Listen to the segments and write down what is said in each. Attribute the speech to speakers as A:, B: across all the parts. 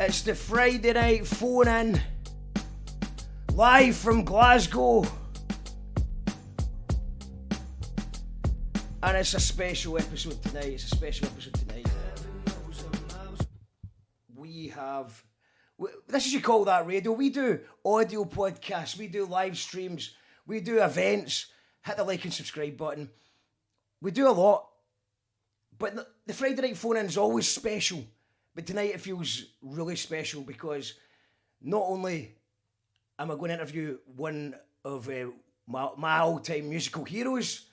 A: It's the Friday night phone in, live from Glasgow. And it's a special episode tonight. This is, you call that radio. We do audio podcasts, we do live streams, we do events. Hit the like and subscribe button. We do a lot. But the Friday night phone in is always special. But tonight it feels really special because not only am I going to interview one of my all-time musical heroes,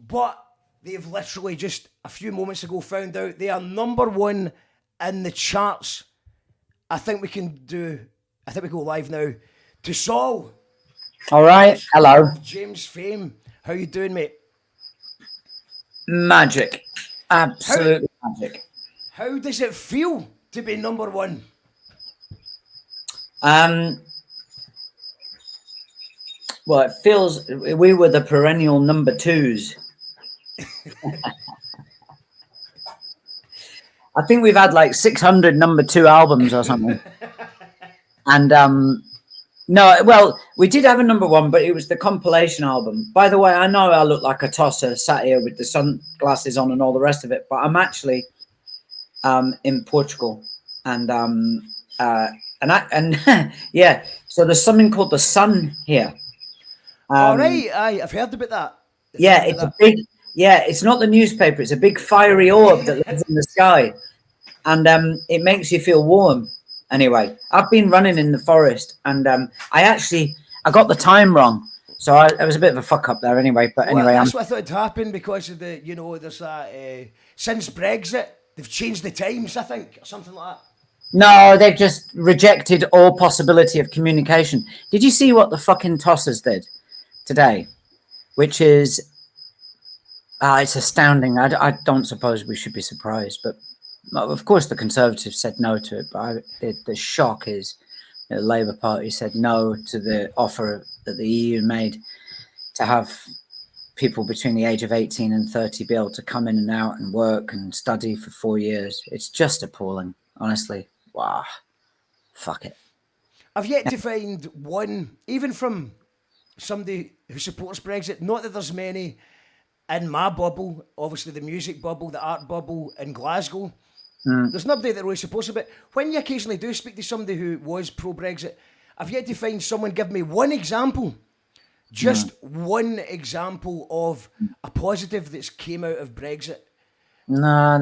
A: but they've literally just a few moments ago found out they are number one in the charts. I think we go live now to Saul.
B: All right, hello.
A: James fame. How you doing, mate?
B: Magic. Absolute magic.
A: How does it feel to be number one?
B: Well, it feels we were the perennial number twos. I think we've had like 600 number two albums or something. And no, well, we did have a number one, but it was the compilation album. By the way, I know I look like a tosser sat here with the sunglasses on and all the rest of it, but I'm actually in Portugal, and yeah, so there's something called the sun here.
A: All right, I've heard about that.
B: It's not the newspaper, it's a big fiery orb that lives in the sky, and it makes you feel warm. Anyway, I've been running in the forest, and I got the time wrong, so it was a bit of a fuck up there anyway. But anyway,
A: that's what I thought had happened because of the, there's that since Brexit, they've changed the times, I think, or something like that.
B: No, they've just rejected all possibility of communication. Did you see what the fucking tossers did today? Which is, it's astounding. I don't suppose we should be surprised, but of course the Conservatives said no to it. But the shock is the Labour Party said no to the offer that the EU made to have people between the age of 18 and 30 be able to come in and out and work and study for 4 years. It's just appalling, honestly. Wow. Fuck it.
A: I've yet to find one, even from somebody who supports Brexit, not that there's many in my bubble, obviously the music bubble, the art bubble in Glasgow. There's nobody that really supports it, but when you occasionally do speak to somebody who was pro-Brexit, I've yet to find someone give me one example, just one example of a positive that's came out of Brexit.
B: No,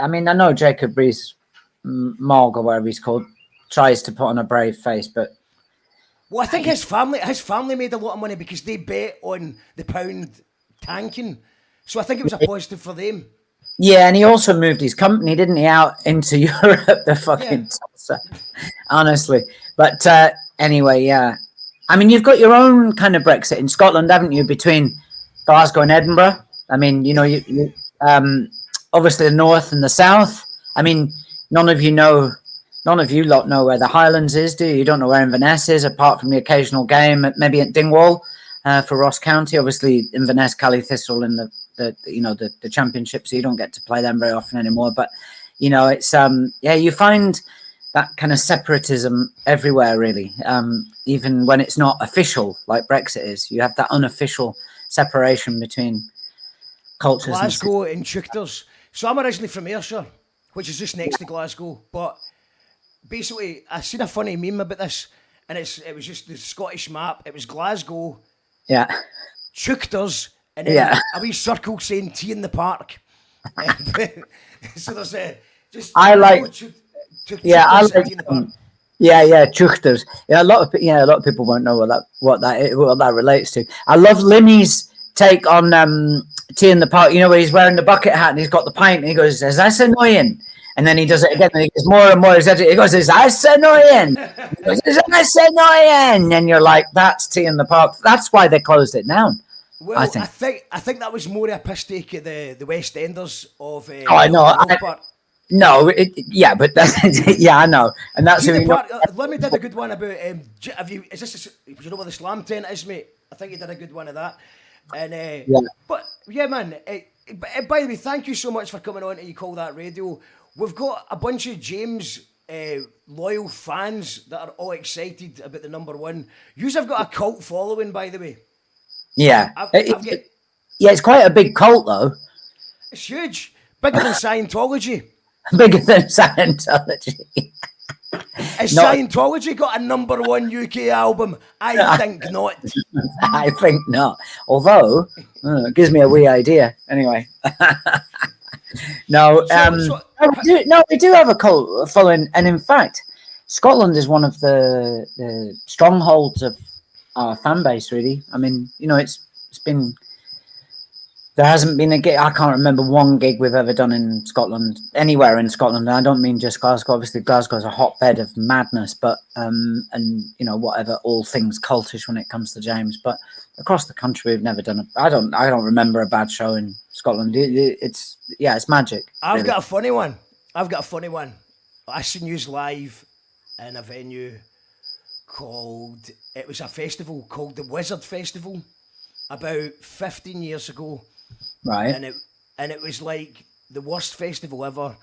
B: I mean, I know Jacob Rees-Mogg or whatever he's called tries to put on a brave face, but
A: well, I think his family made a lot of money because they bet on the pound tanking, so I think it was a positive for them.
B: Yeah, and he also moved his company, didn't he, out into Europe? The fucking honestly. But anyway, yeah. I mean, you've got your own kind of Brexit in Scotland, haven't you? Between Glasgow and Edinburgh. I mean, you obviously the north and the south. I mean, none of you lot know where the Highlands is, do you? You don't know where Inverness is, apart from the occasional game, maybe at Dingwall for Ross County. Obviously, Inverness, Cally Thistle in the championship, so you don't get to play them very often anymore. But it's you find that kind of separatism everywhere, really. Even when it's not official, like Brexit is, you have that unofficial separation between cultures.
A: Glasgow and Teuchters. So I'm originally from Ayrshire, which is just next to Glasgow. But basically, I seen a funny meme about this, and it was just the Scottish map. It was Glasgow, Teuchters, and then a wee circle saying "Tea in the Park." So there's just
B: I like Teuchters. Yeah, a lot of people won't know what that relates to. I love Limmy's take on Tea in the Park. You know, where he's wearing the bucket hat and he's got the pint and he goes, "Is that annoying?" And then he does it again and he goes more and more. He goes, "Is that annoying?" He goes, "Is that annoying?" And you're like, "That's Tea in the Park." That's why they closed it down.
A: Well, I think that was more a piss take at the West Enders of.
B: I know. But that's I know, and that's who.
A: Let me did a good one about. Is this? Do you know what the slam tent is, mate? I think you did a good one of that. And but yeah, man. By the way, thank you so much for coming on to You Call That Radio. We've got a bunch of James loyal fans that are all excited about the number one. Yous have got a cult following, by the way.
B: Yeah.
A: I've got,
B: Yeah, it's quite a big cult, though.
A: it's huge. Bigger than Scientology.
B: Bigger than Scientology.
A: Has
B: Not-
A: Scientology got a number one UK album? I think not.
B: I think not. Although, it gives me a wee idea. Anyway. No, we do have a cult following. And in fact, Scotland is one of the strongholds of our fan base, really. I mean, it's been... There hasn't been a gig. I can't remember one gig we've ever done in Scotland, anywhere in Scotland. I don't mean just Glasgow. Obviously, Glasgow is a hotbed of madness, but and whatever, all things cultish when it comes to James. But across the country, we've never done I don't remember a bad show in Scotland. It's magic.
A: I've got a funny one. I seen yous live in a venue called. It was a festival called the Wizard Festival about 15 years ago.
B: Right.
A: And it was like the worst festival ever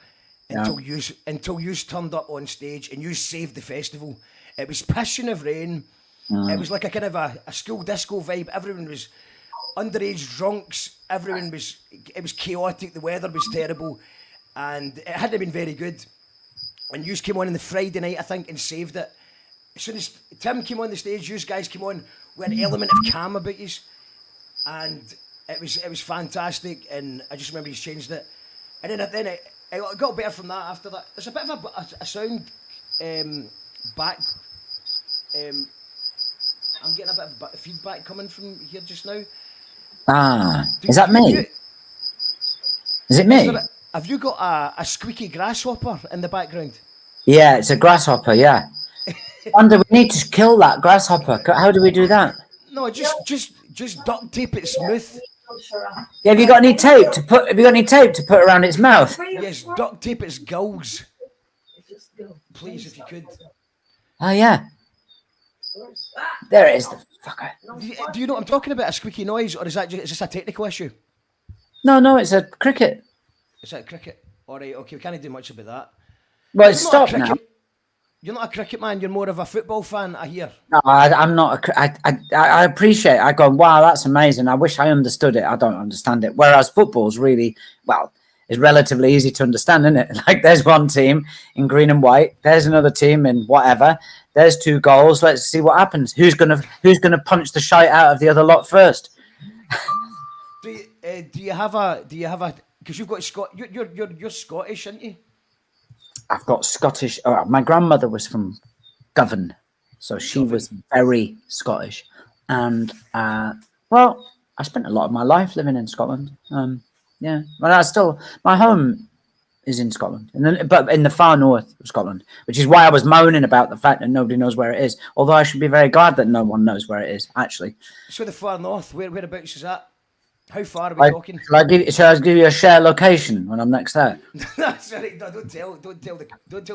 A: until you turned up on stage and you saved the festival. It was pissing of rain. It was like a kind of a school disco vibe. Everyone was underage drunks. It was chaotic. The weather was terrible, and it hadn't been very good. And you came on the Friday night, I think, and saved it. As soon as Tim came on the stage, you guys came on with an element of calm about you, and it was fantastic. And I just remember he's changed it, and then it got better from that. After that, there's a bit of a sound back. I'm getting a bit of feedback coming from here just now.
B: Is that me? Is it me?
A: Have you got a squeaky grasshopper in the background?
B: Yeah, it's a grasshopper. Yeah. Wonder, we need to kill that grasshopper. How do we do that?
A: No, just duct tape it smooth.
B: Yeah, have you got any tape to put around its mouth?
A: Yes, duct tape its gills. Please, if you could.
B: Oh yeah. There it is, the fucker.
A: Do you know what I'm talking about? A squeaky noise, or is this a technical issue?
B: No, it's a cricket.
A: Is that a cricket? All right, okay, we can't do much about that.
B: Well, it's stopped now.
A: You're not a cricket man. You're more of a football fan, I hear.
B: No, I'm not. I appreciate it. I go, wow, that's amazing. I wish I understood it. I don't understand it. Whereas football's really, it's relatively easy to understand, isn't it? Like, there's one team in green and white. There's another team in whatever. There's 2 goals. Let's see what happens. Who's gonna punch the shite out of the other lot first?
A: Do you have a? Because you've got you're Scottish, aren't you?
B: I've got Scottish. My grandmother was from Govan, so she was very Scottish. And I spent a lot of my life living in Scotland. Yeah, but my home is in Scotland, but in the far north of Scotland, which is why I was moaning about the fact that nobody knows where it is. Although I should be very glad that no one knows where it is, actually.
A: So the far north, whereabouts is that? How far are we talking?
B: Shall I give you a share location when I'm next there?
A: Sorry, no, don't tell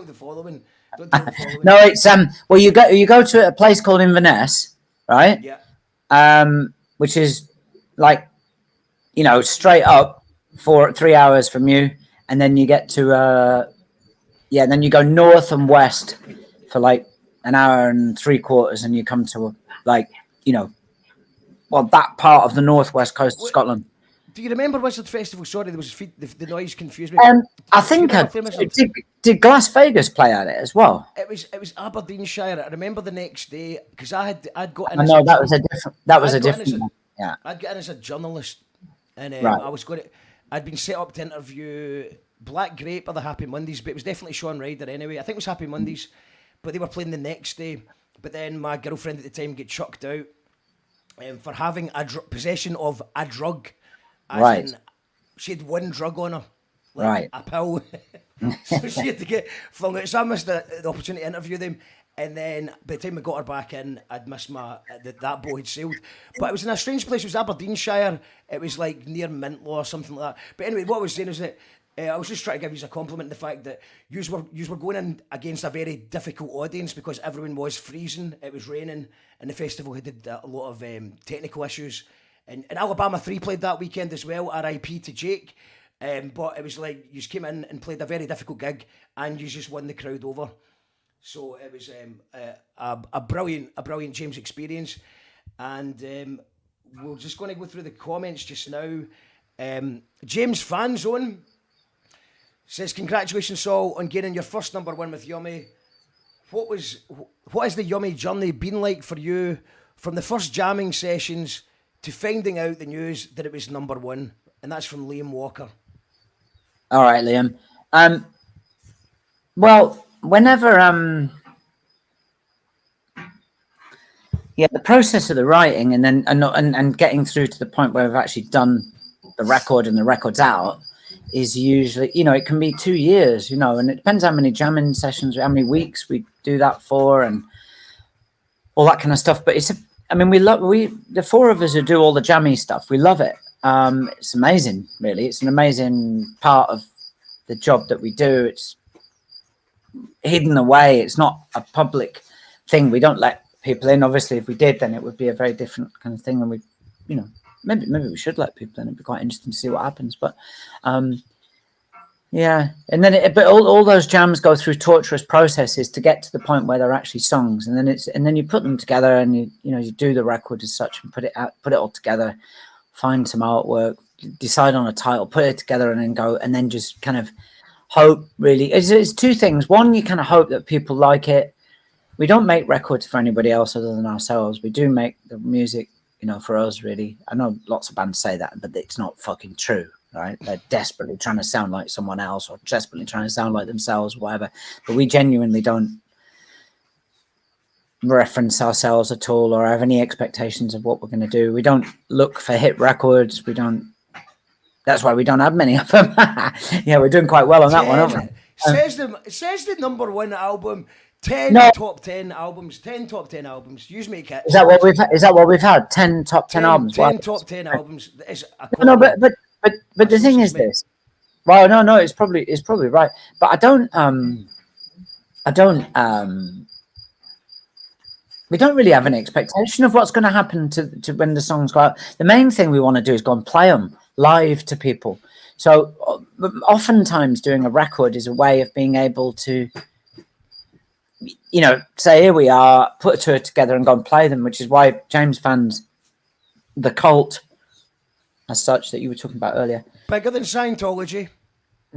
A: the following.
B: No, it's you go to a place called Inverness, right?
A: Yeah.
B: Which is like, straight up for 3 hours from you, and then you get to then you go north and west for like an hour and 3/4, and you come to that part of the northwest coast of Scotland.
A: Do you remember Wizard Festival? Sorry, there was the noise confused me.
B: I think did Las Vegas play at it as well?
A: It was Aberdeenshire. I remember the next day because I'd got in.
B: I know that was a different. Yeah,
A: I'd get in as a journalist, and
B: right.
A: I'd been set up to interview Black Grape or the Happy Mondays, but it was definitely Sean Ryder anyway. I think it was Happy Mondays, but they were playing the next day. But then my girlfriend at the time get chucked out for having possession of a drug.
B: Right.
A: She had one drug on her,
B: right,
A: a pill. So she had to get flung out. So I missed the opportunity to interview them. And then by the time I got her back in, I'd missed that boat had sailed. But it was in a strange place. It was Aberdeenshire. It was like near Mintlaw or something like that. But anyway, what I was saying is that I was just trying to give you a compliment the fact that you were going in against a very difficult audience because everyone was freezing. It was raining, and the festival had a lot of technical issues. And Alabama 3 played that weekend as well. R.I.P. to Jake. But it was like you just came in and played a very difficult gig, and you just won the crowd over. So it was a brilliant James experience, and we're just going to go through the comments just now. James Fanzone says, "Congratulations, Saul, on getting your first #1 with Yummy. What has the Yummy journey been like for you, from the first jamming sessions to finding out the news that it was #1?" And that's from Liam Walker.
B: All right, Liam. Well, whenever the process of the writing and then and getting through to the point where we've actually done the record and the record's out is usually, it can be 2 years, and it depends how many jamming sessions, how many weeks we do that for, and all that kind of stuff. But the four of us who do all the jammy stuff, we love it. It's amazing, really. It's an amazing part of the job that we do. It's hidden away. It's not a public thing. We don't let people in. Obviously, if we did, then it would be a very different kind of thing. And we, maybe we should let people in. It'd be quite interesting to see what happens. But yeah, and then but all those jams go through torturous processes to get to the point where they're actually songs, and then you put them together, and you do the record as such, and put it all together, find some artwork, decide on a title, put it together, and then go, and then just kind of hope. Really, it's two things. One, you kind of hope that people like it. We don't make records for anybody else other than ourselves. We do make the music, for us, really. I know lots of bands say that, but it's not fucking true, right? They're desperately trying to sound like someone else, or desperately trying to sound like themselves, whatever. But we genuinely don't reference ourselves at all or have any expectations of what we're going to do. We don't look for hit records. That's why we don't have many of them. Yeah, we're doing quite well on that one, aren't we?
A: Says the #1 album. 10 top 10 albums. 10 top 10 albums. Use make it.
B: Is that what we've had? 10 top 10 albums.
A: 10 top 10 albums.
B: No, but the thing is this. Well, no, it's probably right. But I don't. We don't really have an expectation of what's going to happen to when the songs go out. The main thing we want to do is go and play them live to people. So oftentimes doing a record is a way of being able to, say, here we are, put a tour together and go and play them, which is why James fans, the cult as such that you were talking about earlier.
A: Bigger than Scientology.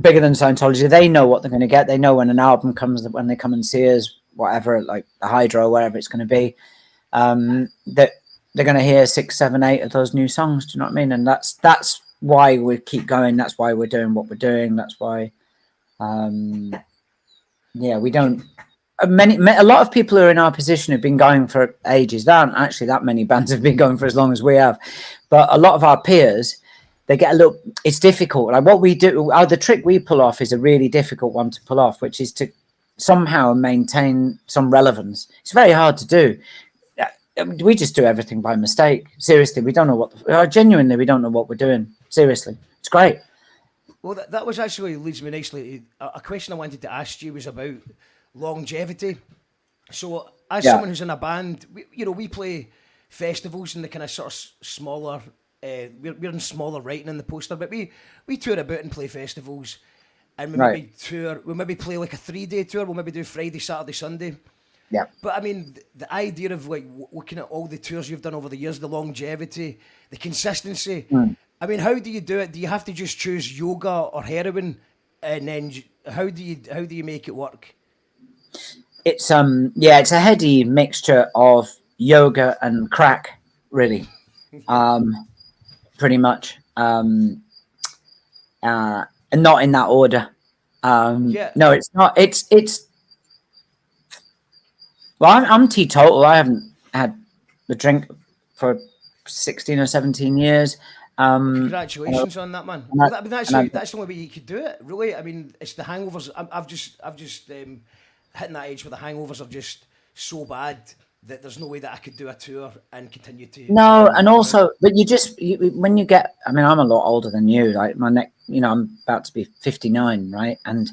B: Bigger than Scientology. They know what they're going to get. They know when an album comes, when they come and see us, whatever, like the Hydro, wherever it's going to be, that they're going to hear 6, 7, 8 of those new songs. Do you know what I mean? And that's why we keep going. That's why we're doing what we're doing. That's why, we don't. A lot of people who are in our position have been going for ages. There aren't actually that many bands have been going for as long as we have, but a lot of our peers, they get a little. It's difficult. Like what we do, the trick we pull off is a really difficult one to pull off, which is to somehow maintain some relevance. It's very hard to do. We just do everything by mistake. Seriously, we don't know genuinely, we don't know what we're doing. Seriously, it's great.
A: Well, that was actually leads me nicely. A question I wanted to ask you was about longevity. So, as someone who's in a band, we play festivals in the kind of sort of smaller. We're in smaller writing in the poster, but we tour about and play festivals, and we maybe tour. We maybe play like a 3-day tour. We'll maybe do Friday, Saturday, Sunday.
B: Yeah.
A: But I mean, the idea of like looking at all the tours you've done over the years, the longevity, the consistency. I mean, how do you do it? Do you have to just choose yoga or heroin, and then how do you make it work?
B: It's it's a heady mixture of yoga and crack, really, pretty much, and not in that order. No, it's not. It's. Well, I'm teetotal. I haven't had a drink for 16 or 17 years.
A: Congratulations on that, man. That's the only way you could do it, really. I mean, it's the hangovers. I've just hitting that age where the hangovers are just so bad that there's no way that I could do a tour and continue to.
B: No, and also, but when you get, I mean, I'm a lot older than you. Like my neck, I'm about to be 59, right? And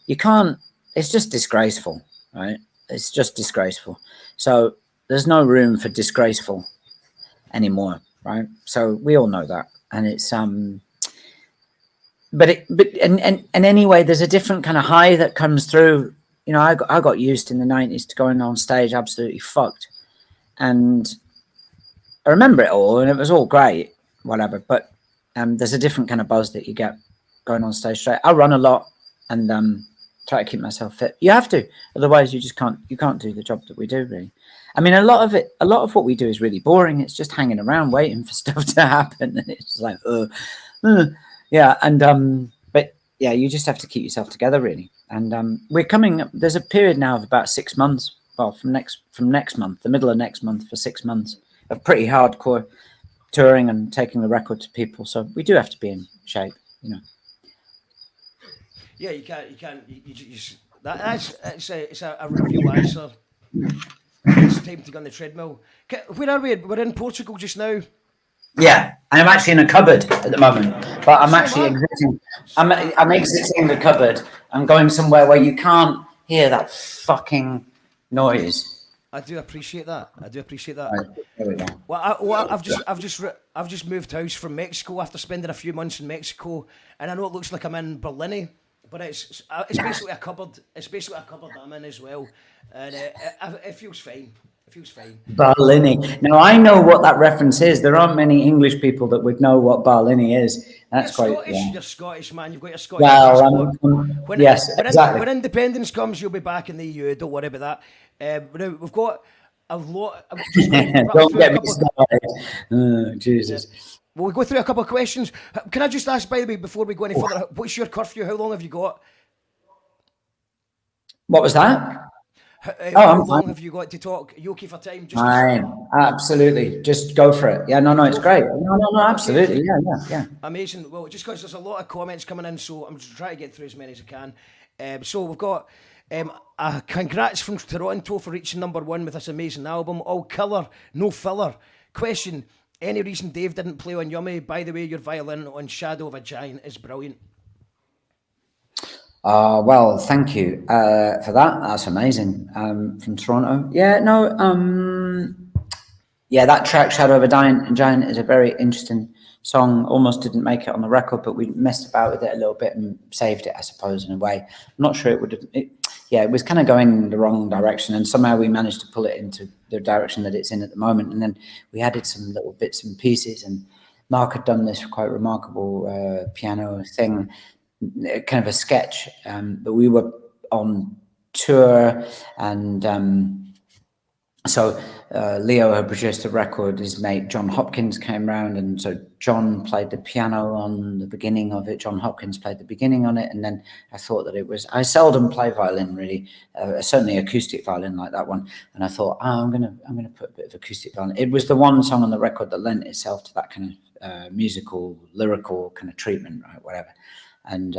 B: you can't. It's just disgraceful, right? It's just disgraceful. So there's no room for disgraceful anymore, right? So we all know that, and it's anyway, there's a different kind of high that comes through. You know, I got used in the 90s to going on stage absolutely fucked, and I remember it all, and it was all great, whatever. But there's a different kind of buzz that you get going on stage straight. I run a lot and try to keep myself fit. You have to, otherwise you just can't. You can't do the job that we do, really. I mean, a lot of what we do is really boring. It's just hanging around waiting for stuff to happen, and it's just like, yeah. And but yeah, you just have to keep yourself together, really. And we're coming. There's a period now of about 6 months. Well, from next month, the middle of next month, for 6 months of pretty hardcore touring and taking the record to people. So we do have to be in shape, you know.
A: Yeah, you can't. It's a real answer. It's time to go on the treadmill. Where are we? We're in Portugal just now.
B: Yeah, and I'm actually in a cupboard at the moment, but I'm actually exiting. I'm exiting the cupboard. I'm going somewhere where you can't hear that fucking noise.
A: I do appreciate that.
B: Right, there we go.
A: Well, I've just moved house from Mexico after spending a few months in Mexico, and I know it looks like I'm in Berlin, but it's basically a cupboard. It's basically a cupboard that I'm in as well, and it feels fine. It feels fine.
B: Barlini. Now I know what that reference is. There aren't many English people that would know what Barlini is. That's quite.
A: Scottish.
B: Yeah.
A: You're Scottish, man. You've got your Scottish passport.
B: Yes, exactly.
A: When independence comes, you'll be back in the EU. Don't worry about that. Now we've got a lot.
B: Don't get me started. Oh, Jesus.
A: Yeah. We'll go through a couple of questions. Can I just ask, by the way, before we go any further, what's your curfew? How long have you got?
B: What was that?
A: How long have you got to talk? Are you okay for time?
B: Fine, absolutely. Just go for it. Yeah, no, it's great. No, absolutely. Yeah.
A: Amazing. Well, just because there's a lot of comments coming in, so I'm just trying to get through as many as I can. So we've got congrats from Toronto for reaching #1 with this amazing album. All killer, no filler. Question: any reason Dave didn't play on Yummy? By the way, your violin on Shadow of a Giant is brilliant.
B: Well, thank you for that. That's amazing. From Toronto. Yeah, no. Yeah, that track "Shadow of a Giant" is a very interesting song. Almost didn't make it on the record, but we messed about with it a little bit and saved it, I suppose, in a way. I'm not sure it would have. It was kind of going in the wrong direction, and somehow we managed to pull it into the direction that it's in at the moment. And then we added some little bits and pieces, and Mark had done this quite remarkable piano thing, kind of a sketch. But we were on tour, and so Leo had produced the record. His mate John Hopkins came round, and so John played the piano on the beginning of it. John Hopkins played the beginning on it, and then I thought that it was. I seldom play violin, really, certainly acoustic violin like that one. And I thought, I'm gonna put a bit of acoustic violin. It was the one song on the record that lent itself to that kind of musical, lyrical kind of treatment, right? Whatever. And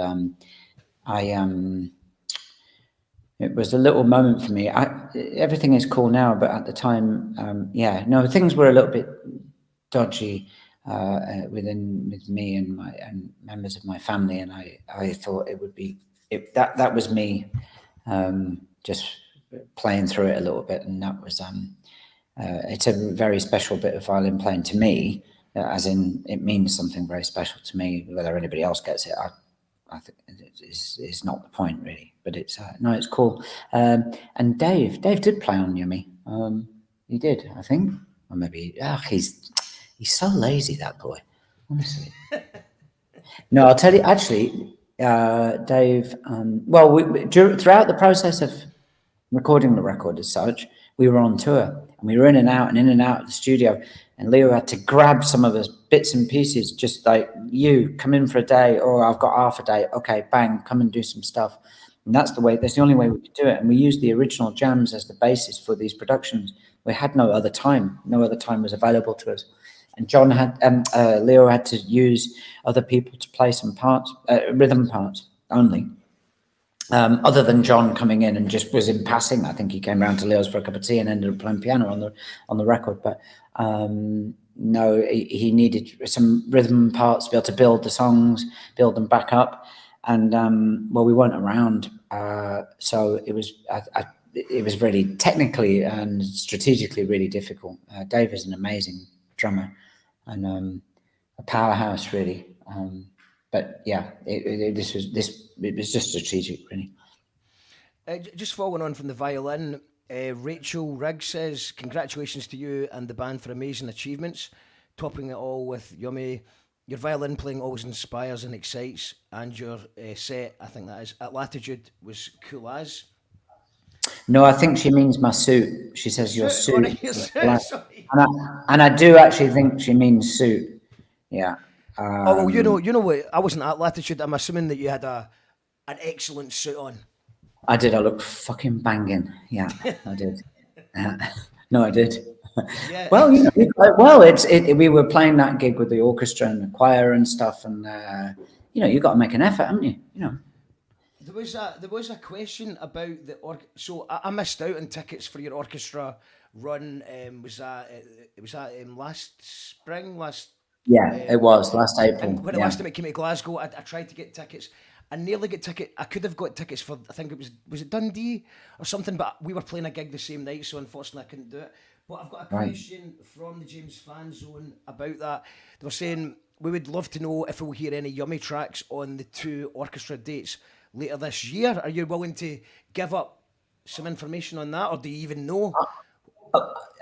B: it was a little moment for me. Everything is cool now, but at the time, things were a little bit dodgy with me and members of my family, and I thought it would be that was me just playing through it a little bit, and that was it's a very special bit of violin playing to me, as in it means something very special to me. Whether anybody else gets it, I think it's not the point, really, but it's it's cool. And Dave did play on Yummy. He did, I think, or maybe he's so lazy, that boy, honestly. No, I'll tell you, actually, Dave. Throughout the process of recording the record, as such, we were on tour, and we were in and out of the studio. And Leo had to grab some of those bits and pieces, just like, you come in for a day, or I've got half a day. Okay, bang, come and do some stuff. And that's the only way we could do it. And we used the original jams as the basis for these productions. We had no other time. No other time was available to us. And Leo had to use other people to play some parts, rhythm parts only. Other than John coming in and just was in passing. I think he came round to Leo's for a cup of tea and ended up playing piano on the record. But no, he needed some rhythm parts to be able to build the songs, build them back up. And we weren't around, so it was really technically and strategically really difficult. Dave is an amazing drummer and a powerhouse, really. But yeah, it was just strategic, really.
A: Just following on from the violin, Rachel Riggs says, "Congratulations to you and the band for amazing achievements, topping it all with Yummy. Your violin playing always inspires and excites, and your set, I think that is, at Latitude was cool as."
B: No, I think she means my suit. She says your
A: Suit, all
B: suit.
A: right, your suit, sorry.
B: And I do actually think she means suit. Yeah.
A: Oh well, you know what? I wasn't at Latitude. I'm assuming that you had an excellent suit on.
B: I did. I looked fucking banging. Yeah, I did. No, I did.
A: Yeah.
B: Well, well, we were playing that gig with the orchestra and the choir and stuff, and you got to make an effort, haven't you?
A: There was a question about the so I missed out on tickets for your orchestra run. Was that last spring?
B: Yeah, it was last
A: And
B: April.
A: when the
B: Yeah,
A: last time it came to Glasgow, I tried to get tickets. I nearly got ticket. I could have got tickets for, I think was it Dundee or something, but we were playing a gig the same night, so unfortunately I couldn't do it. But I've got a
B: right.
A: question from the James fan zone about that. They were saying we would love to know if we'll hear any Yummy tracks on the 2 orchestra dates later this year. Are you willing to give up some information on that, or do you even know?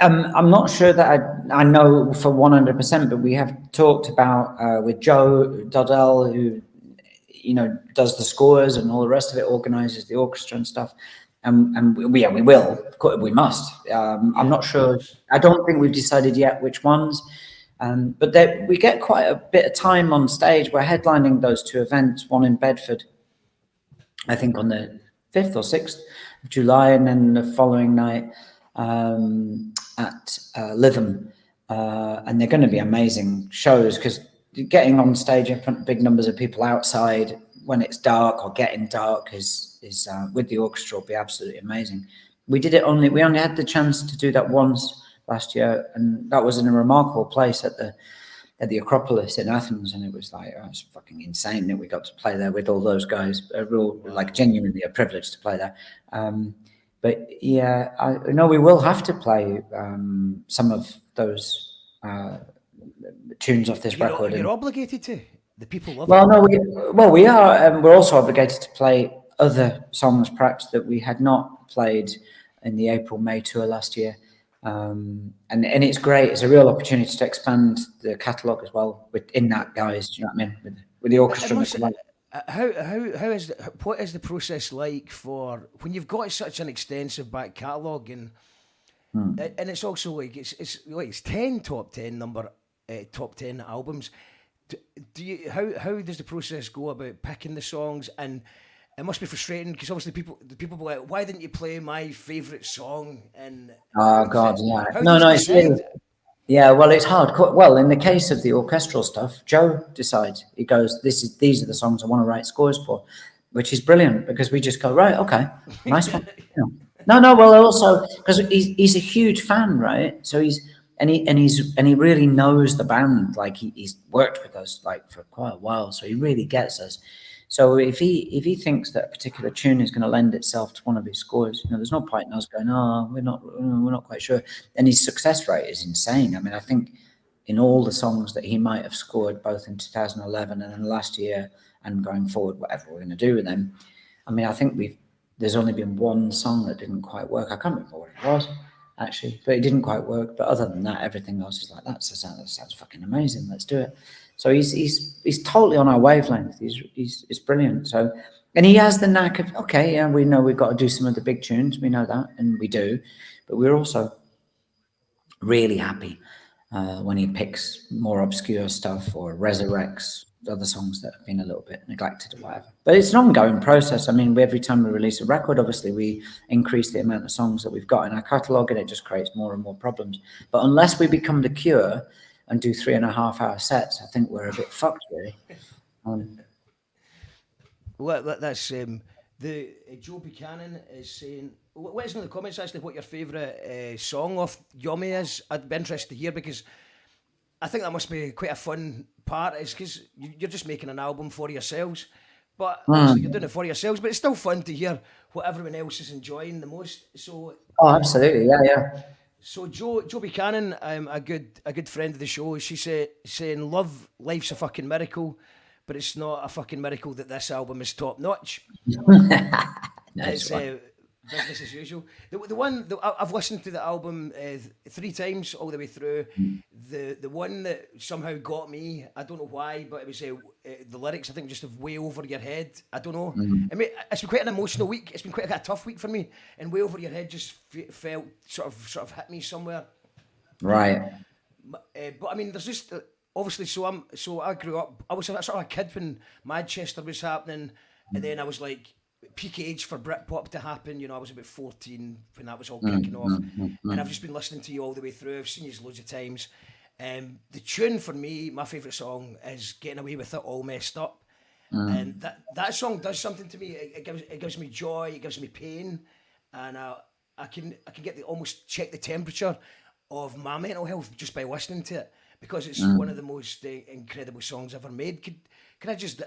B: I'm not sure that I know for 100%, but we have talked about with Joe Dodell, who does the scores and all the rest of it, organises the orchestra and stuff. And we will, we must. I'm not sure. I don't think we've decided yet which ones. But we get quite a bit of time on stage. We're headlining those 2 events, one in Bedford, I think on the 5th or 6th of July, and then the following night at Lytham. And they're going to be amazing shows, because getting on stage in front of big numbers of people outside when it's dark or getting dark is with the orchestra will be absolutely amazing. We only had the chance to do that once last year, and that was in a remarkable place at the Acropolis in Athens, and it was fucking insane that we got to play there with all those guys. Genuinely a privilege to play there. But yeah, I know we will have to play some of those tunes off this record.
A: You're obligated to. The people love
B: Well,
A: it.
B: no, we are. We're also obligated to play other songs, perhaps that we had not played in the April-May tour last year. And it's great. It's a real opportunity to expand the catalogue as well within that, guys. Do you know what I mean? With the orchestra.
A: What is the process like for when you've got such an extensive back catalogue, and it's also like it's 10 top 10 albums. How does the process go about picking the songs? And it must be frustrating, because obviously the people be like, why didn't you play my favourite song? And
B: oh God, yeah.
A: It's really,
B: yeah. Well, it's hard. Well, in the case of the orchestral stuff, Joe decides. He goes, these are the songs I want to write scores for, which is brilliant, because we just go, right, okay, nice one. No. Well, also because he's a huge fan, right? So he really knows the band. Like he's worked with us like for quite a while, so he really gets us. So if he thinks that a particular tune is going to lend itself to one of his scores, there's no point in us going, oh, we're not quite sure. And his success rate is insane. I mean, I think in all the songs that he might have scored, both in 2011 and then last year and going forward, whatever we're going to do with them, I mean, I think there's only been one song that didn't quite work. I can't remember what it was, actually, but it didn't quite work. But other than that, everything else is like, that sounds fucking amazing. Let's do it. So he's totally on our wavelength. He's brilliant. So, and he has the knack of, okay, yeah, we know we've got to do some of the big tunes. We know that, and we do. But we're also really happy when he picks more obscure stuff or resurrects other songs that have been a little bit neglected or whatever. But it's an ongoing process. I mean, every time we release a record, obviously we increase the amount of songs that we've got in our catalogue, and it just creates more and more problems. But unless we become The Cure and do 3.5-hour sets, I think we're a bit fucked, really.
A: Well, that's the Joe Buchanan is saying. Let us know in the comments actually what your favourite song of Yummy is. I'd be interested to hear, because I think that must be quite a fun part. Is because you're just making an album for yourselves, but obviously you're doing it for yourselves. But it's still fun to hear what everyone else is enjoying the most. So.
B: Oh, absolutely, yeah.
A: So Joe Buchanan, a good friend of the show, she saying, "Love, life's a fucking miracle. but it's not a fucking miracle that this album is top notch.
B: Nice
A: It's
B: one.
A: business as usual. I've listened to the album 3 times all the way through. The one that somehow got me, I don't know why, but it was the lyrics. I think just of "Way Over Your Head." I don't know. I mean, it's been quite an emotional week. It's been quite a tough week for me, and "Way Over Your Head" just felt sort of hit me somewhere.
B: Right.
A: But I mean, there's just obviously. So I grew up. I was a sort of a kid when Madchester was happening, and then I was like peak age for Britpop to happen. You know, I was about 14 when that was all kicking off, and I've just been listening to you all the way through. I've seen you loads of times. The tune for me, my favourite song, is "Getting Away with It All Messed Up," and that song does something to me. It gives me joy. It gives me pain, and I can get almost check the temperature of my mental health just by listening to it, because it's one of the most incredible songs ever made. Can I just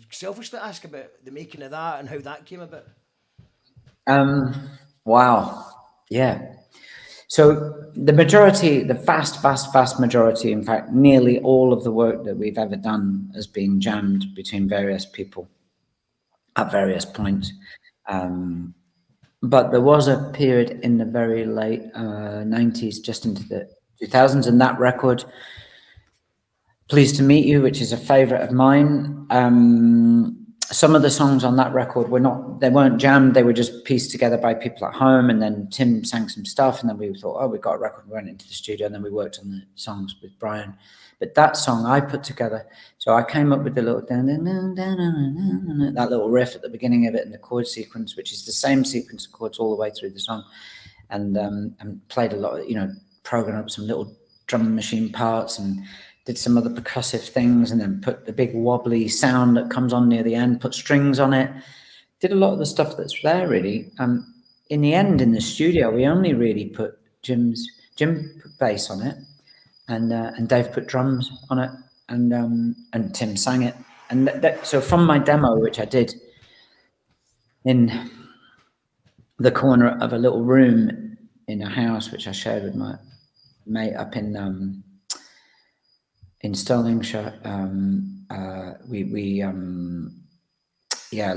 A: selfishly ask about the making of that and how that came about?
B: Wow. Yeah. So the majority, the vast majority, in fact, nearly all of the work that we've ever done has been jammed between various people at various points. But there was a period in the very late 90s, just into the 2000s, and that record, Pleased to Meet You, which is a favorite of mine. Some of the songs on that record they weren't jammed, they were just pieced together by people at home, and then Tim sang some stuff, and then we thought, oh, we got a record, we went into the studio, and then we worked on the songs with Brian. But that song I put together, so I came up with the little that little riff at the beginning of it, and the chord sequence, which is the same sequence of chords all the way through the song, and played a lot, programmed up some little drum machine parts, and did some other percussive things, and then put the big wobbly sound that comes on near the end, put strings on it, did a lot of the stuff that's there really. In the end, in the studio, we only really put Jim put bass on it, and Dave put drums on it, and Tim sang it. And so from my demo, which I did in the corner of a little room in a house, which I shared with my mate up in Stirlingshire,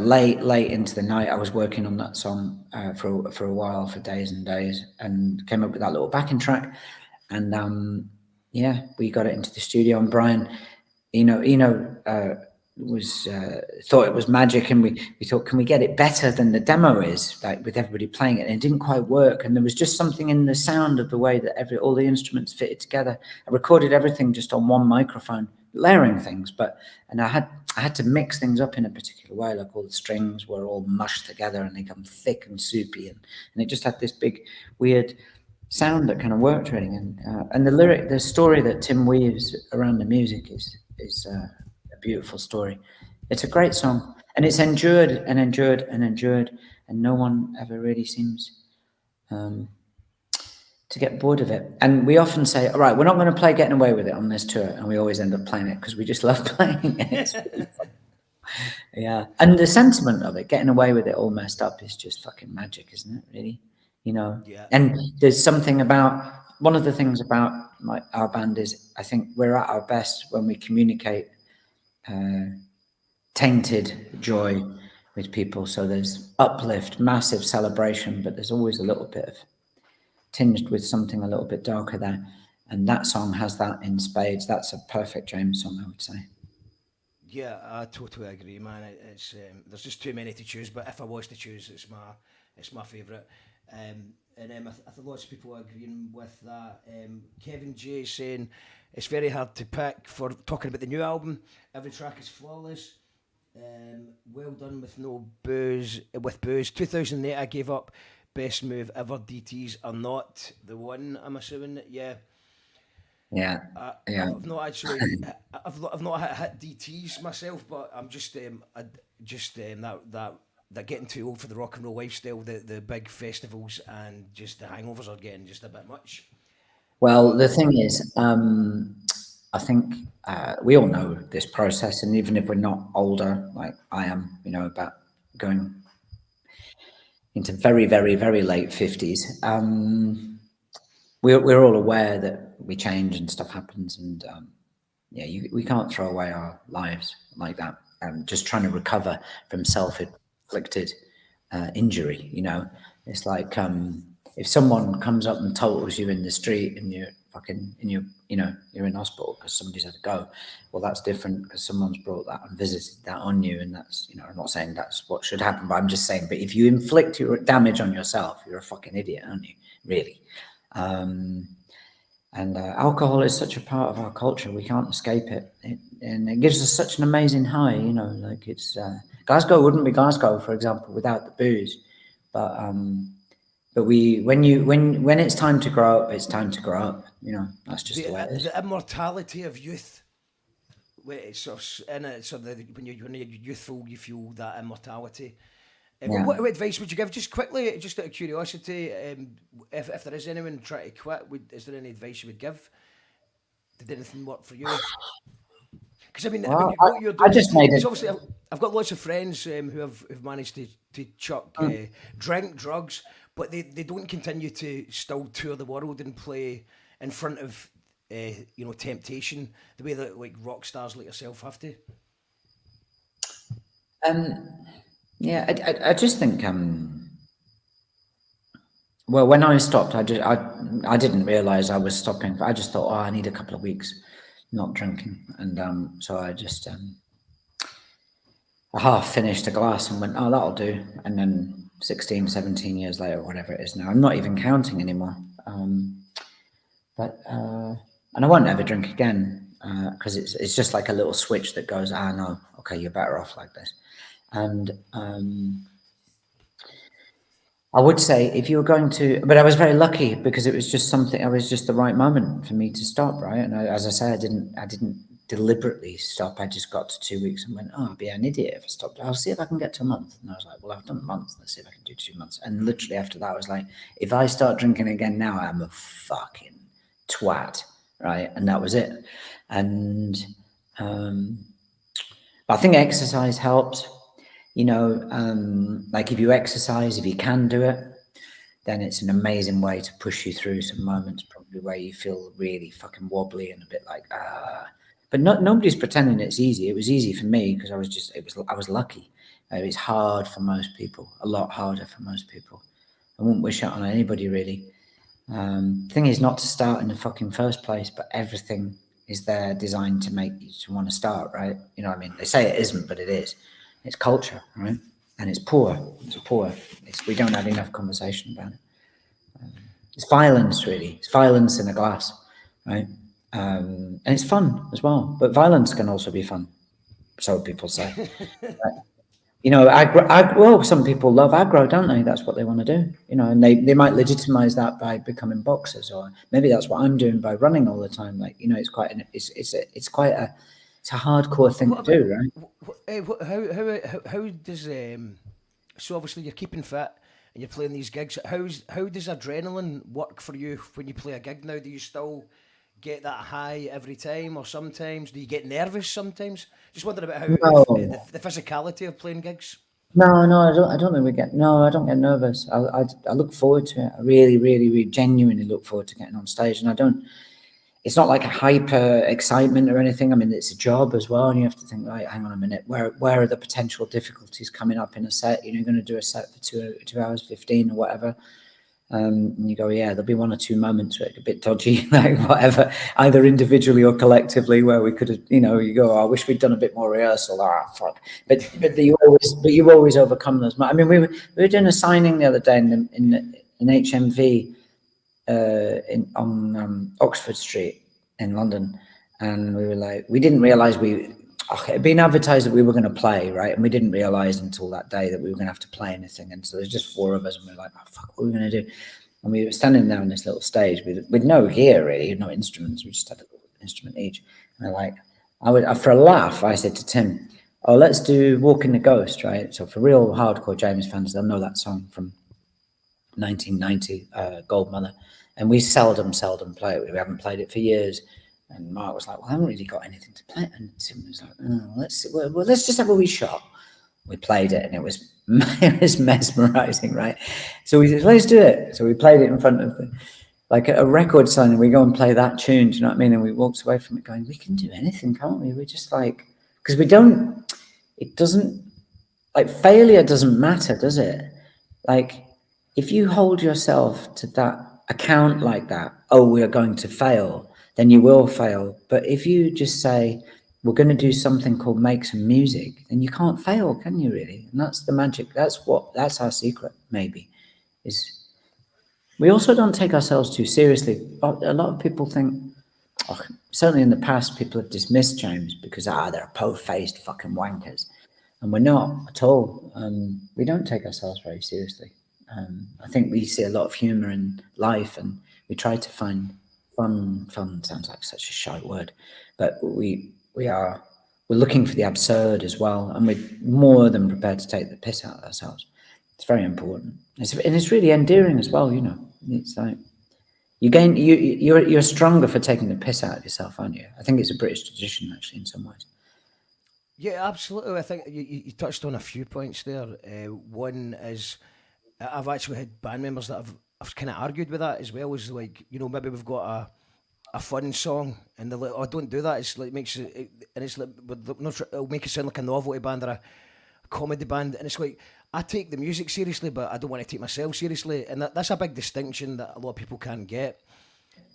B: late into the night, I was working on that song for a while, for days and days, and came up with that little backing track, and we got it into the studio, and Brian, was thought it was magic, and we thought, can we get it better than the demo is, like with everybody playing it, and it didn't quite work, and there was just something in the sound of the way that all the instruments fitted together. I recorded everything just on one microphone, layering things, and I had to mix things up in a particular way, like all the strings were all mushed together and they come thick and soupy, and it just had this big weird sound that kind of worked really, and the story that Tim weaves around the music is a beautiful story. It's a great song, and it's endured and endured and endured, and no one ever really seems to get bored of it. And we often say, all right, we're not going to play Getting Away With It on this tour, and we always end up playing it because we just love playing it. It's really fun. Yeah, and the sentiment of it, getting away with it all messed up, is just fucking magic, isn't it, really?
A: Yeah.
B: And there's something about, one of the things about our band is, I think we're at our best when we communicate tainted joy with people. So there's uplift, massive celebration, but there's always a little bit of tinged with something a little bit darker there, and that song has that in spades. That's a perfect James song, I would say.
A: Yeah, I totally agree, man. It's there's just too many to choose, but if I was to choose, it's my favourite. And I think lots of people are agreeing with that. Kevin J saying it's very hard to pick for talking about the new album. Every track is flawless. Well done with no booze. With booze, 2008 I gave up. Best move ever. DTs are not the one. I'm assuming. Yeah.
B: Yeah.
A: I've not actually, I've not hit DTs myself, but I'm just, that getting too old for the rock and roll lifestyle, the big festivals, and just the hangovers are getting just a bit much.
B: Well, the thing is, I think we all know this process, and even if we're not older, like I am, about going into very, very, very late 50s, we're all aware that we change and stuff happens, and yeah, we can't throw away our lives like that. Just trying to recover from self-inflicted injury. You know, it's like if someone comes up and totals you in the street and you're fucking in your, you know, you're in hospital because somebody's had to go. Well, that's different because someone's brought that and visited that on you, and that's, you know, I'm not saying that's what should happen, but I'm just saying. But if you inflict your damage on yourself, you're a fucking idiot, aren't you? Really. And alcohol is such a part of our culture; we can't escape it. And it gives us such an amazing high. You know, like it's Glasgow wouldn't be Glasgow, for example, without the booze. But when it's time to grow up, it's time to grow up. You know, that's just the way it is.
A: The immortality of youth. Where it's sort of, in it, so that when you're youthful, you feel that immortality.
B: Yeah.
A: What advice would you give, just quickly, just out of curiosity, if there is anyone trying to quit, is there any advice you would give? Did anything work for you? Because I mean,
B: Well,
A: what you're
B: I
A: doing,
B: just made it.
A: obviously, I've got lots of friends who've managed to chuck drink, drugs, but they don't continue to still tour the world and play in front of you know, temptation the way that like rock stars like yourself have to.
B: Yeah, I just think well, when I stopped, I didn't realize I was stopping. I just thought, oh, I need a couple of weeks not drinking, and so I just I half finished a glass and went, oh, that'll do. And then 16, 17 years later, whatever it is now, I'm not even counting anymore. And I won't ever drink again because it's just like a little switch that goes, no, okay, you're better off like this. And I would say if you were going to, but I was very lucky because it was just something. It was just the right moment for me to stop, right? And as I say, I didn't deliberately stop. I just got to 2 weeks and went, oh, I'd be an idiot if I stopped. I'll see if I can get to a month. And I was like, well, I've done a month. Let's see if I can do 2 months. And literally after that, I was like, if I start drinking again now, I'm a fucking twat, right? And that was it. And I think exercise helps. You know, like if you exercise, if you can do it, then it's an amazing way to push you through some moments probably where you feel really fucking wobbly and a bit like, But nobody's pretending it's easy. It was easy for me because I was lucky. It was hard for most people, a lot harder for most people. I wouldn't wish it on anybody really. The thing is not to start in the fucking first place, but everything is there designed to make you to want to start, right? You know what I mean? They say it isn't, but it is. It's culture, right? And it's poor. We don't have enough conversation about it. It's violence, really. It's violence in a glass, right? And it's fun as well. But violence can also be fun, so people say. You know, well, some people love aggro, don't they? That's what they want to do, you know, and they might legitimize that by becoming boxers, or maybe that's what I'm doing by running all the time. Like, you know, it's quite a hardcore thing to do, right?
A: How does so obviously you're keeping fit and you're playing these gigs. How does adrenaline work for you when you play a gig now? Do you still get that high every time, or sometimes do you get nervous sometimes? Just wondering about how the physicality of playing gigs.
B: No, I don't think we get. No, I don't get nervous. I look forward to it. I really, really, really genuinely look forward to getting on stage, and I don't. It's not like a hyper excitement or anything. I mean, it's a job as well, and you have to think, right, hang on a minute, where are the potential difficulties coming up in a set? You know, you're going to do a set for 2 hours 15 or whatever. And you go, yeah, there'll be 1 or 2 moments where it's a bit dodgy, like whatever, either individually or collectively, where we could have, you know, you go, I wish we'd done a bit more rehearsal. Fuck. But you always overcome those. I mean, we were doing a signing the other day in HMV on Oxford Street in London, and we were like, we didn't realize it had been advertised that we were going to play, right? And we didn't realize until that day that we were going to have to play anything. And so there's just 4 of us, and we were like, oh, fuck, what are we going to do? And we were standing there on this little stage with no gear, really, no instruments. We just had an instrument each. And for a laugh, I said to Tim, oh, let's do Walking the Ghost, right? So for real hardcore James fans, they'll know that song from 1990, Gold Mother. And we seldom play it. We haven't played it for years. And Mark was like, well, I haven't really got anything to play. And Tim was like, oh, let's just have a wee shot. We played it, and it was mesmerizing, right? So we said, let's do it. So we played it in front of Like at a record signing, we go and play that tune, do you know what I mean? And we walked away from it going, we can do anything, can't we? We're just like, because it doesn't, like failure doesn't matter, does it? Like if you hold yourself to that account like that, oh, we are going to fail, then you will fail. But if you just say, we're going to do something called make some music, then you can't fail, can you really? And that's the magic. That's our secret, maybe, is we also don't take ourselves too seriously. A lot of people think, certainly in the past, people have dismissed James because, they're po-faced fucking wankers. And we're not at all. We don't take ourselves very seriously. I think we see a lot of humor in life and we try to find fun. Fun sounds like such a shy word, but we're looking for the absurd as well. And we're more than prepared to take the piss out of ourselves. It's very important. And it's really endearing as well, you know. It's like you're stronger for taking the piss out of yourself, aren't you? I think it's a British tradition, actually, in some ways.
A: Yeah, absolutely. I think you touched on a few points there. One is I've actually had band members that I've kind of argued with that as well. Is like, you know, maybe we've got a fun song and they're like, oh, don't do that. It's like and it's like it'll make it sound like a novelty band or a comedy band, and it's like I take the music seriously, but I don't want to take myself seriously, and that's a big distinction that a lot of people can't get.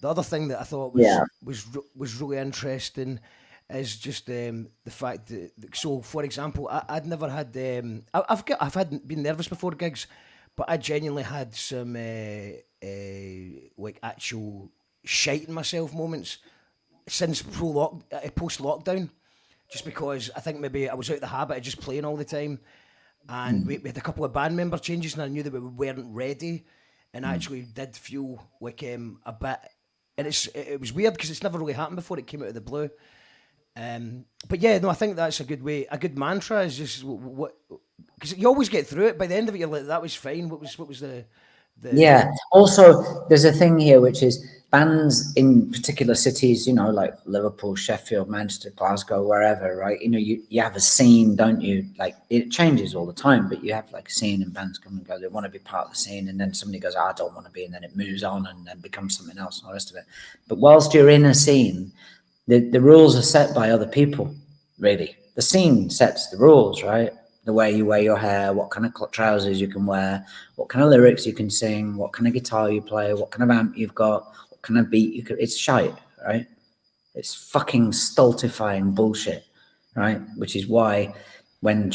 A: The other thing that I thought was really interesting is just the fact that, so for example, I'd never had I've had been nervous before gigs, but I genuinely had some like actual shiting myself moments since post lockdown, just because I think maybe I was out of the habit of just playing all the time, and we had a couple of band member changes, and I knew that we weren't ready, and I actually did feel like a bit, and it was weird because it's never really happened before. It came out of the blue. But yeah, no, I think that's a good way. A good mantra is just what, because you always get through it. By the end of it, you're like, that was fine. What was the
B: yeah. Also, there's a thing here which is bands in particular cities, you know, like Liverpool, Sheffield, Manchester, Glasgow, wherever, right? You know, you have a scene, don't you? Like it changes all the time, but you have like a scene, and bands come and go. They want to be part of the scene, and then somebody goes, I don't want to be, and then it moves on and then becomes something else and all the rest of it. But whilst you're in a scene, the rules are set by other people, really. The scene sets the rules, right? The way you wear your hair, what kind of trousers you can wear, what kind of lyrics you can sing, what kind of guitar you play, what kind of amp you've got, what kind of beat you could. It's shite, right? It's fucking stultifying bullshit, right? Which is why when I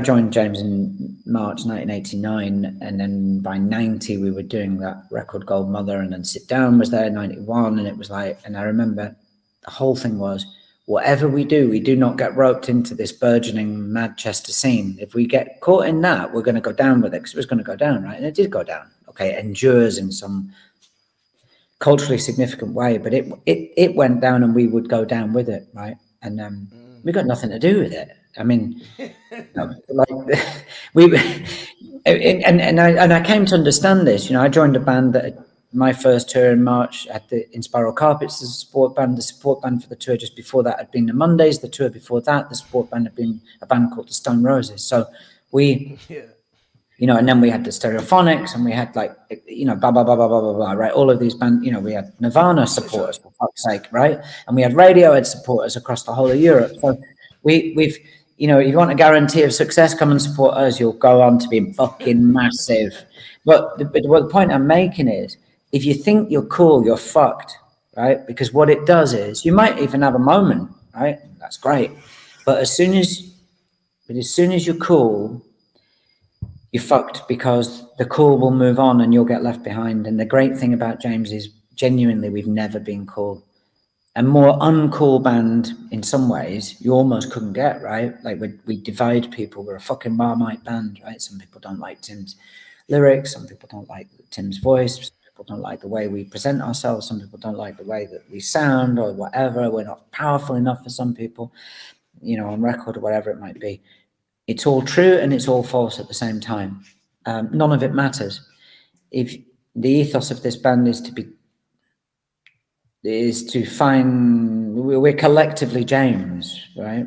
B: joined James in March 1989, and then by 90 we were doing that record Gold Mother, and then Sit Down was there 91, and it was like, and I remember the whole thing was, whatever we do not get roped into this burgeoning Madchester scene. If we get caught in that, we're going to go down with it, because it was going to go down, right? And it did go down. Okay, it endures in some culturally significant way, but it went down, and we would go down with it, right? And we got nothing to do with it. I mean, like and I came to understand this. You know, I joined a band that my first tour in March at in Spiral Carpets as a support band. The support band for the tour just before that had been the Mondays. The tour before that, the support band had been a band called the Stone Roses. So we, you know, and then we had the Stereophonics, and we had like, you know, blah blah blah blah blah blah blah, right? All of these bands, you know, we had Nirvana support us, for fuck's sake, right? And we had Radiohead support us across the whole of Europe. So we've, you know, if you want a guarantee of success, come and support us. You'll go on to be fucking massive. But the point I'm making is, if you think you're cool, you're fucked, right? Because what it does is, you might even have a moment, right? That's great. But as soon as you're cool, you're fucked, because the cool will move on and you'll get left behind. And the great thing about James is, genuinely, we've never been cool. A more uncool band in some ways you almost couldn't get, right? Like we divide people. We're a fucking Marmite band, right? Some people don't like Tim's lyrics, some people don't like Tim's voice, some people don't like the way we present ourselves, some people don't like the way that we sound or whatever. We're not powerful enough for some people, you know, on record or whatever it might be. It's all true and it's all false at the same time. None of it matters. If the ethos of this band is to find, we're collectively James, right?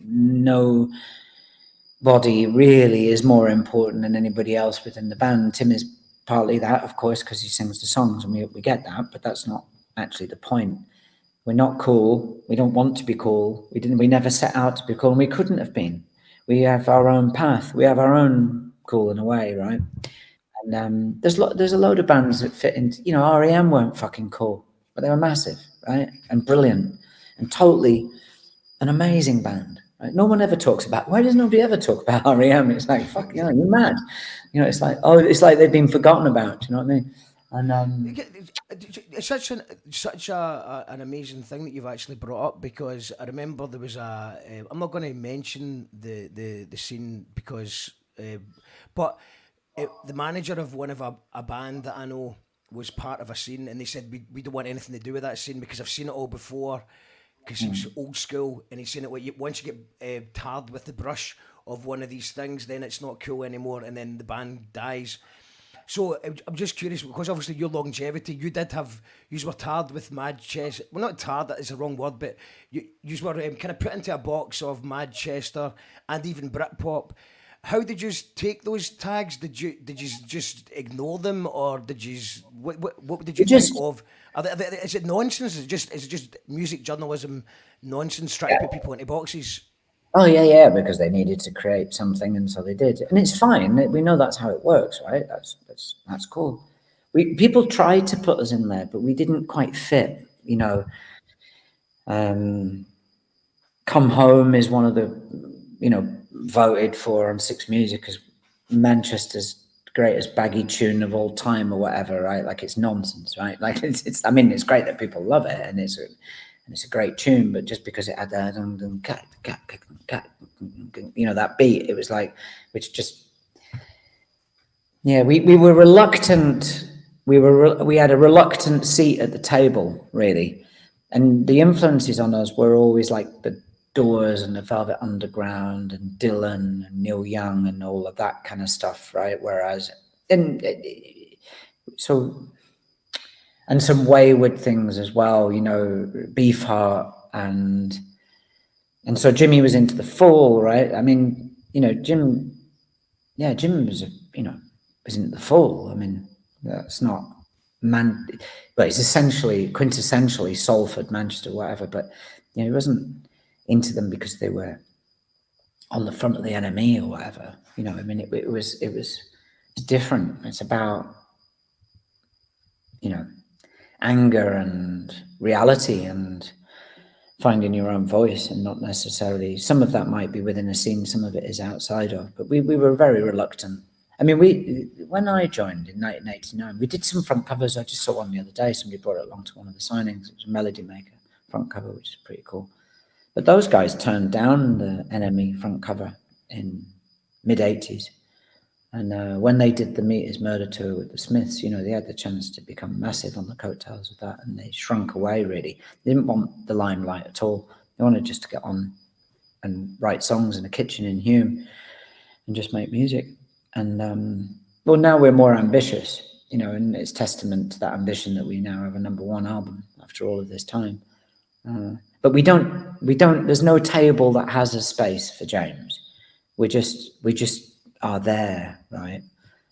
B: Nobody really is more important than anybody else within the band. Tim is partly that, of course, because he sings the songs, and we get that, but that's not actually the point. We're not cool. We don't want to be cool. We never set out to be cool, and we couldn't have been. We have our own path. We have our own cool in a way, right? And there's a load of bands that fit into, you know, REM weren't fucking cool, but they were massive, right? And brilliant, and totally an amazing band. Right? No one ever talks about. Why does nobody ever talk about REM? It's like, fuck, you know, you're mad. You know, it's like, oh, it's like they've been forgotten about. You know what I mean? And
A: It's such an amazing thing that you've actually brought up, because I remember there was I'm not going to mention the scene because but the manager of one of a band that I know was part of a scene, and they said we don't want anything to do with that scene because I've seen it all before, because he was old school, and he's seen it once you get tarred with the brush of one of these things, then it's not cool anymore, and then the band dies. So I'm just curious, because obviously your longevity, you were tarred with Madchester. Well, not tarred, that is the wrong word, but you were kind of put into a box of Madchester and even Britpop. How did you take those tags? Did you just ignore them, or did you what did you think of? Is it nonsense? Is it just music journalism nonsense trying to put people into boxes?
B: oh yeah, because they needed to create something, and so they did, and it's fine. We know that's how it works, right? That's cool. People tried to put us in there, but we didn't quite fit. You know, "Come Home" is one of the, you know, voted for on Six Music as Manchester's greatest baggy tune of all time or whatever, right? Like, it's nonsense, right? Like, it's I mean, it's great that people love it, and it's a great tune, but just because it had that, you know, that beat, it was like, which just, yeah, we were reluctant. We had a reluctant seat at the table, really, and the influences on us were always like the Doors and the Velvet Underground and Dylan and Neil Young and all of that kind of stuff, right? Whereas, and so, and some wayward things as well, you know, Beefheart and so Jimmy was into the Fall, right? I mean, you know, Jim was, you know, was into the Fall. I mean, that's not but it's essentially quintessentially Salford, Manchester, whatever. But you know, he wasn't into them because they were on the front of the enemy or whatever. You know, I mean, it was different. It's about, you know, anger and reality and finding your own voice, and not necessarily, some of that might be within a scene, some of it is outside of, but we were very reluctant. I mean, when I joined in 1989, we did some front covers. I just saw one the other day. Somebody brought it along to one of the signings. It was a Melody Maker front cover, which is pretty cool. But those guys turned down the Enemy front cover in mid-80s. And when they did the Meat is Murder tour with the Smiths, you know, they had the chance to become massive on the coattails of that, and they shrunk away, really. They didn't want the limelight at all. They wanted just to get on and write songs in a kitchen in Hume and just make music. And well, now we're more ambitious, you know, and it's testament to that ambition that we now have a #1 album after all of this time. But we don't, there's no table that has a space for James. We just are there, right?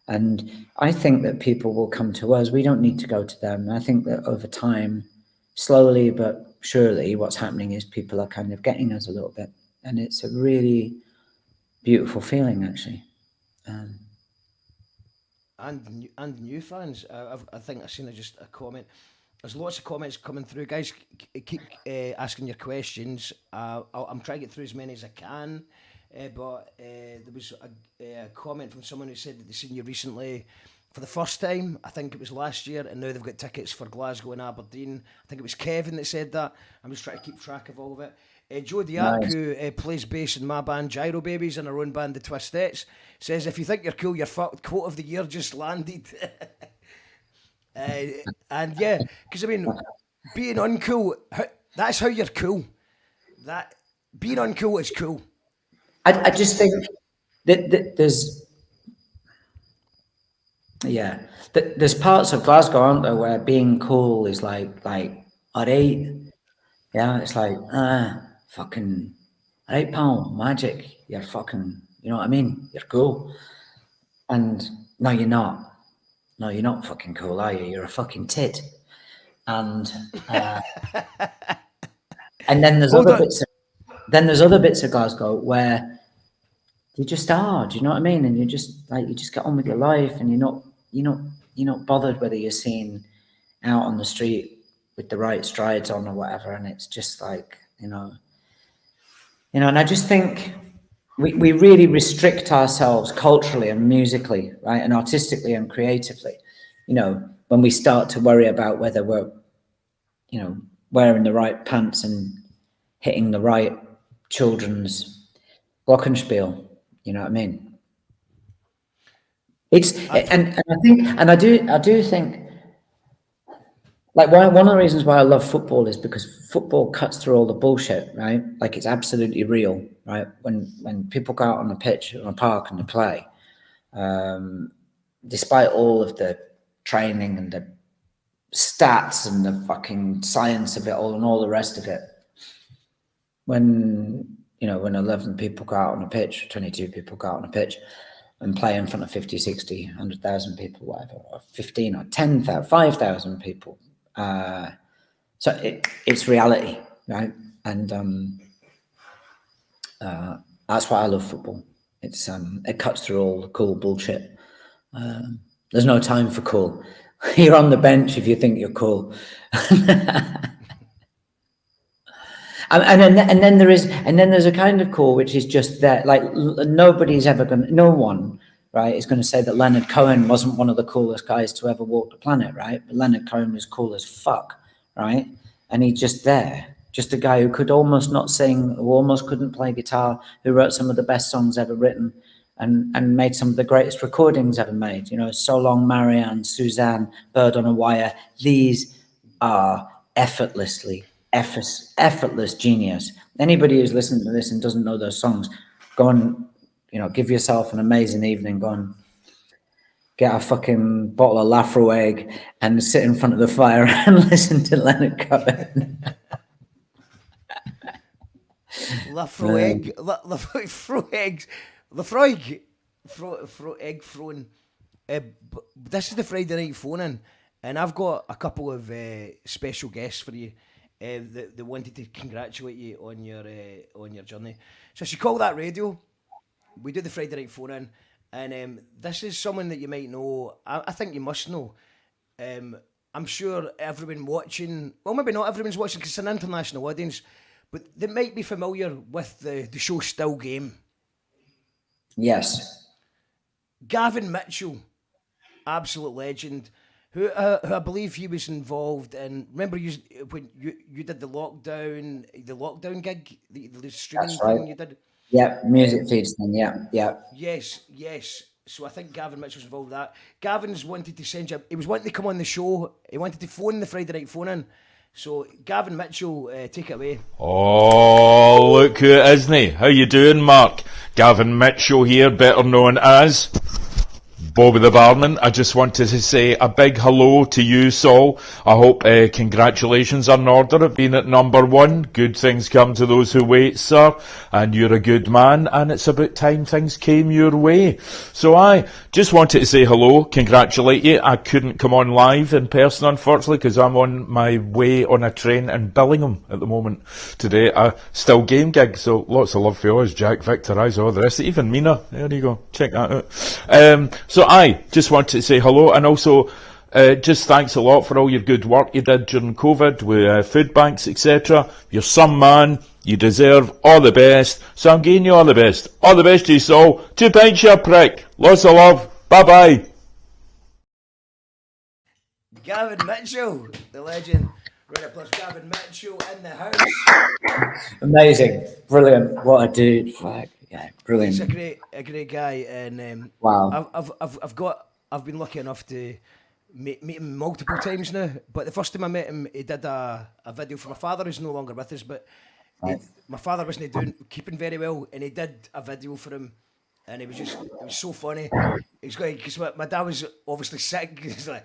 B: And I think that people will come to us. We don't need to go to them. And I think that over time, slowly but surely, what's happening is people are kind of getting us a little bit. And it's a really beautiful feeling, actually.
A: And new fans. I think I've seen just a comment. There's lots of comments coming through, guys. Keep asking your questions. I'm trying to get through as many as I can. But there was a comment from someone who said that they've seen you recently for the first time. I think it was last year, and now they've got tickets for Glasgow and Aberdeen. I think it was Kevin that said that. I'm just trying to keep track of all of it. Joe Diak,
B: Nice.
A: who plays bass in my band Gyro Babies and our own band The Twistettes, says, "If you think you're cool, you're fucked. Quote of the year just landed." And yeah, because I mean, being uncool, that's how you're cool. That being uncool is cool.
B: I just think that there's parts of Glasgow, aren't there, where being cool is like, all right, yeah, it's like, fucking, all right, pal, magic, you're fucking, you know what I mean? You're cool. And no, you're not. no, you're not fucking cool, are you? You're a fucking tit. And and then there's other bits. Then there's other bits of Glasgow where you just are. Do you know what I mean? And you just get on with your life, and you're not bothered whether you're seen out on the street with the right strides on or whatever. And it's just like, you know. And I just think we really restrict ourselves culturally and musically, right, and artistically and creatively, you know, when we start to worry about whether we're, you know, wearing the right pants and hitting the right children's glockenspiel. You know what I mean? It's and I think, and I do think, like, one of the reasons why I love football is because football cuts through all the bullshit, right? Like, it's absolutely real, right? When people go out on the pitch, on a park, and they play, despite all of the training and the stats and the fucking science of it all and all the rest of it, when 11 people go out on a pitch, 22 people go out on a pitch and play in front of 50, 60, 100,000 people, whatever, or 15 or 10,000, 5,000 people. So it's reality, right? And that's why I love football. It's it cuts through all the cool bullshit. There's no time for cool. You're on the bench if you think you're cool. And then there's a kind of cool which is just that, like, no one, right, is going to say that Leonard Cohen wasn't one of the coolest guys to ever walk the planet, right? But Leonard Cohen was cool as fuck, right? And he's just there, just a guy who could almost not sing, who almost couldn't play guitar, who wrote some of the best songs ever written, and made some of the greatest recordings ever made. You know, So Long Marianne, Suzanne, Bird on a Wire. These are effortless genius. Anybody who's listening to this and doesn't know those songs, go and, you know, give yourself an amazing evening. Go and get a fucking bottle of Lafroig and sit in front of the fire and listen to Leonard Cohen.
A: Lafroig, egg thrown. This is the Friday night phone-in, and I've got a couple of special guests for you. They wanted to congratulate you on your journey. So she called that radio. We do the Friday night phone-in, and this is someone that you might know. I think you must know. I'm sure everyone watching, well, maybe not everyone's watching because it's an international audience, but they might be familiar with the show Still Game.
B: Yes.
A: Gavin Mitchell, absolute legend, who I believe he was involved in. Remember when you did the lockdown gig, the streaming thing you did?
B: Yeah, music feeds thing, yeah.
A: Yes. So I think Gavin Mitchell's involved with that. Gavin's wanted to send you, he was wanting to come on the show, he wanted to phone the Friday night phone-in. So Gavin Mitchell, take it away.
C: Oh, look who it is, isn't he? How you doing, Mark? Gavin Mitchell here, better known as Bobby the Barman. I just wanted to say a big hello to you, Saul. I hope congratulations are in order at being at number one. Good things come to those who wait, sir. And you're a good man, and it's about time things came your way. So I just wanted to say hello, congratulate you. I couldn't come on live in person, unfortunately, because I'm on my way on a train in Billingham at the moment today. A Still Game gig, so lots of love for yours, Jack, Victor, eyes, all the rest. Even Mina, there you go, check that out. So I just wanted to say hello, and also just thanks a lot for all your good work you did during COVID with food banks, etc. You're some man, you deserve all the best, so I'm giving you all the best. All the best to you, Saul. 2 pints, you prick. Lots of love. Bye-bye.
A: Gavin Mitchell, the legend. Right up, plus Gavin Mitchell in the house.
B: Amazing, brilliant, what a dude. Fuck. Yeah, brilliant.
A: He's a great guy, and
B: wow.
A: I've been lucky enough to meet him multiple times now. But the first time I met him, he did a video for my father, who's no longer with us. But my father wasn't keeping very well, and he did a video for him, and it was so funny. He's like, because my dad was obviously sick. He's like,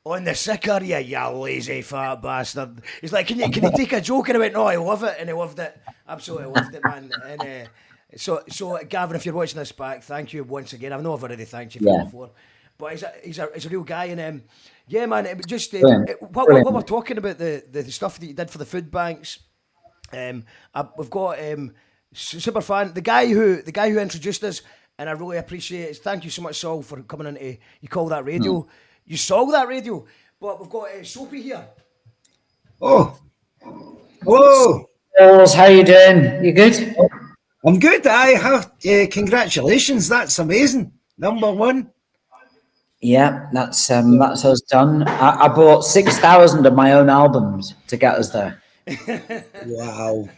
A: on the sick are you lazy fat bastard. He's like, can you take a joke? And I went, no, I love it, and he loved it. Absolutely loved it, man. And So Gavin, if you're watching this back, thank you once again. I know I've already thanked you for it before, but he's a real guy, and yeah, man, it was just what we're talking about, the stuff that you did for the food banks. We've got super fan, the guy who introduced us, and I really appreciate it. Thank you so much, Saul, for coming into You Call That Radio. You saw that radio, but we've got Soapy here.
D: Oh, whoa!
B: Charles, how you doing? You good?
D: I'm good. I have congratulations. That's amazing. Number one.
B: Yeah, that's us done. I bought 6,000 of my own albums to get us there.
D: Wow.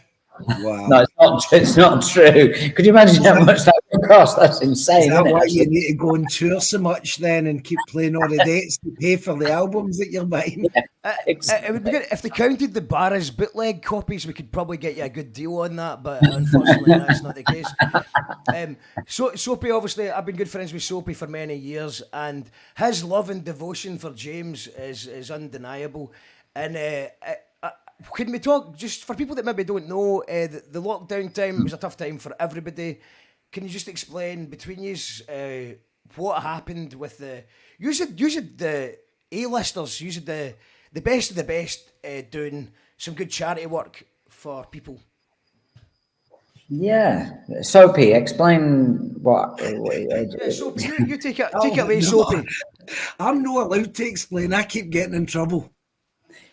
B: No, it's not true. Could you imagine how much that would cost? That's insane.
D: Is that why
B: isn't it?
D: you need to go and tour so much then and keep playing all the dates to pay for the albums that you're buying?
B: Yeah,
A: it would be good if they counted the Barra's bootleg copies. We could probably get you a good deal on that, but unfortunately that's not the case. Soapy, obviously, I've been good friends with Soapy for many years, and his love and devotion for James is undeniable. And can we talk, just for people that maybe don't know, the lockdown time was a tough time for everybody. Can you just explain between yous what happened with the A-listers, the best of the best doing some good charity work for people?
B: Yeah, Soapy, explain what.
A: Yeah, Soapy, you take it away, Soapy.
D: I'm not allowed to explain. I keep getting in trouble.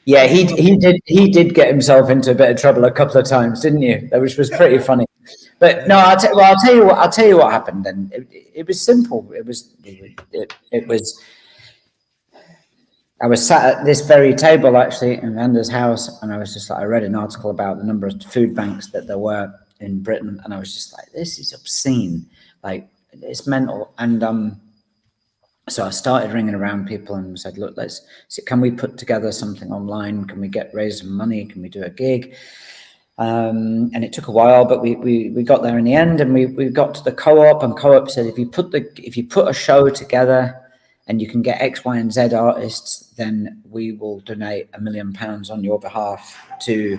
B: Yeah, he did get himself into a bit of trouble a couple of times, didn't you? Which was pretty funny. But no, I'll tell you what happened. And it was simple. It was. I was sat at this very table actually in Vander's house, and I was just like, I read an article about the number of food banks that there were in Britain, and I was just like, this is obscene. Like, it's mental. And so I started ringing around people and said, look, can we put together something online? Can we raise some money? Can we do a gig? And it took a while, but we got there in the end, and we got to the co-op, and co-op said, if you put a show together and you can get X, Y, and Z artists, then we will donate £1 million on your behalf to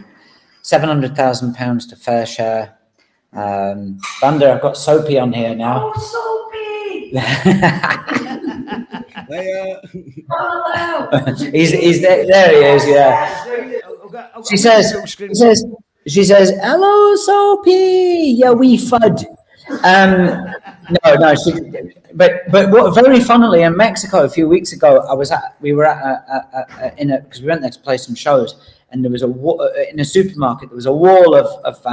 B: £700,000 to Fair Share. Vander, I've got Soapy on here now.
A: Oh, Soapy!
B: He's there. There he is. Yeah. She says, "Hello, Soapy. Yeah, we fud." No. But what, very funnily, in Mexico a few weeks ago, we were because we went there to play some shows, and there was in a supermarket there was a wall of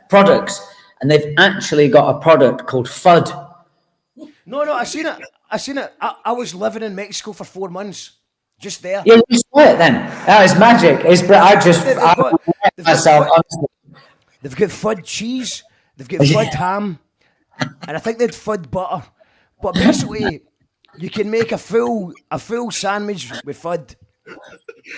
B: products, and they've actually got a product called FUD.
A: No, I seen it. I was living in Mexico for 4 months, just there.
B: Yeah, you saw it then. That is magic.
A: They've got FUD cheese, they've got FUD ham, and I think they'd FUD butter. But basically, you can make a full sandwich with FUD.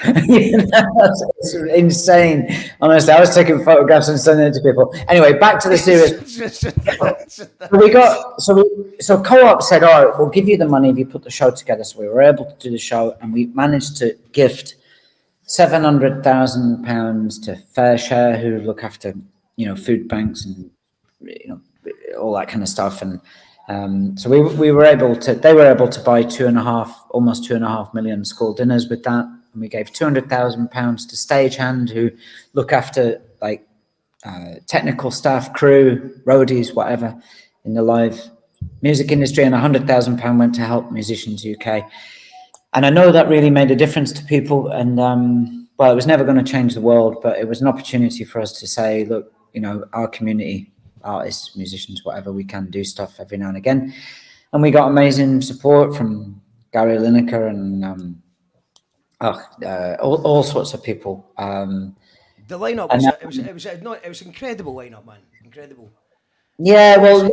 B: It's insane. Honestly, I was taking photographs and sending it to people. Anyway, back to the serious. So co-op said, all right, we'll give you the money if you put the show together. So we were able to do the show, and we managed to gift £700,000 to Fair Share, who look after, food banks and, all that kind of stuff. And so they were able to buy almost 2.5 million school dinners with that. And we gave £200,000 to Stagehand, who look after technical staff, crew, roadies, whatever, in the live music industry. And £100,000 went to help Musicians UK. And I know that really made a difference to people. And it was never going to change the world, but it was an opportunity for us to say, look, our community, artists, musicians, whatever, we can do stuff every now and again. And we got amazing support from Gary Lineker and all sorts of people.
A: The lineup it was incredible lineup, man. Incredible.
B: Yeah, well,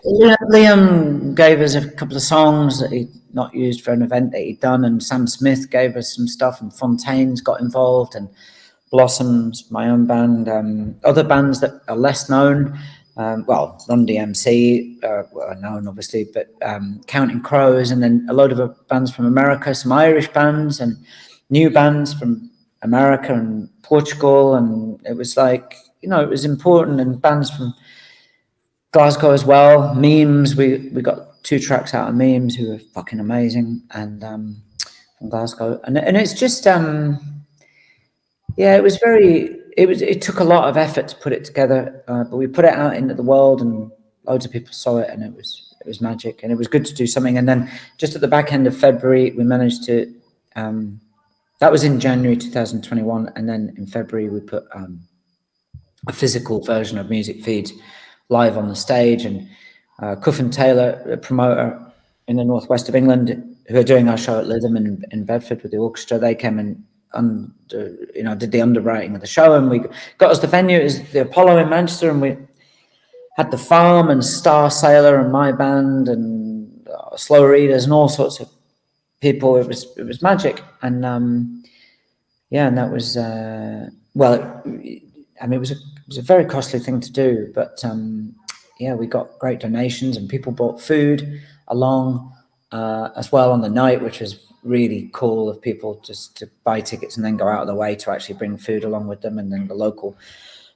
B: Liam gave us a couple of songs that he'd not used for an event that he'd done, and Sam Smith gave us some stuff, and Fontaine's got involved, and Blossoms, my own band, other bands that are less known. Run DMC are known, obviously, but Counting Crows, and then a load of bands from America, some Irish bands, and new bands from America and Portugal. And it was like, it was important, and bands from Glasgow as well. Memes, we got 2 tracks out of Memes, who are fucking amazing, and from Glasgow, and it's just yeah, it took a lot of effort to put it together, but we put it out into the world, and loads of people saw it, and it was magic, and it was good to do something. And then just at the back end of February, we managed to. That was in January 2021, and then in February we put a physical version of Music Feeds live on the stage, and Cuff and Taylor, a promoter in the northwest of England, who are doing our show at Lytham in Bedford with the orchestra, they came and did the underwriting of the show, and we got us the venue. It was the Apollo in Manchester, and we had the Farm and Star Sailor and my band and Slow Readers and all sorts of people. It was magic, and and that was it was a very costly thing to do, but we got great donations, and people brought food along as well on the night, which was really cool of people just to buy tickets and then go out of the way to actually bring food along with them. And then the local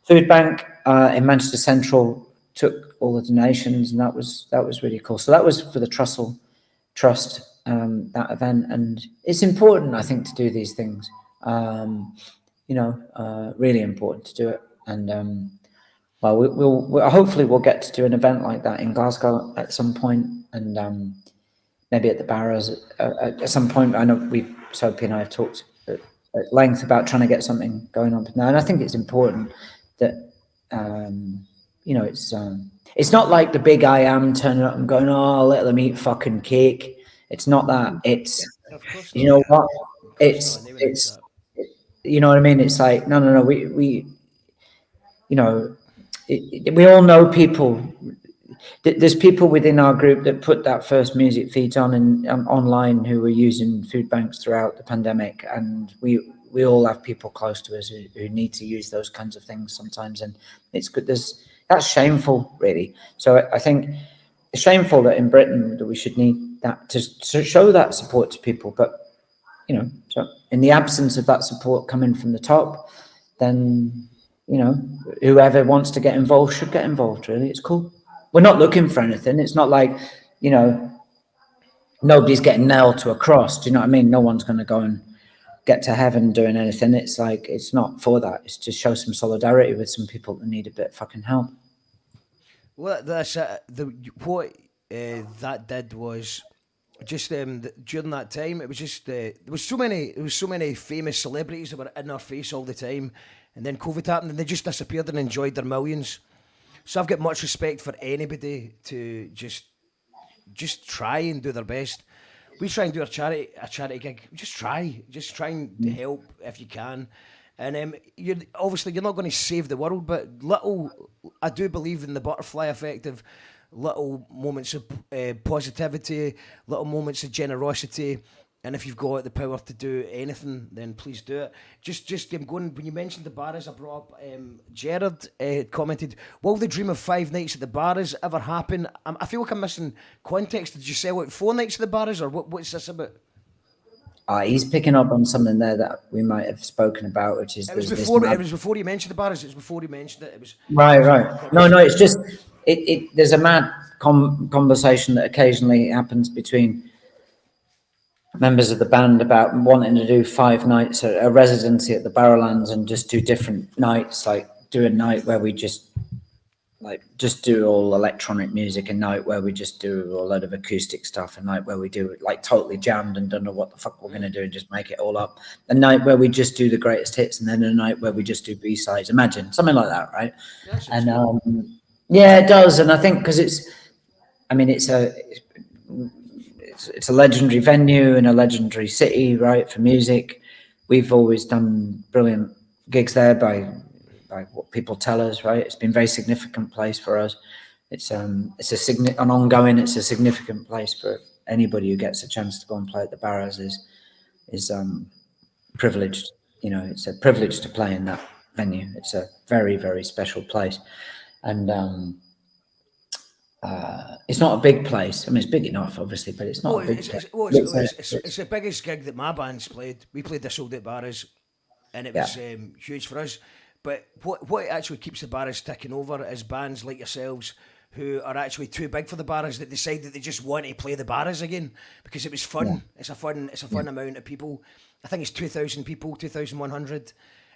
B: food bank in Manchester Central took all the donations, and that was really cool. So that was for the Trussell Trust, that event, and it's important, I think, to do these things. Really important to do it. And we'll hopefully we'll get to do an event like that in Glasgow at some point, and maybe at the Barrows at some point. I know Sophie and I have talked at length about trying to get something going on now, and I think it's important that it's not like the big I Am turning up and going, "Oh, let them eat fucking cake." It's not that. It's you know what? It's you know what I mean. It's like no. We we all know people. There's people within our group that put that first Music Feeds on and online who were using food banks throughout the pandemic, and we all have people close to us who need to use those kinds of things sometimes, and it's good. That's shameful, really. So I think it's shameful that in Britain that we should need that to show that support to people. But so in the absence of that support coming from the top, then whoever wants to get involved should get involved. Really, it's cool. We're not looking for anything. It's not like, nobody's getting nailed to a cross. Do you know what I mean? No one's going to go and get to heaven doing anything. It's like, it's not for that. It's to show some solidarity with some people that need a bit of fucking help.
A: Well, that's what that did was just during that time. It was just there was so many famous celebrities that were in our face all the time, and then COVID happened and they just disappeared and enjoyed their millions. So I've got much respect for anybody to just try and do their best. We try and do a charity gig. Just try and help if you can. And you're not going to save the world, but I do believe in the butterfly effect of little moments of positivity, little moments of generosity. And if you've got the power to do anything, then please do it. Just going, when you mentioned the Barras, I brought up Gerard commented, will the dream of 5 nights at the Barras ever happen? I feel like I'm missing context. Did you sell out 4 nights at the Barras, or what's this about?
B: He's picking up on something there that we might have spoken about, which is...
A: It was before you mentioned the Barras. It was before you mentioned it. It was
B: Right. No, it's just... there's a mad conversation that occasionally happens between members of the band about wanting to do 5 nights, a residency at the Barrowlands, and just do different nights, like do a night where we just do all electronic music, a night where we just do a load of acoustic stuff, a night where we do it like totally jammed and don't know what the fuck we're going to do and just make it all up, a night where we just do the greatest hits, and then a night where we just do B-sides. Imagine something like that, right? And it does. And I think because it's a legendary venue in a legendary city, right, for music. We've always done brilliant gigs there by what people tell us, right? It's been a very significant place for us. It's a significant place for anybody who gets a chance to go and play at the Barrows is privileged. It's a privilege to play in that venue. It's a very, very special place. And it's not a big place. I mean, it's big enough, obviously, but it's not a big place.
A: It's the biggest gig that my band's played. We played this old at Barras, and it was huge for us. But what actually keeps the Barras ticking over is bands like yourselves who are actually too big for the barras that decide that they just want to play the barras again because it was fun.
B: Yeah.
A: It's a fun amount of people. I think it's 2,000 people, 2,100.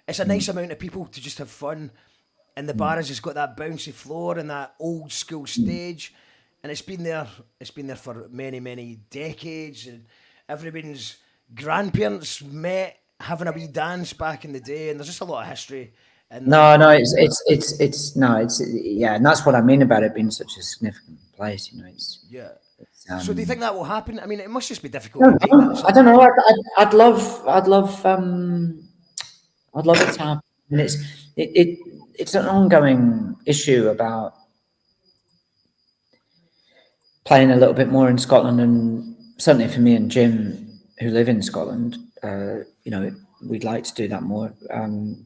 A: It's a nice amount of people to just have fun. And the barras has got that bouncy floor and that old school stage. And it's been there for many, many decades. And everyone's grandparents met having a wee dance back in the day. And there's just a lot of history. And
B: yeah, and that's what I mean about it being such a significant place. You know,
A: so do you think that will happen? I mean, it must just be difficult.
B: I don't know. I'd love it to happen. And it's an ongoing issue about playing a little bit more in Scotland, and certainly for me and Jim, who live in Scotland, you know, we'd like to do that more,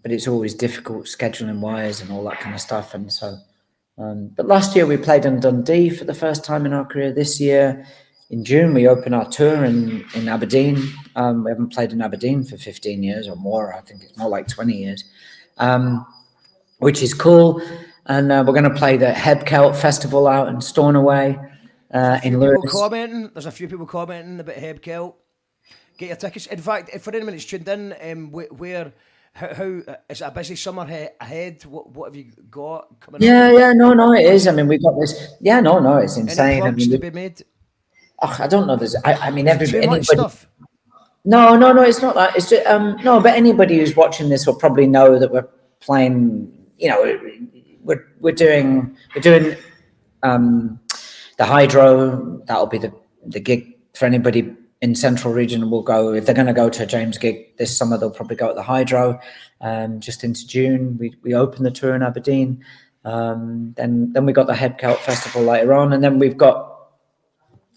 B: but it's always difficult scheduling wise and all that kind of stuff. And so, but last year we played in Dundee for the first time in our career. This year, in June, we open our tour in Aberdeen. We haven't played in Aberdeen for 15 years or more. I think it's more like 20 years, which is cool. And we're going to play the Hebcelt Festival out in Stornoway in Lewis.
A: There's a few people commenting about Hebcelt. Get your tickets. In fact, for anyone that's tuned in, how is it a busy summer ahead? What have you got coming up?
B: No, it is. I mean, we've got this. Yeah, no, it's insane.
A: Any plugs to be made?
B: I don't know. I mean, anybody.
A: Stuff?
B: No, it's not that. It's just, no, but anybody who's watching this will probably know that we're playing. You know, we're doing the Hydro. That'll be the gig for anybody in Central Region. Will go if they're going to go to a James gig this summer. They'll probably go at the Hydro. Just into June, we open the tour in Aberdeen. Then we got the Hebcelt Festival later on, and then we've got.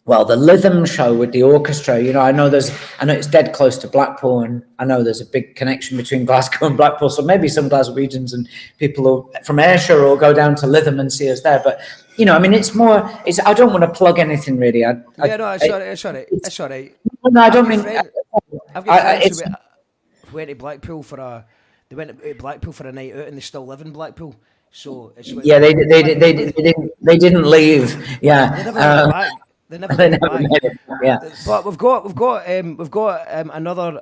B: Well, the Lytham show with the orchestra, you know, I know it's dead close to Blackpool, and I know there's a big connection between Glasgow and Blackpool. So maybe some Glaswegians and people from Ayrshire will go down to Lytham and see us there. But, you know, I mean, I don't want to plug anything really.
A: It's all right.
B: No, I don't mean.
A: I've got friends who went to Blackpool they went to Blackpool for a night out and they still live in Blackpool. So it's
B: they didn't leave. Yeah.
A: They never made it.
B: Yeah,
A: but we've got another.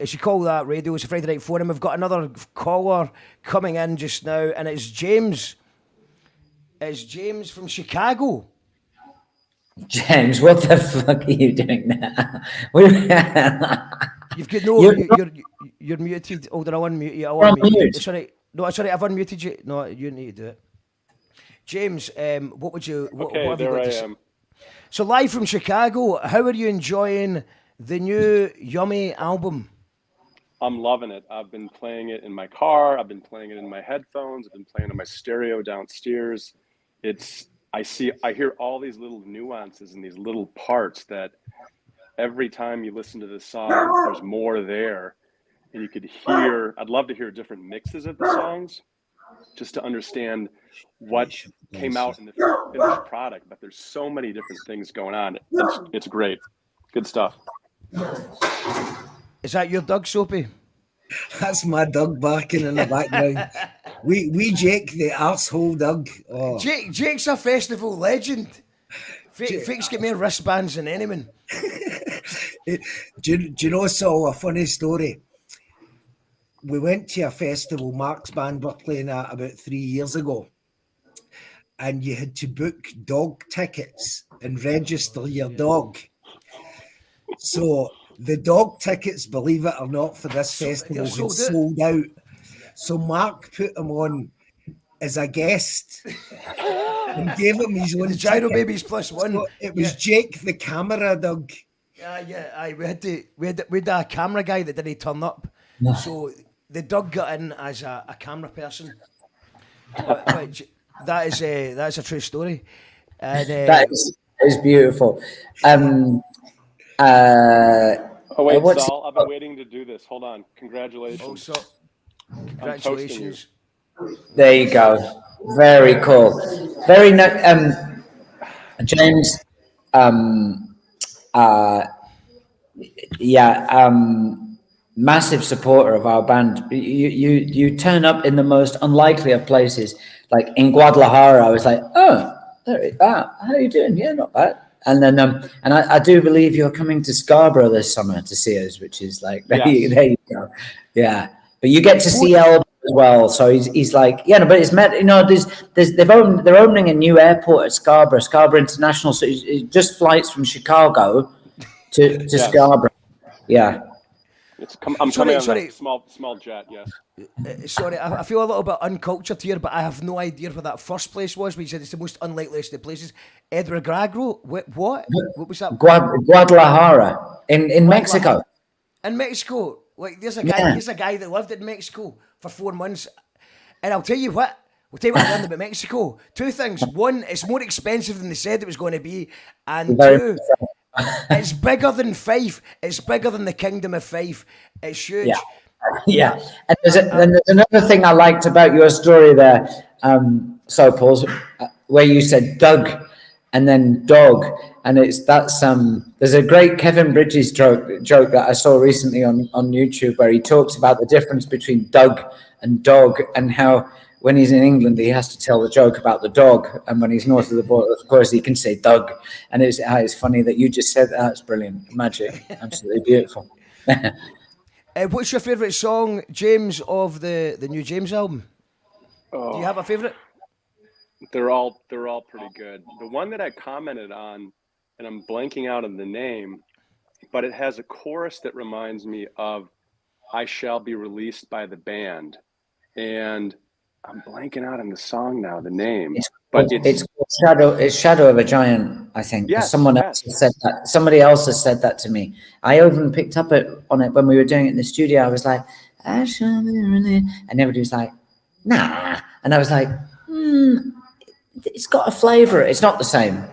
A: As you call that radio, it's a Friday night forum. We've got another caller coming in just now, and it's James. It's James from Chicago.
B: James, what the fuck are you doing now?
A: You've got you're muted. Hold on, I'll unmute you. I'll unmute you. Sorry, I've unmuted you. No, you need to do it. James, what would you? What have
E: there
A: you got
E: I
A: to
E: am.
A: So live from Chicago, how are you enjoying the new Yummy album?
E: I'm loving it. I've been playing it in my car. I've been playing it in my headphones. I've been playing it on my stereo downstairs. I hear all these little nuances and these little parts that every time you listen to this song, there's more there. And you could hear, I'd love to hear different mixes of the songs just to understand what came out in the finished product, but there's so many different things going on. It's great. Good stuff.
A: Is that your dog, Soapy?
D: That's my dog barking in the background. we Jake, the arsehole dog. Oh.
A: Jake's a festival legend. Fakes get more wristbands than anyone.
D: Do you know, Saul, a funny story? We went to a festival Mark's band were playing at about 3 years ago, and you had to book dog tickets and register your dog. So the dog tickets, believe it or not, for this festival had sold out. So Mark put him on as a guest and gave him his own
A: Gyro
D: ticket.
A: Babies +1.
D: So it was Jake the camera dog.
A: We had a camera guy that didn't turn up. No. So the dog got in as a camera person. But that's a true story. And,
B: that is beautiful.
E: Oh wait, Saul, I've been waiting to do this. Hold on. Congratulations.
A: Congratulations.
B: There you go. Very cool. Very James. massive supporter of our band. You turn up in the most unlikely of places, like in Guadalajara. I was like, oh, how are you doing? Yeah, not bad. And then and I do believe you're coming to Scarborough this summer to see us, which is like there you go. Yeah, but you get to see L as well. So he's like, yeah, no, but it's met. You know, they're opening a new airport at Scarborough International. So it's just flights from Chicago to Scarborough. Yeah.
E: I'm coming on a small jet, yes.
A: Sorry, I feel a little bit uncultured here, but I have no idea where that first place was. Where you said it's the most unlikeliest of places. Edwargagro? What was that?
B: Guadalajara in Mexico.
A: In Mexico, like there's a guy that lived in Mexico for 4 months, and I'll tell you what I learned about Mexico. 2 things: one, it's more expensive than they said it was going to be, and 2. It's bigger than Fife. It's bigger than the Kingdom of Fife. It's huge.
B: Yeah. And there's another thing I liked about your story there, so Paul, where you said Doug and then dog, and there's a great Kevin Bridges joke that I saw recently on YouTube where he talks about the difference between Doug and dog, and how when he's in England, he has to tell the joke about the dog, and when he's north of the border, of course, he can say Doug. And it's funny that you just said that. It's brilliant, magic, absolutely beautiful.
A: What's your favourite song, James, of the new James album? Do you have a favourite?
E: They're all pretty good. The one that I commented on, and I'm blanking out on the name, but it has a chorus that reminds me of "I Shall Be Released" by the band, and I'm blanking out on the song now, the name. It's
B: Shadow of a Giant, I think.
E: Yes,
B: Someone else has said that. Somebody else has said that to me. I even picked up on it when we were doing it in the studio. I was like, I shall be released, and everybody was like, nah. And I was like, it's got a flavour. It's not the same,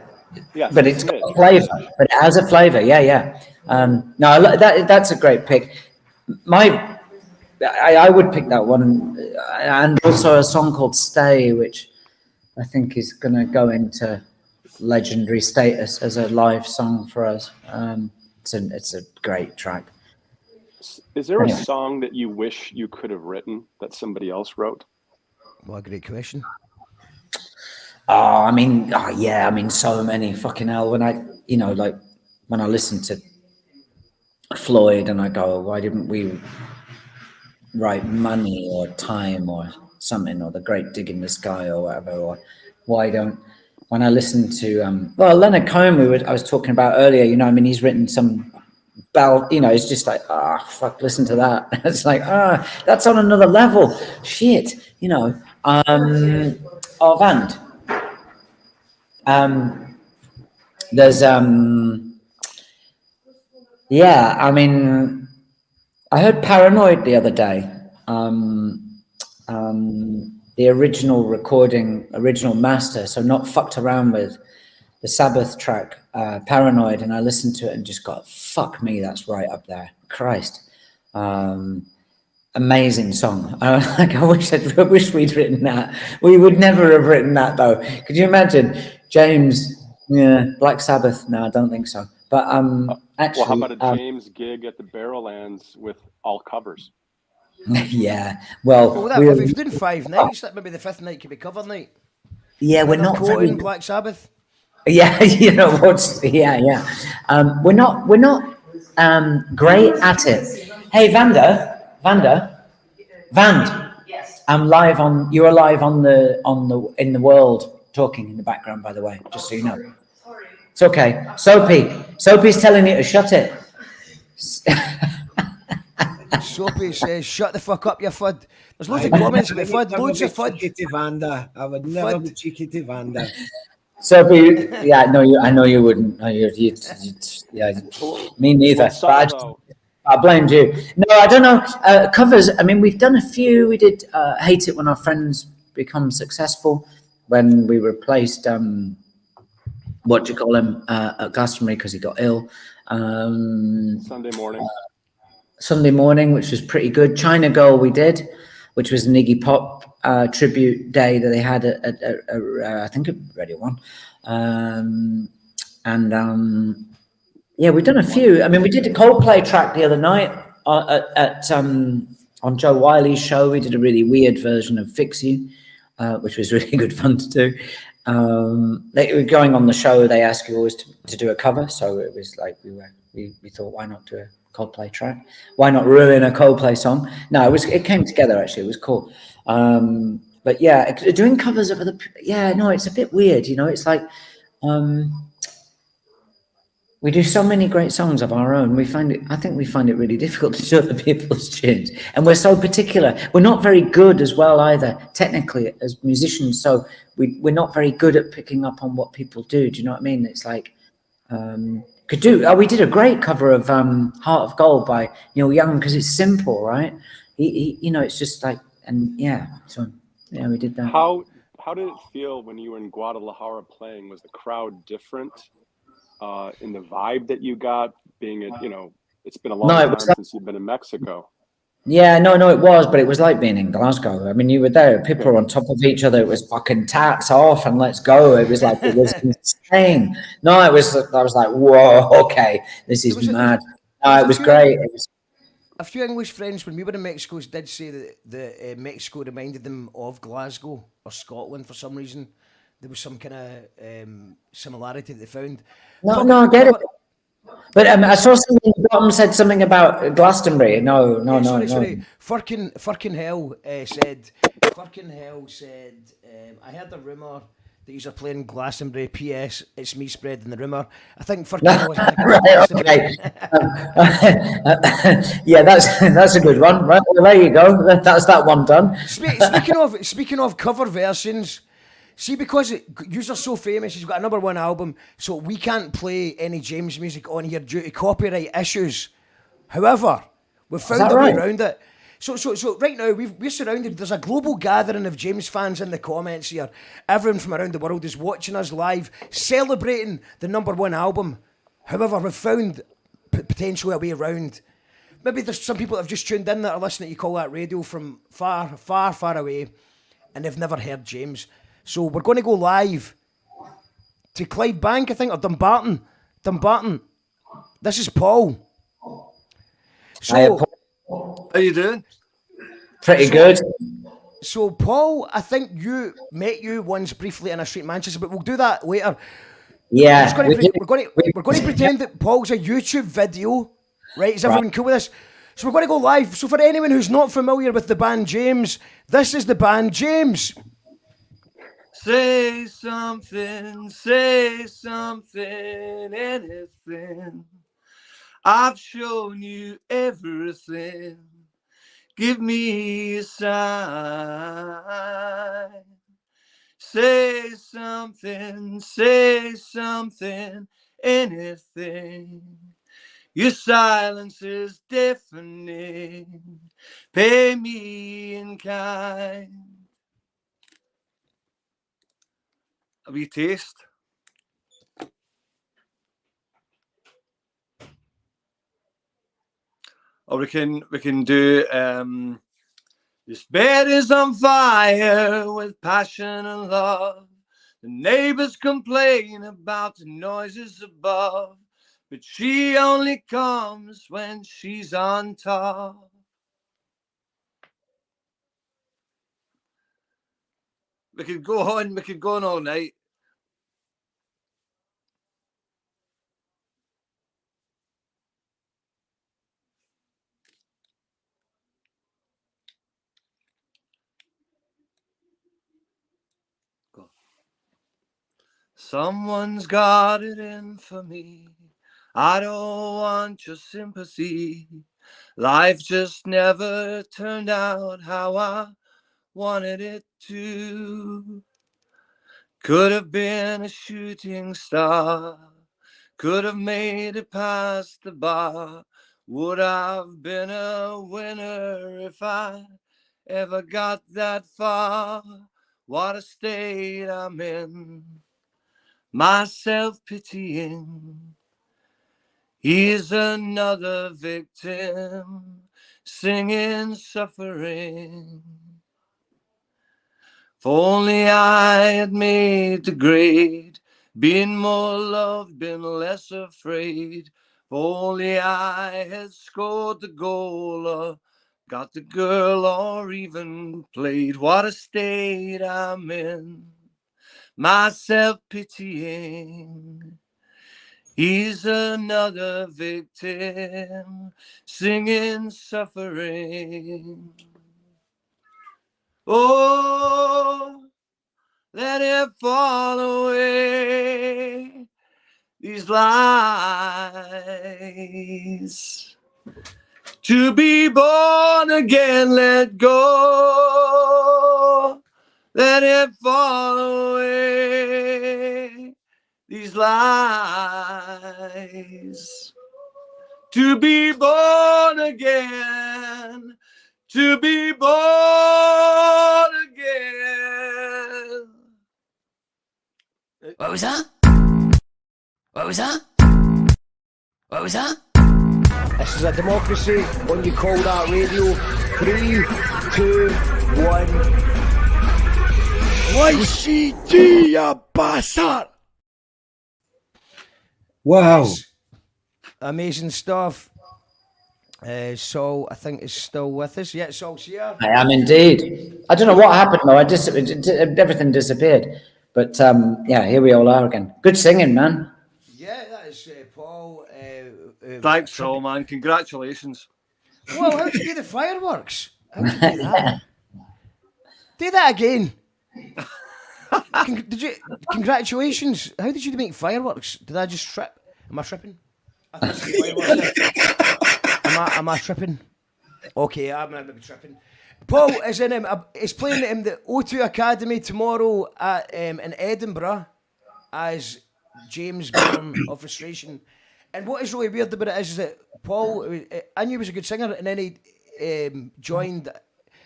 B: but it's got a flavour. But it has a flavour. Yeah. No, that's a great pick. I would pick that one, and also a song called "Stay," which I think is going to go into legendary status as a live song for us. It's a great track.
E: Is there a song that you wish you could have written that somebody else wrote?
A: What a great question.
B: I mean, so many. Fucking hell. When I listen to Floyd and I go, why didn't we write Money or Time or something, or The Great Dig in the Sky or whatever, or when I listen to Leonard Cohen, I was talking about earlier, he's written some it's just like, fuck, listen to that. It's like, that's on another level. Shit, Vand. There's I heard Paranoid the other day. The original master, so not fucked around with, the Sabbath track, Paranoid, and I listened to it and just got, fuck me, that's right up there. Christ. Amazing song. I wish we'd written that. We would never have written that though. Could you imagine? James, Black Sabbath? No, I don't think so. But actually,
E: well, how about a James gig at the Barrowlands with all covers?
B: Yeah. Well,
A: if we've done 5 nights, that maybe the 5th night could be cover night.
B: Yeah, we're not very
A: Black Sabbath.
B: Yeah, yeah. We're not great at it. Hey, Vand. Yes. You're live in the world talking in the background, by the way, just so you know. Sorry. It's okay. Soapy's telling you to shut it.
A: Soapy says, shut the fuck up, you fud. There's loads of comments about fud, loads of fud.
D: I would never be cheeky to Vanda.
B: Soapy, I know you wouldn't. No, me neither. I blamed you. No, I don't know. Covers, we've done a few. We did Hate It When Our Friends Become Successful, when we replaced, at Glastonbury because he got ill. Sunday Morning, which was pretty good. China Girl we did, which was an Iggy Pop tribute day that they had at I think at Radio 1. We've done a few. We did a Coldplay track the other night, on Joe Wiley's show, we did a really weird version of Fix You, which was really good fun to do. They were going on the show, they ask you always to do a cover, so it was like we thought, why not do a Coldplay track? Why not ruin a Coldplay song? No, it came together actually. It was cool. But yeah, doing covers of other, it's a bit weird, you know. It's like we do so many great songs of our own. I think we find it really difficult to do other people's tunes, and we're so particular. We're not very good as well either, technically, as musicians. So we're not very good at picking up on what people do. Do you know what I mean? It's like we did a great cover of Heart of Gold by Neil Young, because it's simple, right? He it's just like, and yeah, so yeah, we did that.
E: How did it feel when you were in Guadalajara playing? Was the crowd different in the vibe that you got, being it's been a long time since you've been in Mexico?
B: Yeah, no, it was, but it was like being in Glasgow. I mean, you were there, people were on top of each other. It was fucking tats off and let's go. It was like, it was insane. No, I was like, whoa, okay, this is mad. No, it was great.
A: A few English friends, when we were in Mexico, did say that Mexico reminded them of Glasgow or Scotland for some reason. There was some kind of similarity that they found.
B: No, I get it. But I saw something. Bottom said something about Glastonbury. No.
A: Sorry. Firkin Hell said. I heard a rumor that you're playing Glastonbury. P.S. It's me spreading the rumor. I think Firkin Hell was
B: right, okay. Yeah, that's a good one. Right, well, there you go. That's that one done.
A: Speaking of cover versions. See, because you are so famous, he's got a #1 album, so we can't play any James music on here due to copyright issues. However, we've found a way around it. So right now, we're surrounded, there's a global gathering of James fans in the comments here. Everyone from around the world is watching us live, celebrating the #1 album. However, we've found potentially a way around. Maybe there's some people that have just tuned in that are listening to You Call That Radio from far, far, far away, and they've never heard James. So we're going to go live to Clydebank, I think, or Dumbarton. This is Paul. So,
F: how you doing?
B: Pretty good.
A: So Paul, I think met you once briefly in a street in Manchester, but we'll do that later.
B: Yeah.
A: We're going to pretend that Paul's a YouTube video, right? Is everyone cool with this? So we're going to go live. So for anyone who's not familiar with the band James, this is the band James.
F: Say something, anything. I've shown you everything. Give me a sign. Say something, anything. Your silence is deafening. Pay me in kind. A wee taste. Or we can do this bed is on fire with passion and love. The neighbors complain about the noises above, but she only comes when she's on top. We could go on all night. Go. Someone's got it in for me. I don't want your sympathy. Life just never turned out how I wanted it to. Could have been a shooting star, could have made it past the bar, would have been a winner if I ever got that far. What a state I'm in, my self-pitying. He's another victim, singing suffering. If only I had made the grade, been more loved, been less afraid. If only I had scored the goal or got the girl or even played. What a state I'm in, my self-pitying. He's another victim, singing, suffering. Oh, let it fall away, these lies. To be born again, let go, let it fall away, these lies. To be born again, to be born again.
A: What was that? What was that? What was that? This is a democracy when you call that radio. 3, 2, 1. YCD bastard!
D: Wow.
A: Amazing stuff. Saul, I think, is still with us. Yeah, Saul's here.
B: I am indeed. I don't know what happened though. Everything disappeared. But yeah, here we all are again. Good singing, man.
A: Yeah, that is Paul.
F: Thanks, Saul, man. Congratulations.
A: Well, how'd you do the fireworks? How'd you do that? Do that again. Did you? Congratulations. How did you make fireworks? Did I just trip? Am I tripping? I think I said fireworks. Am I tripping? Okay, I'm maybe tripping. Paul is in is playing in the O2 Academy tomorrow at in Edinburgh as James Born of Frustration. And what is really weird about it is that Paul, I knew he was a good singer, and then he joined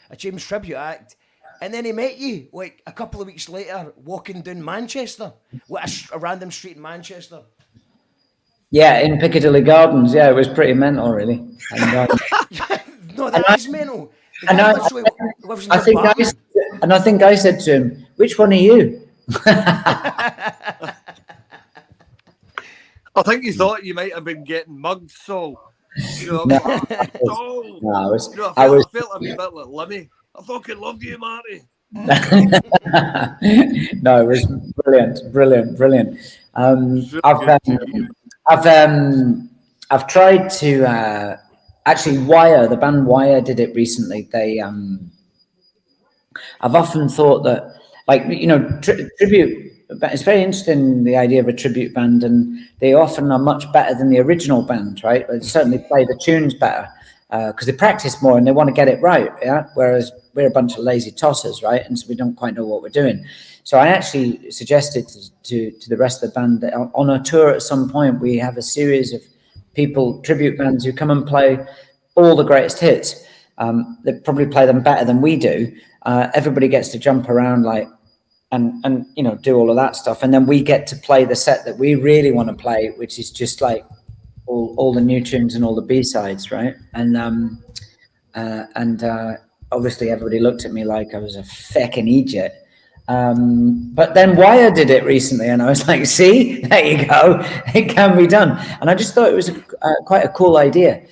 A: a James tribute act, and then he met you like a couple of weeks later walking down Manchester, a random street in Manchester.
B: Yeah, in Piccadilly Gardens. Yeah, it was pretty mental, really. And,
A: no, that is mental.
B: I think I said to him, "Which one are you?"
F: I think you thought you might have been getting mugged, so you know,
B: No,
F: Saul.
B: no,
F: I felt a wee bit like Lemmy. I fucking love you, Marty.
B: No, it was brilliant. I've tried to actually Wire, the band Wire did it recently. They I've often thought that, like, you know, tribute. It's very interesting, the idea of a tribute band, and they often are much better than the original band, right? They certainly play the tunes better because they practice more and they want to get it right, yeah? Whereas we're a bunch of lazy tossers, right? And so we don't quite know what we're doing. So I actually suggested to the rest of the band that on a tour at some point, we have a series of people, tribute bands, who come and play all the greatest hits. They probably play them better than we do. Everybody gets to jump around like, and you know, do all of that stuff, and then we get to play the set that we really want to play, which is just like all the new tunes and all the B-sides, right? And obviously everybody looked at me like I was a feckin' idiot. But then Wire did it recently, and I was like, see, there you go, it can be done. And I just thought it was quite a cool idea.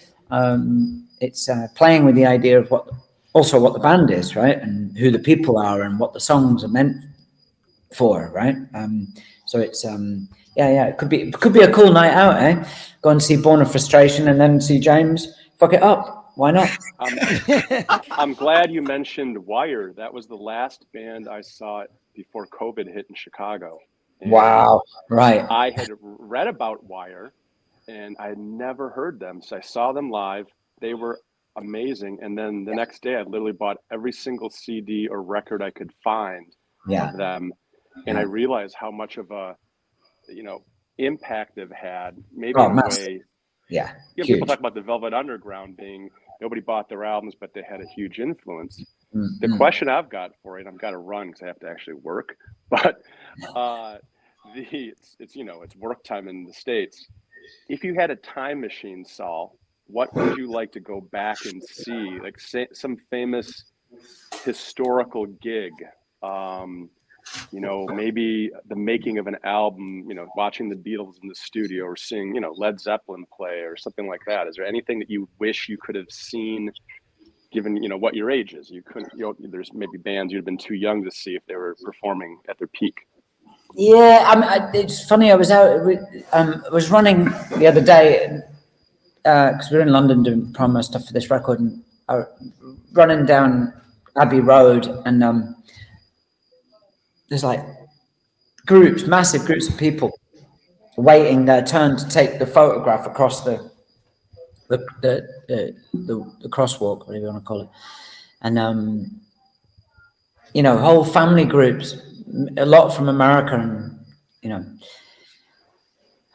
B: It's playing with the idea of what the band is, right, and who the people are and what the songs are meant for, right? So it's it could be a cool night out, eh? Go and see Born of Frustration and then see James fuck it up. Why not?
E: I'm glad you mentioned Wire. That was the last band I saw before COVID hit in Chicago. And
B: wow, right.
E: I had read about Wire and I had never heard them. So I saw them live. They were amazing. And then the next day I literally bought every single CD or record I could find of them. And I realized how much of a, you know, impact they've had, maybe in a way.
B: Yeah.
E: You know, people talk about the Velvet Underground being, nobody bought their albums, but they had a huge influence. The question I've got for you, and I've got to run because I have to actually work, but it's you know, it's work time in the States. If you had a time machine, Saul, what would you like to go back and see? Like, say, some famous historical gig. you know, maybe the making of an album, you know, watching the Beatles in the studio or seeing, you know, Led Zeppelin play or something like that? Is there anything that you wish you could have seen, given, you know, what your age is? You couldn't, you know, there's maybe bands you'd have been too young to see if they were performing at their peak.
B: Yeah, it's funny. I was running the other day because we were in London doing promo stuff for this record, and running down Abbey Road, and there's like massive groups of people waiting their turn to take the photograph across the crosswalk, whatever you want to call it, and you know, whole family groups, a lot from America, and you know.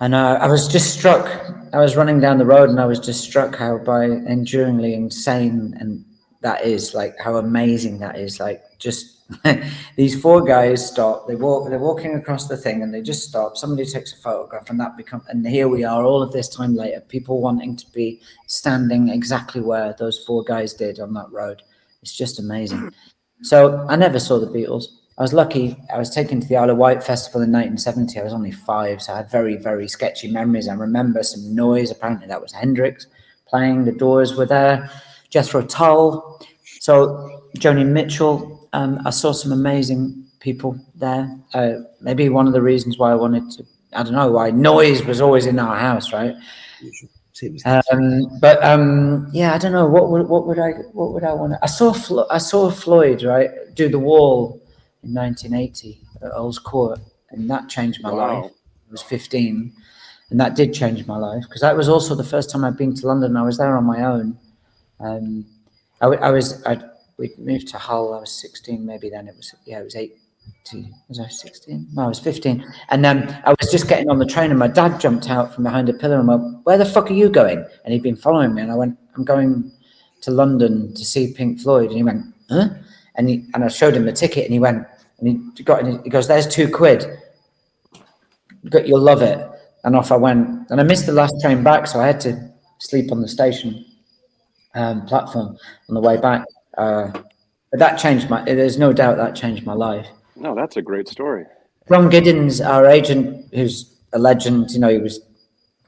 B: And I was just struck. I was running down the road, and I was just struck how enduringly insane and that is, like how amazing that is. Like just these four guys stop. They're walking across the thing, and they just stop. Somebody takes a photograph, and here we are, all of this time later, people wanting to be standing exactly where those four guys did on that road. It's just amazing. So I never saw the Beatles. I was lucky. I was taken to the Isle of Wight Festival in 1970. I was only 5, so I had very, very sketchy memories. I remember some noise. Apparently that was Hendrix playing. The Doors were there. Jethro Tull. So Joni Mitchell. I saw some amazing people there. Maybe one of the reasons why I wanted to, I don't know, why noise was always in our house, right? Yeah, I don't know. What would I want to? I saw Floyd, right, do The Wall in 1980 at Earl's Court, and that changed my life. I was 15, and that did change my life because that was also the first time I'd been to London. I was there on my own. We moved to Hull. I was 16, maybe then. It was 8. Was I 16? No, I was 15. And I was just getting on the train, and my dad jumped out from behind a pillar and went, "Where the fuck are you going?" And he'd been following me, and I went, "I'm going to London to see Pink Floyd." And he went, "Huh?" And I showed him the ticket, and he went, and he goes, "There's £2. You'll love it." And off I went, and I missed the last train back, so I had to sleep on the station platform on the way back. But that changed there's no doubt that changed my life.
E: No, that's a great story.
B: John Giddens, our agent, who's a legend, you know, he was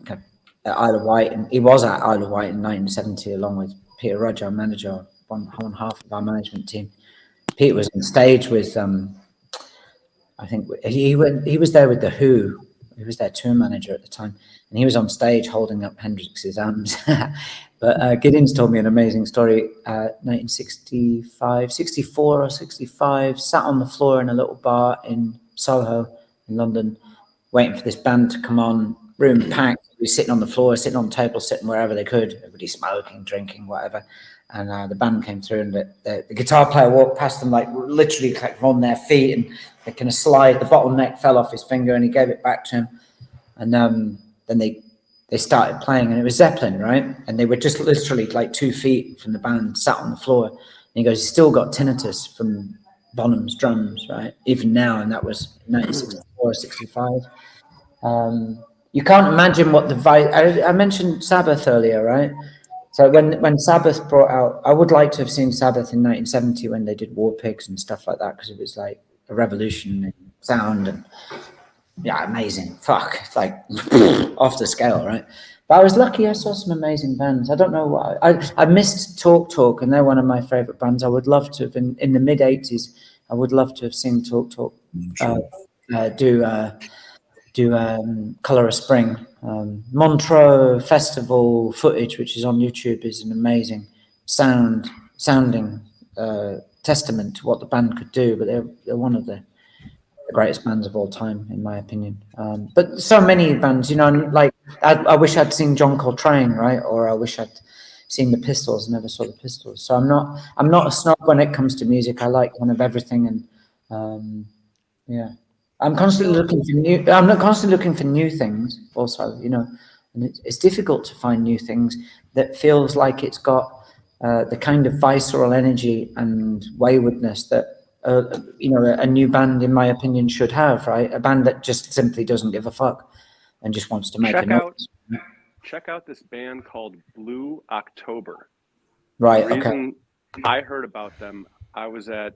B: at Isle of Wight, and he was at Isle of Wight in 1970, along with Peter Rudge, our manager, one half of our management team. Peter was on stage with, I think he was there with The Who. He was their tour manager at the time, and he was on stage holding up Hendrix's arms. But Giddens told me an amazing story. 1964 or 65, sat on the floor in a little bar in Soho in London, waiting for this band to come on. Room packed. We were sitting on the floor, sitting on tables, sitting wherever they could. Everybody smoking, drinking, whatever. And the band came through, and the guitar player walked past them, like literally like on their feet, and they kind of slide. The bottleneck fell off his finger, and he gave it back to him. And then they started playing, and it was Zeppelin, right? And they were just literally like 2 feet from the band, sat on the floor. And he goes, "He's still got tinnitus from Bonham's drums, right? Even now." And that was 1964, 65. You can't imagine what the vibe. I mentioned Sabbath earlier, right? So when Sabbath brought out, I would like to have seen Sabbath in 1970 when they did War Pigs and stuff like that, because it was like a revolution in sound and amazing. Fuck, it's like off the scale, right? But I was lucky. I saw some amazing bands. I don't know why. I missed Talk, and they're one of my favorite bands. I would love to have been in the mid '80s. I would love to have seen Talk do Colour of Spring. Montreux Festival footage, which is on YouTube, is an amazing sounding testament to what the band could do. But they're one of the greatest bands of all time, in my opinion. But so many bands, you know, like I wish I'd seen John Coltrane, right? Or I wish I'd seen the Pistols. Never saw the Pistols. So I'm not a snob when it comes to music. I like kind of everything, and I'm constantly looking for new things also, you know, and it's difficult to find new things that feels like it's got the kind of visceral energy and waywardness that you know, a new band, in my opinion, should have, right? A band that just simply doesn't give a fuck and just wants to make a noise.
E: Check out this band called Blue October.
B: Right.
E: The reason I heard about them, I was at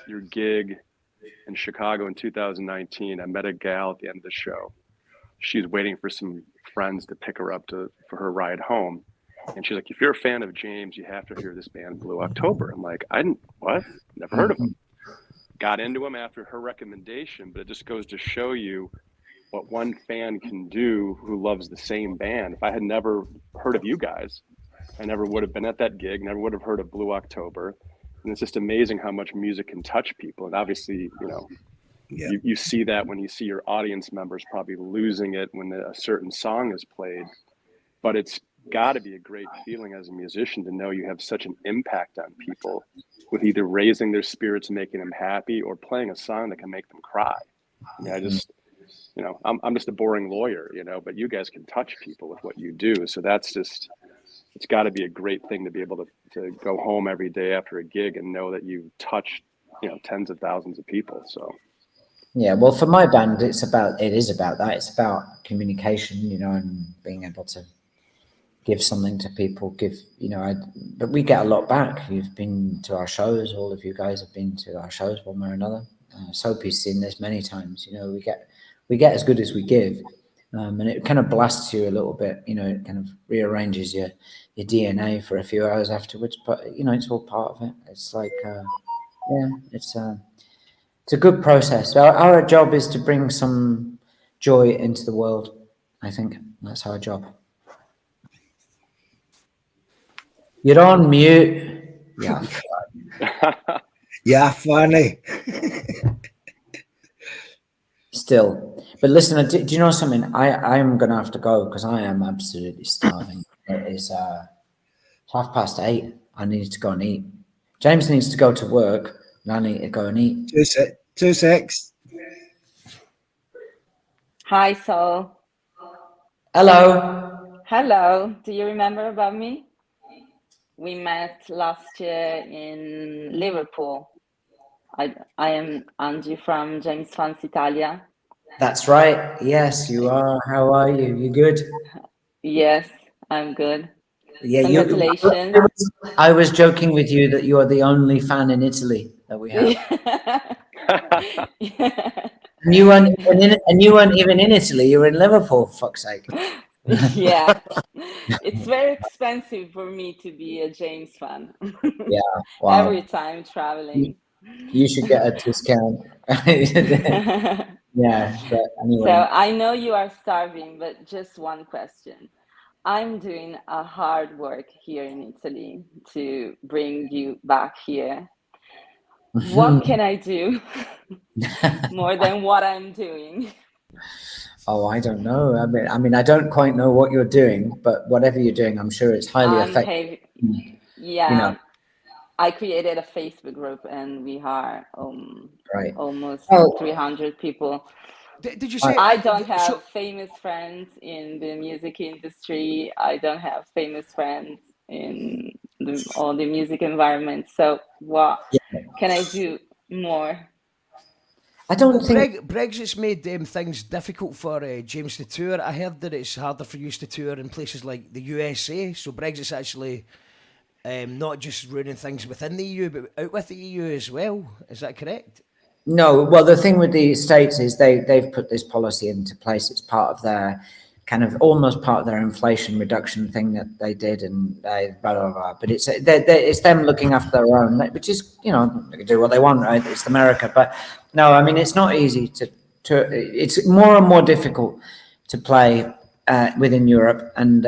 E: your gig in Chicago in 2019. I met a gal at the end of the show. She's waiting for some friends to pick her up for her ride home. And she's like, if you're a fan of James, you have to hear this band Blue October. I'm like, what? Never heard of them. Got into them after her recommendation, but it just goes to show you what one fan can do who loves the same band. If I had never heard of you guys, I never would have been at that gig, never would have heard of Blue October. And it's just amazing how much music can touch people. And obviously, you see that when you see your audience members probably losing it when a certain song is played. But it's got to be a great feeling as a musician to know you have such an impact on people with either raising their spirits and making them happy or playing a song that can make them cry. I mean, I'm just a boring lawyer, but you guys can touch people with what you do. So that's just, it's got to be a great thing to be able to go home every day after a gig and know that you've touched, tens of thousands of people. So.
B: Yeah, well, for my band, it is about that. It's about communication, and being able to give something to people, but we get a lot back. You've been to our shows. All of you guys have been to our shows one way or another. Soapy's seen this many times. We get as good as we give. And it kind of blasts you a little bit, it kind of rearranges your DNA for a few hours afterwards, but it's all part of it. It's like, it's a good process. Our job is to bring some joy into the world. I think that's our job. You're on mute. Yeah.
D: Yeah, funny.
B: Still, but listen, do you know something? I am gonna have to go because I am absolutely starving. It is 8:30. I need to go and eat. James needs to go to work, and I need to go and eat.
D: 2 secs.
G: Hi, Saul.
B: Hello.
G: Do you remember about me? We met last year in Liverpool. I am Angie from James Fans Italia.
B: That's right. Yes, you are. How are you? You good?
G: Yes, I'm good.
B: Yeah,
G: congratulations.
B: I was joking with you that you are the only fan in Italy that we have. And you weren't even in Italy. You were in Liverpool, for fuck's sake.
G: Yeah, it's very expensive for me to be a James fan.
B: Yeah, wow.
G: Every time traveling.
B: You should get a discount. Yeah, but anyway.
G: So I know you are starving, but just one question. I'm doing a hard work here in Italy to bring you back here. What can I do more than what I'm doing?
B: Oh, I don't know. I mean, I don't quite know what you're doing, but whatever you're doing, I'm sure it's highly effective.
G: Yeah, I created a Facebook group, and we are almost 300 people.
A: Did you say
G: I don't have famous friends in the music industry? I don't have famous friends in all the music environment. So what can I do more?
B: I don't think
A: Brexit's made things difficult for James to tour. I heard that it's harder for you to tour in places like the USA. So Brexit's actually not just ruining things within the EU, but out with the EU as well. Is that correct?
B: No. Well, the thing with the States is they've put this policy into place. It's part of their almost part of their inflation reduction thing that they did, and blah, blah, blah. But it's them looking after their own, which is, they can do what they want, right? It's America. But no, I mean, it's not easy to it's more and more difficult to play within Europe. And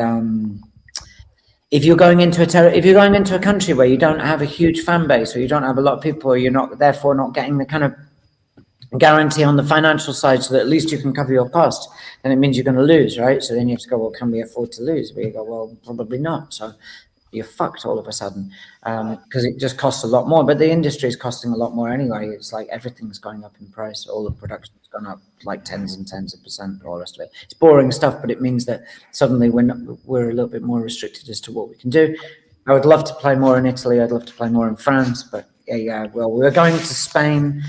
B: if you're going into a country where you don't have a huge fan base, or you don't have a lot of people, or you're therefore not getting the kind of guarantee on the financial side so that at least you can cover your costs, then it means you're going to lose, right? So then you have to go, well, can we afford to lose? We go, well, probably not. So you're fucked all of a sudden, because it just costs a lot more. But the industry is costing a lot more anyway. It's like everything's going up in price. All the production's gone up like tens and tens of percent, all the rest of it. It's boring stuff, but it means that suddenly we're a little bit more restricted as to what we can do. I would love to play more in Italy. I'd love to play more in France, but well, we're going to Spain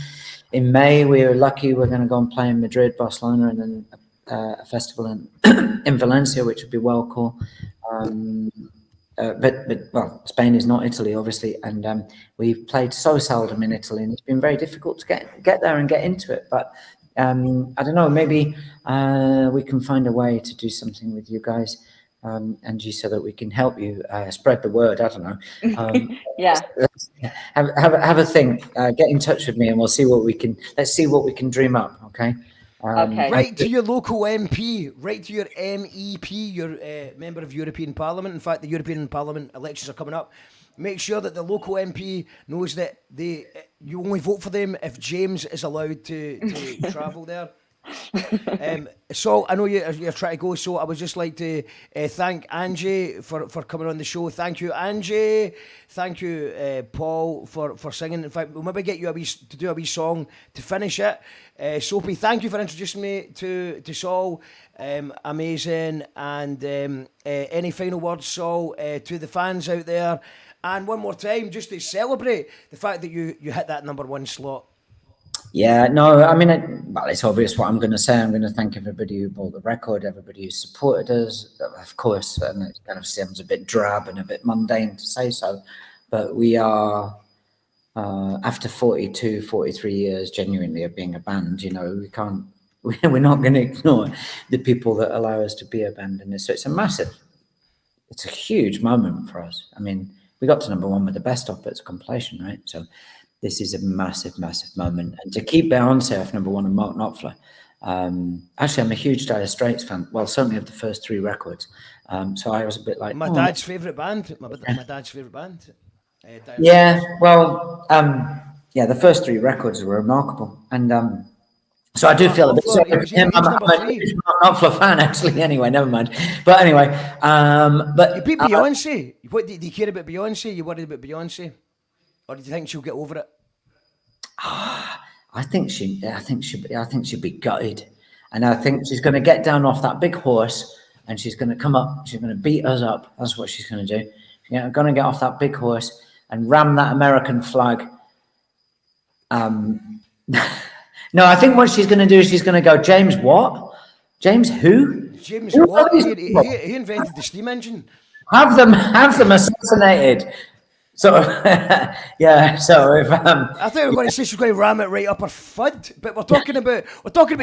B: in May. We were lucky. We're going to go and play in Madrid, Barcelona, and then a festival in Valencia, which would be well cool. But Spain is not Italy, obviously, and we've played so seldom in Italy, and it's been very difficult to get there and get into it. But I don't know, maybe we can find a way to do something with you guys, Angie, so that we can help you spread the word. I don't know.
G: Yeah.
B: Have a think. Get in touch with me, and we'll see what we can. Let's see what we can dream up. Okay.
G: Okay.
A: Write to your local MP, write to your MEP, your Member of European Parliament. In fact, the European Parliament elections are coming up. Make sure that the local MP knows that you only vote for them if James is allowed to travel there. So I know you're trying to go, so I would just like to thank Angie for coming on the show. Thank you, Angie. Thank you, Paul, for singing. In fact, we'll maybe get you to do a wee song to finish it. Soapy, thank you for introducing me to Saul. Amazing. And any final words, Saul, to the fans out there? And one more time, just to celebrate the fact that you hit that #1 slot.
B: Yeah, no, I mean, well, it's obvious what I'm going to say. I'm going to thank everybody who bought the record, everybody who supported us, of course, and it kind of sounds a bit drab and a bit mundane to say so, but we are, after 42, 43 years, genuinely of being a band, you know, we're not going to ignore the people that allow us to be a band, and so it's a huge moment for us. I mean, we got to #1 with the Best Of It's a compilation, right? So this is a massive, massive moment. And to keep Beyonce off #1 and Mark Knopfler. Actually, I'm a huge Dire Straits fan. Well, certainly of the first 3 records. So I was a bit like...
A: My dad's favourite band. My dad's favourite band.
B: Yeah, well, the first 3 records were remarkable. And so I do feel a bit sorry for him. I'm a huge Mark Knopfler fan, actually. Anyway, never mind. But anyway... but
A: you beat Beyonce. What do you care about Beyonce? You worried about Beyonce? Or do you think she'll get over it?
B: I think she'll be gutted, and I think she's going to get down off that big horse, and she's going to come up. She's going to beat us up. That's what she's going to do. She's going to get off that big horse and ram that American flag. No, I think what she's going to do is she's going to go, James what? James who?
A: James what? He invented the steam engine.
B: Have them assassinated. So yeah, so if
A: I think we're going to say she's going to ram it right up her fud, but we're talking about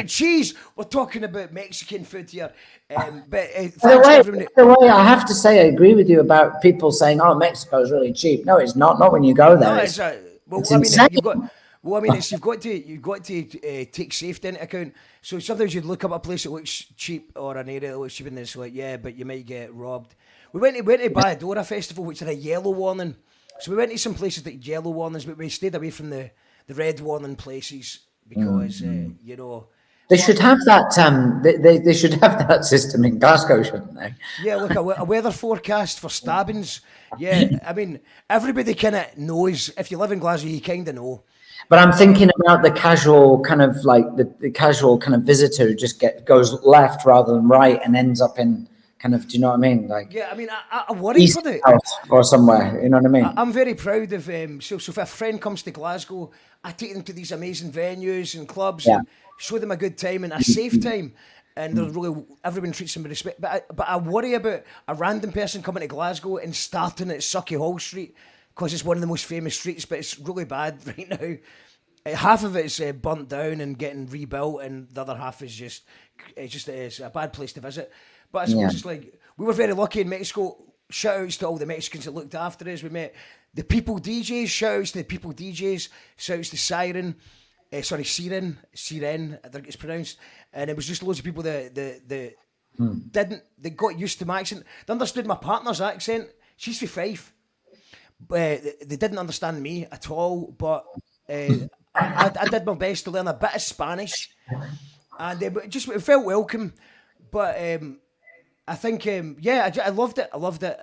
A: cheese. We're talking about Mexican food here.
B: The way I have to say, I agree with you about people saying, "Oh, Mexico's really cheap." No, it's not. Not when you go there.
A: No, you've got to take safety into account. So sometimes you'd look up a place that looks cheap or an area that looks cheap, and it's like, yeah, but you might get robbed. We went to Bayadora Festival, which had a yellow warning. So we went to some places that had yellow warnings, but we stayed away from the red warning places because, you know...
B: They should have that, they should have that system in Glasgow, shouldn't they?
A: Yeah, look, a weather forecast for stabbings. Yeah, I mean, everybody kind of knows. If you live in Glasgow, you kind of know.
B: But I'm thinking about the casual kind of like the casual kind of visitor who just goes left rather than right and ends up in... kind of, do you know what I mean? Like,
A: yeah, I mean, I worry for the
B: or somewhere, you know what I mean?
A: I'm very proud of so if a friend comes to Glasgow, I take them to these amazing venues and clubs and show them a good time and a safe time, and everyone treats them with respect. But I worry about a random person coming to Glasgow and starting at Sucky Hall Street because it's one of the most famous streets, but it's really bad right now. Half of it's burnt down and getting rebuilt, and the other half is it's a bad place to visit. But I suppose it's like, we were very lucky in Mexico. Shout outs to all the Mexicans that looked after us. We met the People DJs. Shout outs to the People DJs. Shout outs to Siren, I think it's pronounced. And it was just loads of people that they got used to my accent. They understood my partner's accent. She's from Fife. They didn't understand me at all, but I did my best to learn a bit of Spanish. And it felt welcome. But... I think, I loved it.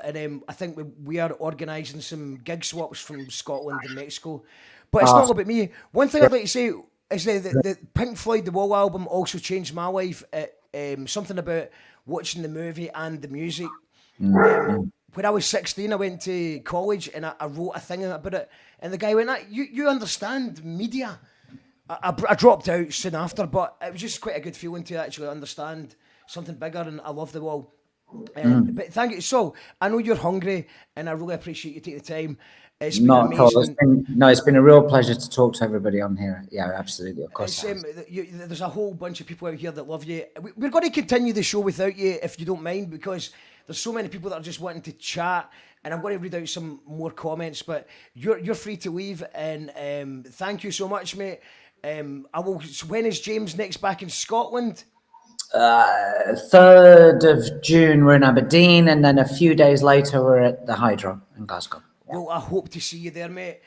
A: And I think we are organising some gig swaps from Scotland and Mexico. But it's not all about me. One thing I'd like to say is the Pink Floyd The Wall album also changed my life. Something about watching the movie and the music. When I was 16, I went to college and I wrote a thing about it. And the guy went, you understand media. I dropped out soon after, but it was just quite a good feeling to actually understand something bigger, and I love The Wall. But thank you. So I know you're hungry, and I really appreciate you taking the time. It's been
B: Not at all.
A: amazing.
B: It's been a real pleasure to talk to everybody on here. Yeah, absolutely. Of course.
A: There's a whole bunch of people out here that love you. We're going to continue the show without you, if you don't mind, because there's so many people that are just wanting to chat, and I'm going to read out some more comments. But you're free to leave, and thank you so much, mate. When is James next back in Scotland?
B: 3rd of June, we're in Aberdeen, and then a few days later, we're at the Hydro in Glasgow. Yeah.
A: Well, I hope to see you there, mate.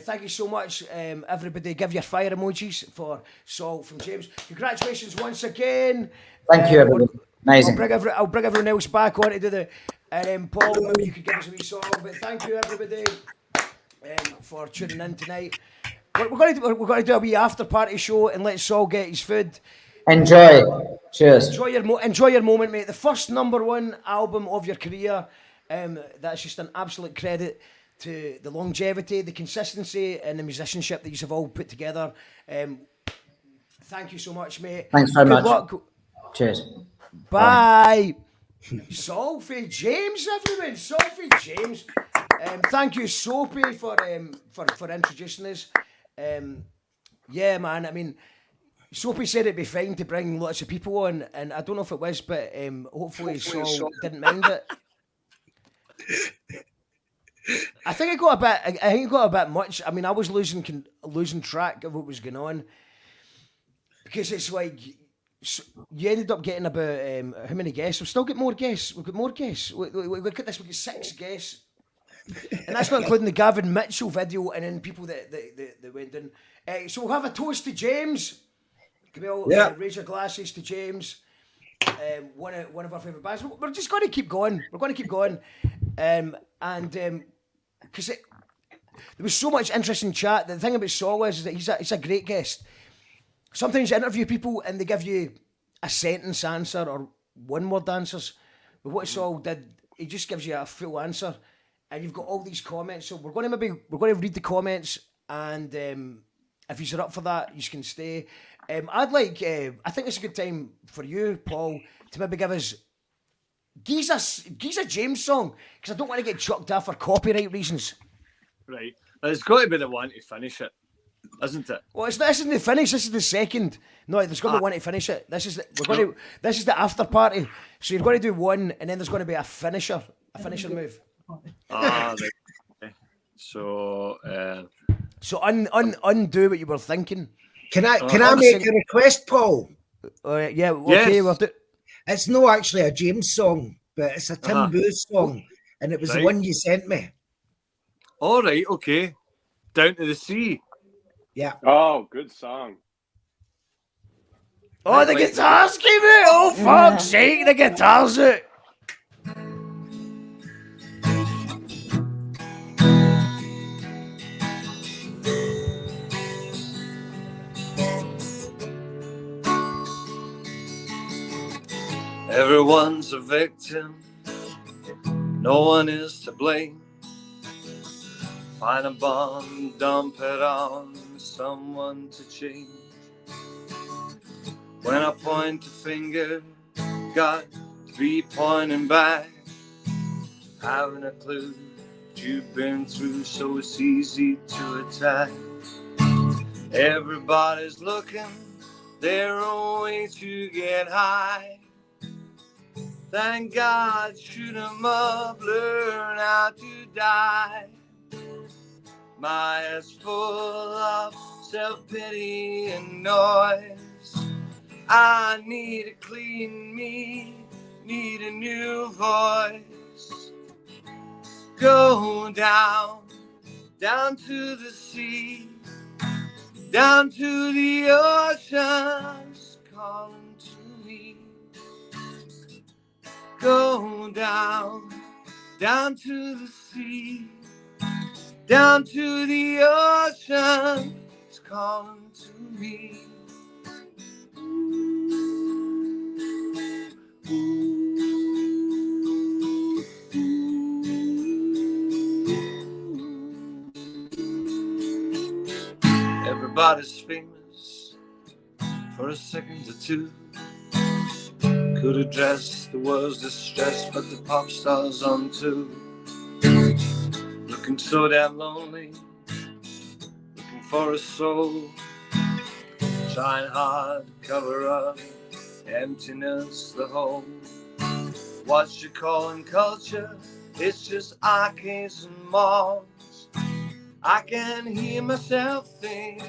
A: Thank you so much, everybody. Give your fire emojis for Saul from James. Congratulations once again.
B: Thank you, everybody. Amazing.
A: I'll bring everyone else back on to do the. And Paul, maybe you could give us a wee song. But thank you, everybody, for tuning in tonight. We're going to do a wee after party show and let Saul get his food.
B: Enjoy. Cheers.
A: Enjoy your moment, mate. The first #1 album of your career. That's just an absolute credit to the longevity, the consistency, and the musicianship that you have all put together. Thank you so much, mate.
B: Thanks very much.
A: Good luck.
B: Cheers.
A: Bye. Sophie James, everyone. Sophie James. Thank you, Sophie, for introducing us. Yeah, man. I mean, Sophie said it'd be fine to bring lots of people on, and I don't know if it was, but hopefully Saul didn't mind it. I think it got a bit much. I mean, I was losing track of what was going on, because it's like you ended up getting about how many guests? We've still got more guests. We've got more guests. Look at this. We got 6 guests, and that's not including the Gavin Mitchell video and then people that went in. So we'll have a toast to James. Can we all raise your glasses to James? One of our favourite bands. We're just going to keep going. We're going to keep going, and because there was so much interesting chat. The thing about Saul is that he's a great guest. Sometimes you interview people and they give you a sentence answer or one-word answers. But what Saul did, he just gives you a full answer, and you've got all these comments. So we're going to read the comments, and if you're up for that, you can stay. I think it's a good time for you, Paul, to maybe give us a James song, because I don't want to get chucked off for copyright reasons.
F: Right. It's got to be the one to finish it, isn't it?
A: Well, this isn't the finish. This is the second. No, there's going to be one to finish it. This is the after party. So you're going to do one, and then there's going to be a finisher move.
F: Right. So
A: undo what you were thinking.
D: Can I make a request, Paul?
A: Yeah. Okay.
F: Yes.
D: It's not actually a James song, but it's a Tim Booth song, and it was the one you sent me.
F: All right. Okay. Down to the Sea.
D: Yeah.
E: Oh, good song.
A: Oh, the guitars came out! Oh, fuck's sake, the guitars out!
F: Everyone's a victim. No one is to blame. Find a bomb, dump it on someone to change. When I point a finger, got to be pointing back. Having a clue what you've been through, so it's easy to attack. Everybody's looking their own way to get high. Thank God, shoot 'em up, learn how to die. My head's full of self-pity and noise. I need a clean me, need a new voice. Go down, down to the sea, down to the oceans calling to me. Go down, down to the sea, down to the ocean, it's calling to me. Everybody's famous for a second or two. could address the world's distress, but the pop stars on too. Looking so damn lonely, looking for a soul, trying hard to cover up emptiness, the hole. What you calling culture? It's just arcades and malls. I can hear myself think,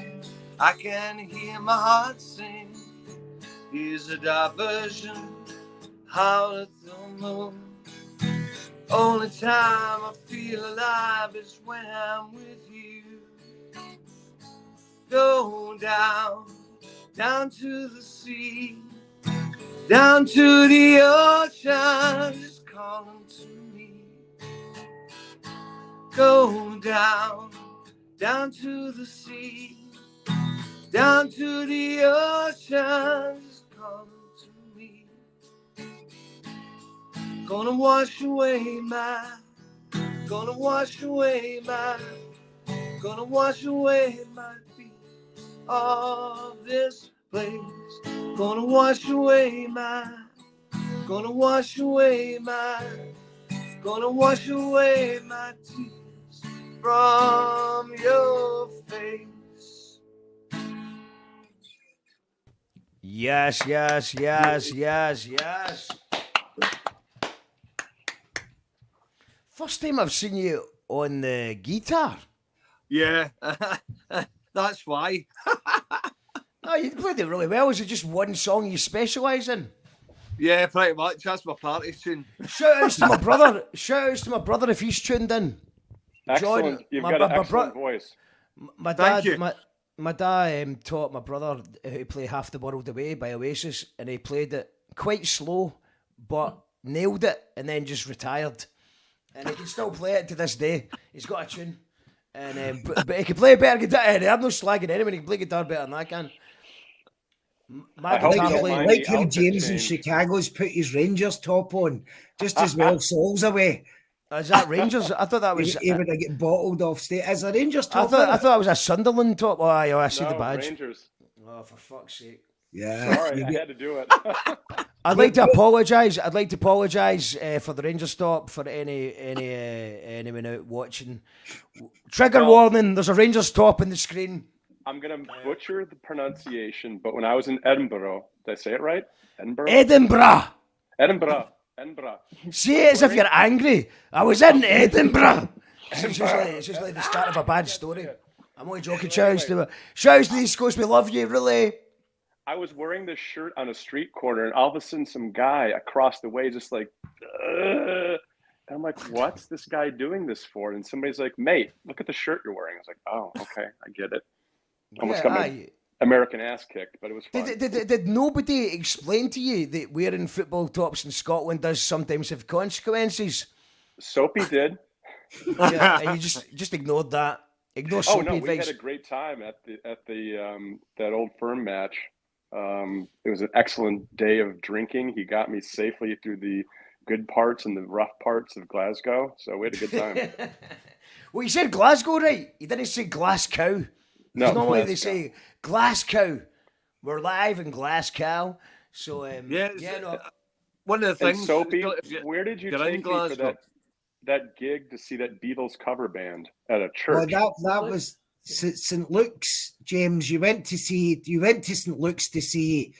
F: I can hear my heart sing. Here's a diversion, howl at the moon. Only time I feel alive is when I'm with you. Go down, down to the sea, down to the ocean, just calling to me. Go down, down to the sea, down to the ocean, just calling to me. Gonna wash away my, gonna wash away my, gonna wash away my feet of this place. Gonna wash away my, gonna wash away my, gonna wash away my tears from your face.
A: Yes, yes, yes, yes, yes. First time I've seen you on the guitar.
F: Yeah, that's why.
A: No, you played it really well. Is it just one song you specialise in?
F: Yeah, pretty much. That's my party tune.
A: Shout outs to my brother. Shout outs to my brother if he's tuned in.
E: Excellent.
A: John,
E: You've got an excellent voice.
A: My
F: Thank
A: dad,
F: you.
A: my dad taught my brother how to play Half the World Away by Oasis, and he played it quite slow, but nailed it, and then just retired. And he can still play it to this day. He's got a tune, and but he can play a better guitar. I'm not slagging anyone. He can play guitar better than I can.
E: I hope
A: guitar
E: you don't
A: playing-
E: mind.
D: Like
E: the
D: how
E: outfit
D: James in
E: change.
D: Chicago's put his Rangers top on, just as well Saul's away.
A: Is that Rangers? I thought that was.
D: He would have get bottled off state. Is a Rangers
A: I
D: top?
A: thought
D: on it?
A: that was a Sunderland top. Oh, I see the
E: No,
A: badge.
E: Rangers.
A: Oh, for fuck's sake!
D: Yeah.
E: Sorry,
D: you
E: I
D: get-
E: had to do it.
A: I'd like to apologise. I'd like to apologise for the Rangers stop for anyone out watching. Trigger warning: there's a Rangers top on the screen.
E: I'm gonna butcher the pronunciation, but when I was in Edinburgh, did I say it right? Edinburgh.
A: Edinburgh.
E: Edinburgh.
A: Say it as if you're angry. I was in Edinburgh. It's just like the start of a bad story. I'm only joking. Shouts to the East Coast. We love you, really.
E: I was wearing this shirt on a street corner, and all of a sudden, some guy across the way just like, and I'm like, what's this guy doing this for? And somebody's like, mate, look at the shirt you're wearing. I was like, oh, okay, I get it. Almost got my American ass kicked, but it was fun.
A: Did nobody explain to you that wearing football tops in Scotland does sometimes have consequences?
E: Soapy did.
A: Yeah, and you just ignored that. Ignore
E: Oh
A: Soapy
E: no, we
A: advice.
E: had a great time at the that Old Firm match. It was an excellent day of drinking. He got me safely through the good parts and the rough parts of Glasgow, so we had a good time.
A: Well, you said Glasgow, right? You didn't say Glasgow.
E: No,
A: Normally they
E: Glasgow.
A: say Glasgow. We're live in Glasgow. So no.
F: One of the
E: And
F: things.
E: Soapy,
F: if you-
E: where did you
F: you're in
E: take me for
F: Glasgow.
E: that gig to see that Beatles cover band at a
D: Well,
E: church?
D: that was St Luke's, James. You went to St Luke's to see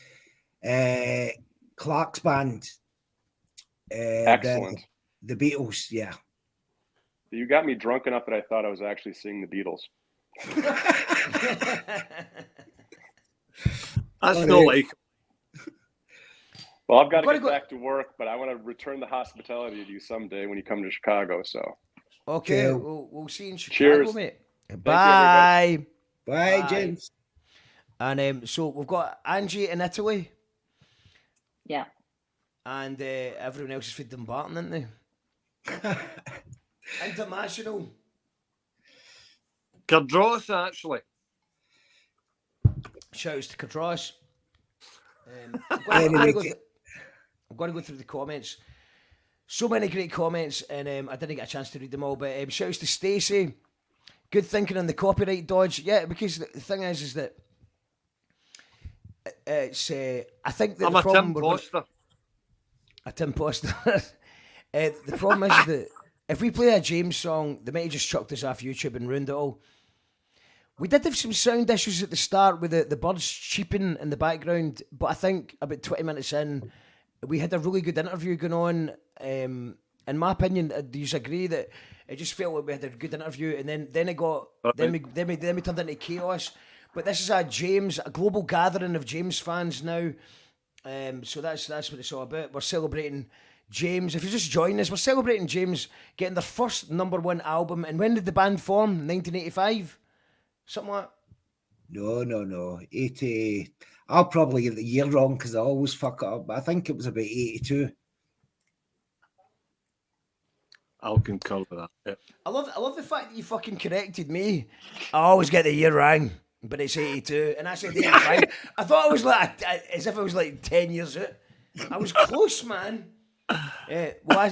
D: Clark's band.
E: Excellent.
D: The Beatles, yeah.
E: You got me drunk enough that I thought I was actually seeing the Beatles.
F: That's not like.
E: Well, I've got to
A: Gotta
E: get
A: go-
E: back to work, but I want to return the hospitality to you someday when you come to Chicago. So,
A: Okay,
D: Okay.
A: we'll see you in Chicago,
E: Cheers.
A: mate.
E: everybody.
A: Bye.
D: Bye,
A: Bye.
D: James.
A: And so we've got Angie in Italy,
G: Yeah.
A: and everyone else is from Dumbarton, isn't they? International.
F: Cardross, actually.
A: Shouts to Cadros.
D: Anyway,
A: I'm going to go through the comments. So many great comments, and I didn't get a chance to read them all. But shouts to Stacey. Good thinking on the copyright dodge. Yeah, because the thing is that it's. I think that
F: I'm
A: the
F: a
A: problem
F: Tim
A: we're gonna-
F: Foster.
A: A Tim Poster. The problem is that if we play a James song, they might have just chucked us off YouTube and ruined it all. We did have some sound issues at the start with the birds cheeping in the background, but I think about 20 minutes in, we had a really good interview going on. In my opinion, do you agree that it just felt like we had a good interview, and then it got then we turned into chaos. But this is a global gathering of James fans now. So that's what it's all about. We're celebrating James. If you just join us, we're celebrating James getting their first #1 album. And when did the band form? 1985? Something like that?
D: No. 80. I'll probably get the year wrong because I always fuck it up. But I think it was about 82.
F: I'll concur with that. Yeah.
A: I love the fact that you fucking corrected me. I always get the year wrong, but it's 82, and I said 85. I thought I was like, as if I was like 10 years out. I was close, man. Well,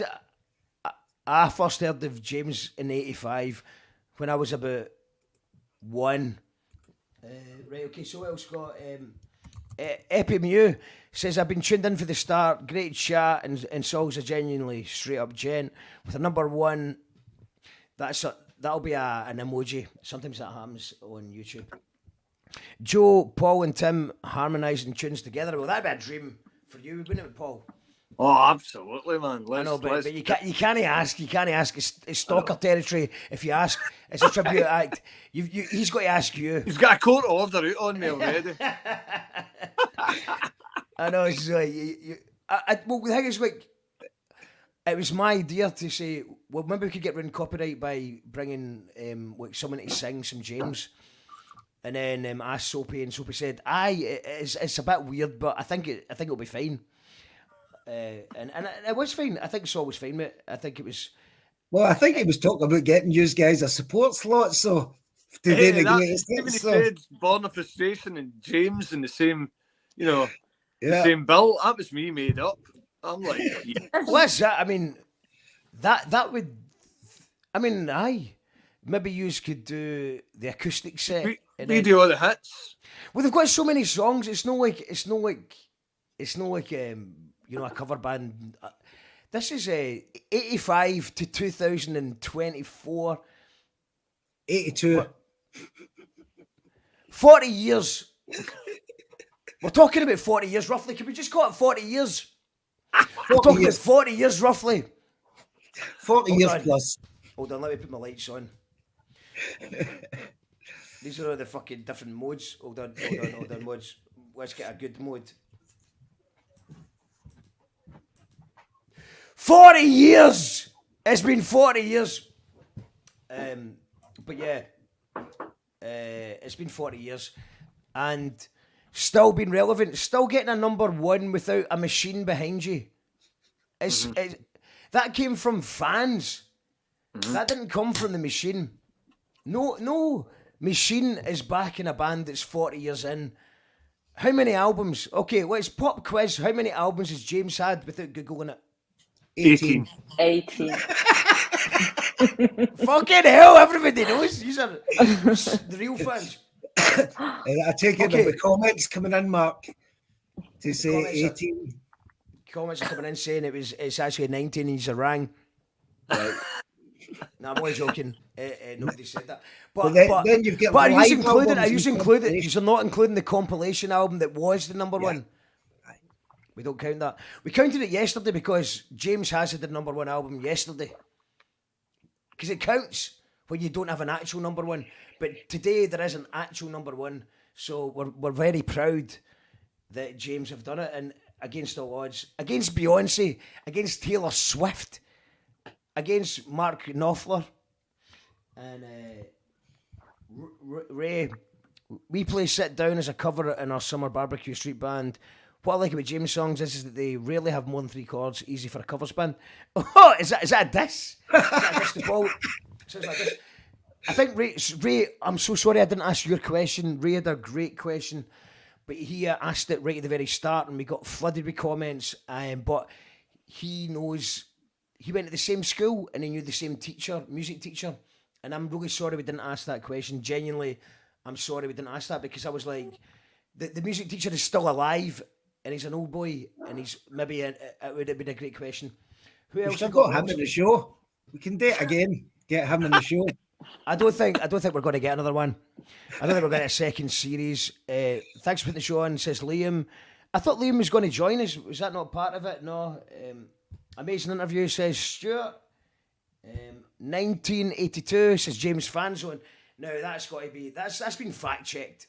A: I first heard of James in 85 when I was about 1. Right, okay, so what else got? L.P Yummy says, I've been tuned in for the start, great chat, and Saul's a genuinely straight up gent. With a #1, that'll be an emoji. Sometimes that happens on YouTube. Joe, Paul and Tim harmonising tunes together. Well, that'd be a dream for you, wouldn't it, Paul?
F: Oh, absolutely, man.
A: I know, but you can't ask. It's stalker territory. If you ask, it's a tribute act. He's got to ask you.
F: He's got a court order out on me already.
A: I know. It's like well, the thing is, like, it was my idea to say, well, maybe we could get rid of copyright by bringing like someone to sing some James, and then asked Soapy, and Soapy said, "Aye, it's a bit weird, but I think it'll be fine." And it was fine. I think Saul was fine with it. I think it was.
D: Well, I think he was talking about getting you guys a support slot, so to do the greatest
F: even
D: hits,
F: he
D: so.
F: said Born of Frustration and James in the same, the
D: Yeah.
F: same bill. That was me made up. I'm like, yeah.
A: Well, that's that. I mean, that would. I mean, aye. Maybe you could do the acoustic set.
F: We do all the hits.
A: Well, they've got so many songs. It's not like a cover band. This is 85 to 2024.
D: 82.
A: 40 years. We're talking about 40 years roughly. Can we just call it 40 years? We're talking about 40 years roughly.
D: 40 years plus.
A: Hold on, let me put my lights on. These are all the fucking different modes. Hold on, modes. Let's get a good mode. 40 years! It's been 40 years. But yeah, it's been 40 years. And still being relevant, still getting a #1 without a machine behind you. That came from fans. That didn't come from the machine. No machine is backing a band that's 40 years in. How many albums? Okay, let's pop quiz. How many albums has James had without Googling it?
F: 18.
G: 18.
A: Fucking hell, everybody knows. These are the real fans.
D: I take it that the comments coming in, Mark, to say 18.
A: Comments are coming in saying it's actually 19 and he's a rang. Right. No, I'm only joking. Nobody said that. But
D: then you've got.
A: But are you including? You're not including the compilation album that was the #1. We don't count that. We counted it yesterday because James has had the #1 album yesterday. Because it counts when you don't have an actual #1. But today there is an actual #1. So we're very proud that James have done it, and against all odds, against Beyonce, against Taylor Swift, against Mark Knopfler, and Ray. We play Sit Down as a cover in our summer barbecue street band. What I like about James songs is that they rarely have more than 3 chords, easy for a covers band. Oh, is that a diss? Is that a diss to Paul? Sounds like this. I think Ray, I'm so sorry I didn't ask your question. Ray had a great question, but he asked it right at the very start and we got flooded with comments. But he knows, he went to the same school and he knew the same teacher, music teacher. And I'm really sorry we didn't ask that question. Genuinely, I'm sorry we didn't ask that because I was like, the music teacher is still alive and he's an old boy, and he's maybe it would have been a great question. Who
D: We
A: else?
D: should have got him in the show. We can do it again. Get him in the show.
A: I don't think we're going to get another one. I don't think we're going to get a second series. Thanks for putting the show on, says Liam. I thought Liam was going to join us. Was that not part of it? No. Amazing interview, says Stuart. 1982, says James Fanzone. Now that's got to be that's been fact checked.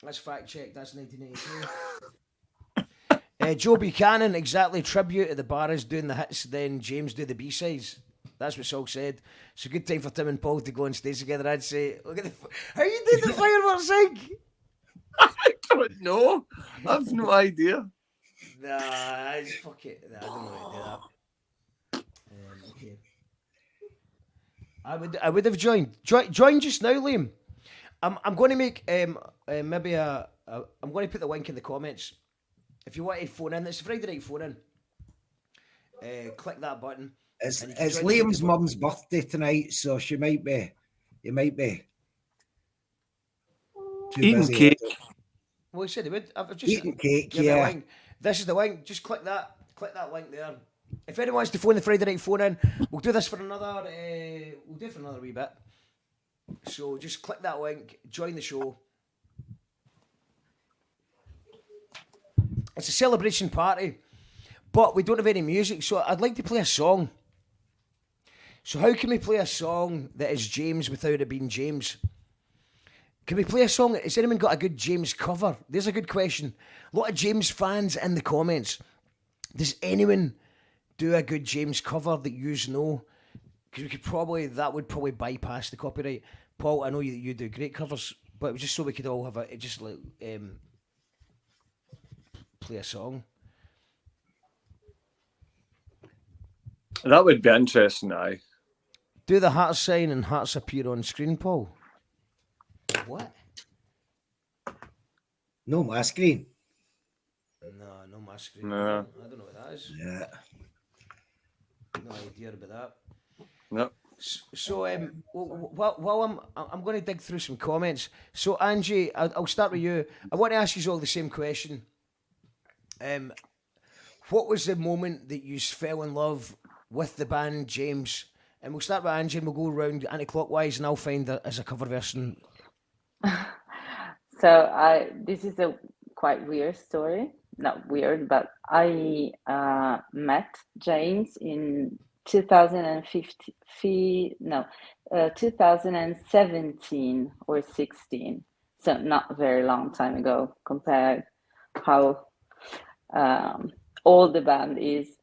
A: That's fact checked. That's 1982. Joe Buchanan, exactly. Tribute to the Barras doing the hits, then James do the B-sides. That's what Saul said. It's a good time for Tim and Paul to go on stage together. I'd say, look at how you did the fireworks thing.
F: I don't know. I've no idea.
A: Nah, fuck it. Nah, I don't know how to do that. Okay. I would have joined. Join just now, Liam. I'm going to make maybe I'm going to put the link in the comments. If you want to phone in, it's Friday night phone in. Click that button.
D: It's Liam's mum's birthday tonight, so you might be too
F: eating
D: busy.
F: cake.
A: Well, he said he would. I've just
D: Eating cake,
A: the
D: yeah.
A: link. This is the link. Just click that link there. If anyone wants to phone the Friday night phone in, we'll do this for another. We'll do it for another wee bit. So just click that link, join the show. It's a celebration party, but we don't have any music, so I'd like to play a song. So how can we play a song that is James without it being James? Can we play a song? Has anyone got a good James cover? There's a good question. A lot of James fans in the comments. Does anyone do a good James cover that you know? Because that would probably bypass the copyright. Paul, I know you do great covers, but it was just so we could all have play a song.
F: That would be interesting, aye.
A: Do the heart sign and hearts appear on screen, Paul. What?
D: No, my screen.
A: No, my screen.
F: No.
A: I don't know what that is.
D: Yeah.
A: No idea about that.
F: No.
A: So, while I'm going to dig through some comments. So, Angie, I'll start with you. I want to ask you all the same question. What was the moment that you fell in love with the band James? And we'll start with Angie and we'll go around anti-clockwise and I'll find that as a cover version.
G: So this is a quite weird story. Not weird, but I met James in 2017 or 16. So not a very long time ago compared how old the band is.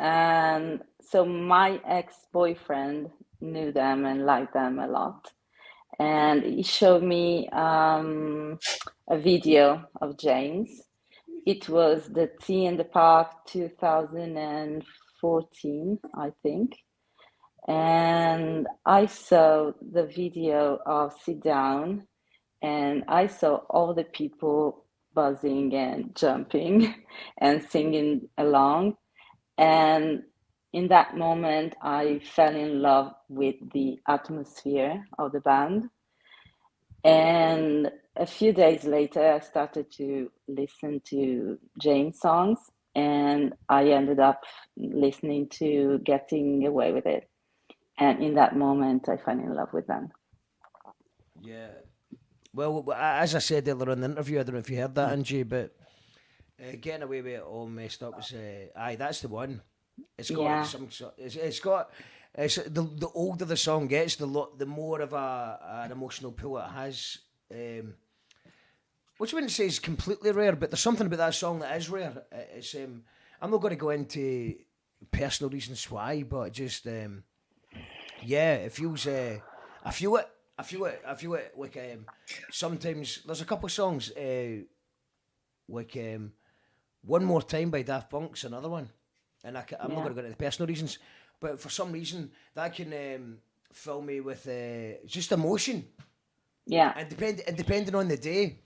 G: And so my ex-boyfriend knew them and liked them a lot. And he showed me a video of James. It was the Tea in the Park 2014, I think. And I saw the video of Sit Down, and I saw all the people buzzing and jumping and singing along. And in that moment, I fell in love with the atmosphere of the band. And a few days later, I started to listen to James songs, and I ended up listening to Getting Away with It. And in that moment, I fell in love with them.
A: Yeah. Well, as I said earlier in the interview, I don't know if you heard that, Angie, but Getting Away with It all messed up was, that's the one. It's got it's the older the song gets, the more of an emotional pull it has. Which I wouldn't say is completely rare, but there's something about that song that is rare. It's I'm not going to go into personal reasons why, but just it feels. I feel it like sometimes there's a couple of songs like One More Time by Daft Punk's another one. And I'm not going to go into the personal reasons, but for some reason that can fill me with just emotion.
G: Yeah.
A: And depending on the day,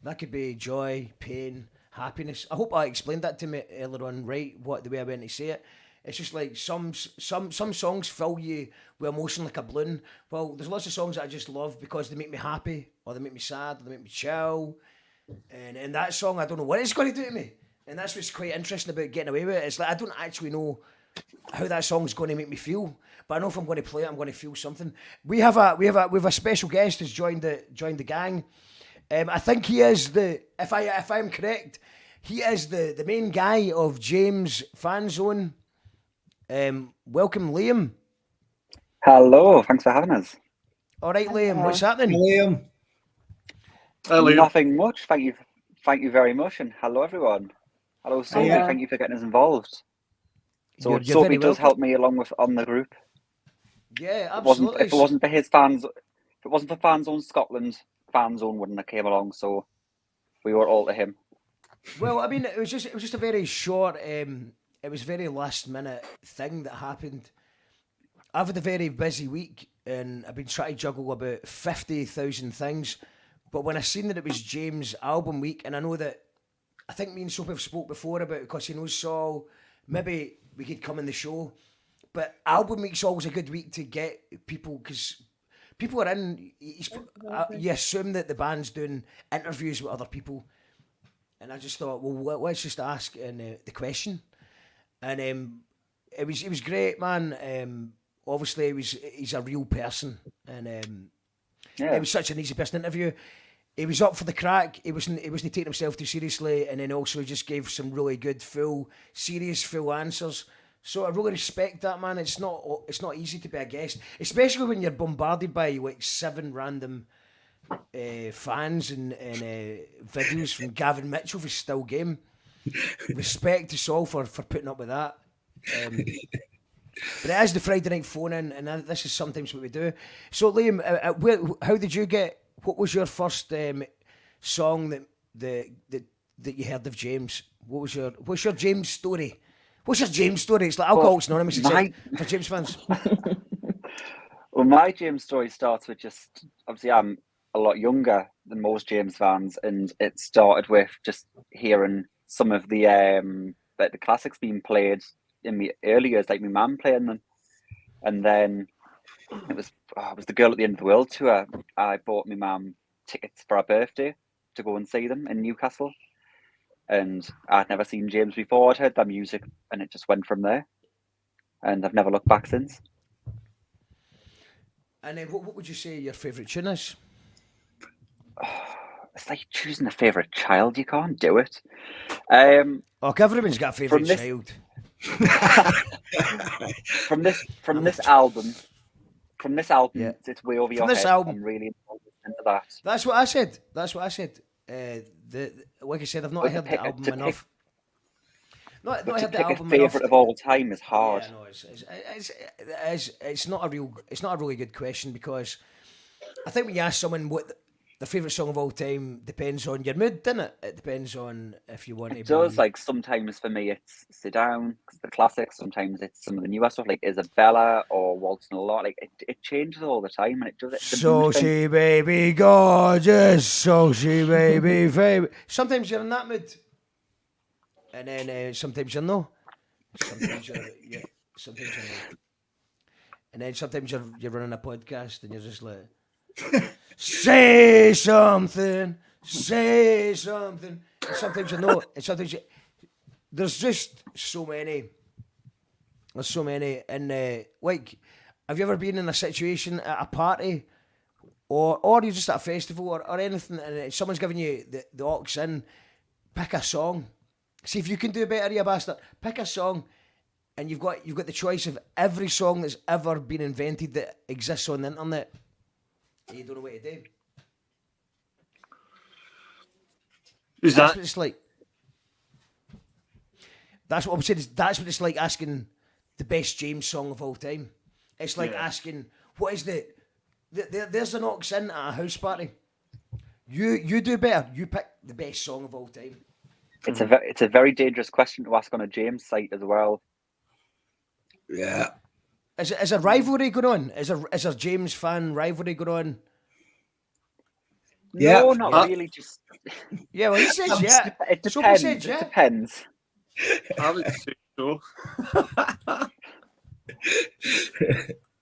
A: that could be joy, pain, happiness. I hope I explained that to me earlier on, right? The way I went to say it. It's just like some songs fill you with emotion like a balloon. Well, there's lots of songs that I just love because they make me happy, or they make me sad, or they make me chill. And that song, I don't know what it's going to do to me. And that's what's quite interesting about getting away with it. It's like I don't actually know how that song's going to make me feel, but I know if I'm going to play it, I'm going to feel something. We have a special guest who's joined the gang. I think he is if I'm correct, he is the main guy of James Fan Zone. Welcome, Liam.
H: Hello, thanks for having us.
A: All right, Liam, what's happening?
D: Liam.
F: Hello.
H: Nothing much. Thank you very much, and hello everyone. Hello, Sophie.
G: Hello.
H: Thank you for getting us involved. So
A: You're
H: Sophie
A: very
H: does
A: welcome.
H: help me along on the group.
A: Yeah,
H: If
A: absolutely.
H: it wasn't for his fans, if it wasn't for Fan Zone Scotland, Fan Zone wouldn't have came along. So we were all to him.
A: Well, I mean, it was just a very short. It was a very last minute thing that happened. I've had a very busy week, and I've been trying to juggle about 50,000 things. But when I seen that it was James' album week, and I think me and Soap have spoke before about it because he knows Saul. Maybe we could come in the show, but album week's always a good week to get people because people are in. You assume that the band's doing interviews with other people, and I just thought, well, let's just ask the question, and it was great, man. Obviously, he's a real person, and it was such an easy person to interview. He was up for the crack. He wasn't taking himself too seriously, and then also just gave some really good, full answers. So I really respect that, man. It's not easy to be a guest, especially when you're bombarded by like 7 random fans and videos from Gavin Mitchell for Still Game. Respect to Saul for putting up with that. But it is the Friday night phone in, and this is sometimes what we do. So Liam, how did you get? What was your first song that you heard of James? What's your James story? What's your James story? It's like Alcoholics Anonymous for James fans.
H: Well, my James story starts with just obviously I'm a lot younger than most James fans, and it started with just hearing some of the classics being played in my early years, like my mum playing them, and then it was the Girl at the End of the World tour. I bought my mum tickets for her birthday to go and see them in Newcastle, and I'd never seen James before. I'd heard their music, and it just went from there, and I've never looked back since.
A: And then what would you say your favourite tune is?
H: It's like choosing a favourite child. You can't do it.
A: Everyone's got a favourite child.
H: From this album,
A: yeah.
H: it's way over your
A: From this
H: head.
A: album.
H: I'm really into that.
A: That's what I said. Like I said, I've not heard the album enough. Not heard the album enough.
H: Favourite of all time is hard.
A: Yeah, no, it's not a really good question because I think when you ask someone what the favourite song of all time depends on your mood, doesn't it? It depends on if you want to.
H: It does. Like sometimes for me it's Sit Down, because the classics. Sometimes it's some of the newer stuff like Isabella or Waltzing a Lot. Like it changes all the time, and it does it.
A: So she baby gorgeous, so she baby favorite. Sometimes you're in that mood, and then sometimes you're no. Sometimes you're sometimes you're not. And then sometimes you're running a podcast and you're just like. Say something. And sometimes you know, and sometimes there's just so many. There's so many, and like, have you ever been in a situation at a party, or you're just at a festival or anything, and someone's giving you the aux in, pick a song. See if you can do better, you bastard. Pick a song, and you've got the choice of every song that's ever been invented that exists on the internet. You don't know what to do.
F: Is
A: That's
F: that?
A: what it's like. That's what I'm saying. That's what it's like asking the best James song of all time. It's like asking what is there's an aux in at a house party. You do better. You pick the best song of all time.
H: It's a very dangerous question to ask on a James site as well.
D: Yeah.
A: Is a rivalry going on? Is a James fan rivalry going on?
H: No, not really. Just
A: well, he says yeah.
H: It depends.
A: Said, yeah.
H: It depends.
F: I would say so.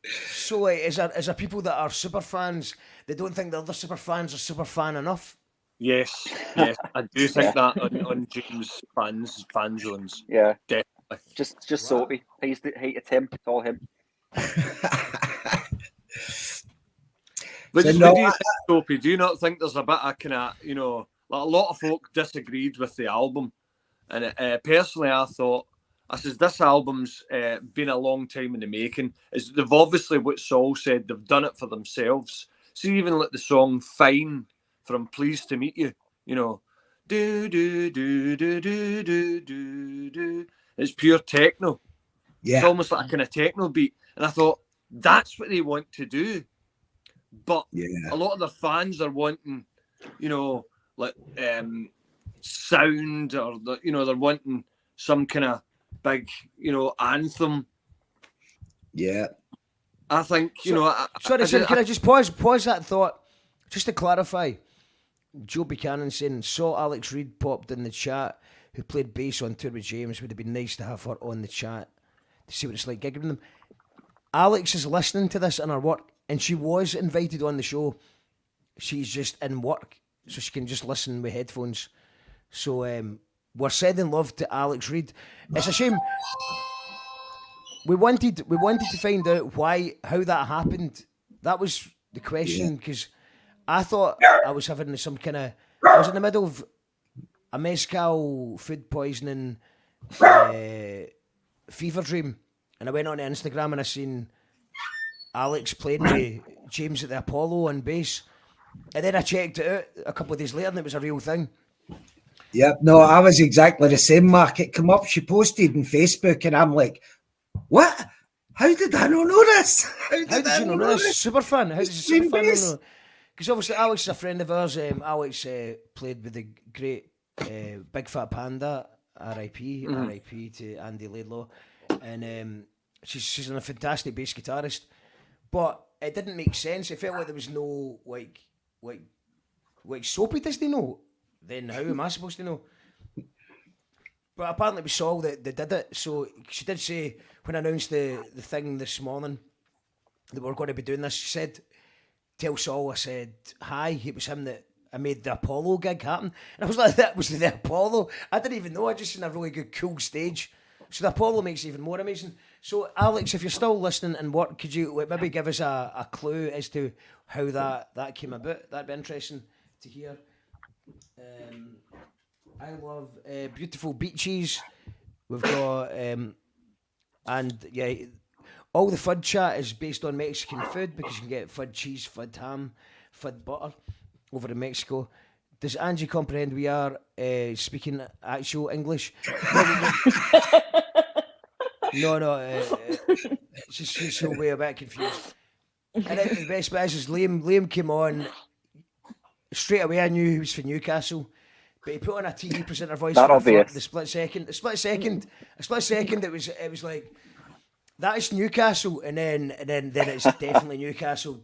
A: So, is there people that are super fans that don't think the other super fans are super fan enough?
F: Yes, yes, I do think that on James fan zones.
H: Yeah,
F: definitely.
H: Just
A: Wow.
H: Soapy. It's him. It's all him.
F: But
D: So
F: just,
D: no,
F: what do you think, Soapy? Do you not think there's a bit of kind of, you know, like a lot of folk disagreed with the album, and personally, I thought, I says this album's been a long time in the making. They've obviously, what Saul said, they've done it for themselves. See, even like the song "Fine" from "Pleased to Meet You," you know, do do do do do do do do. It's pure techno. It's
D: yeah,
F: almost like a kind of techno beat, and I thought that's what they want to do. But
D: yeah,
F: a lot of their fans are wanting, you know, like sound, or you know, they're wanting some kind of big, you know, anthem.
D: yeah.
F: I think, you know.
A: Sorry, can I just pause that thought? Just to clarify, Joe Buchanan saying, saw Alex Reid popped in the chat, who played bass on tour with James. Would have been nice to have her on the chat to see what it's like gigging them. Alex is listening to this in her work, and she was invited on the show. She's just in work, so she can just listen with headphones. So we're sending love to Alex Reid. It's a shame. We wanted to find out how that happened. That was the question, because I thought I was having some kind of. I was in the middle of a mezcal food poisoning fever dream, and I went on to Instagram and I seen Alex playing with James at the Apollo on bass, and then I checked it out a couple of days later and it was a real thing.
D: Yep. No, I was exactly the same, Mark. It come up, she posted on Facebook, and I'm like, what? How did I not know this?
A: How did you not know this? Super fan. How did a super fan not know? Because obviously Alex is a friend of ours. Alex played with the great Big Fat Panda, R.I.P. R.I.P. to Andy Laidlaw, and she's a fantastic bass guitarist. But it didn't make sense. It felt like there was no like Soapy doesn't know. Then how am I supposed to know? But apparently it was Saul that did it. So she did say, when I announced the thing this morning that we were going to be doing this, she said, tell Saul I said hi. It was him that I made the Apollo gig happen. And I was like, that was the Apollo? I didn't even know. I just seen a really good, cool stage. So the Apollo makes it even more amazing. So Alex, if you're still listening and what, could you maybe give us a clue as to how that came about? That'd be interesting to hear. I love beautiful beaches. We've got and yeah, all the FUD chat is based on Mexican food, because you can get FUD cheese, FUD ham, FUD butter over in Mexico. Does Angie comprehend we are speaking actual English? No. She's way a bit confused. And then the best bit is Liam came on straight away. I knew he was from Newcastle, but he put on a TV presenter voice for the split second. It was like, that is Newcastle, and then it's definitely Newcastle.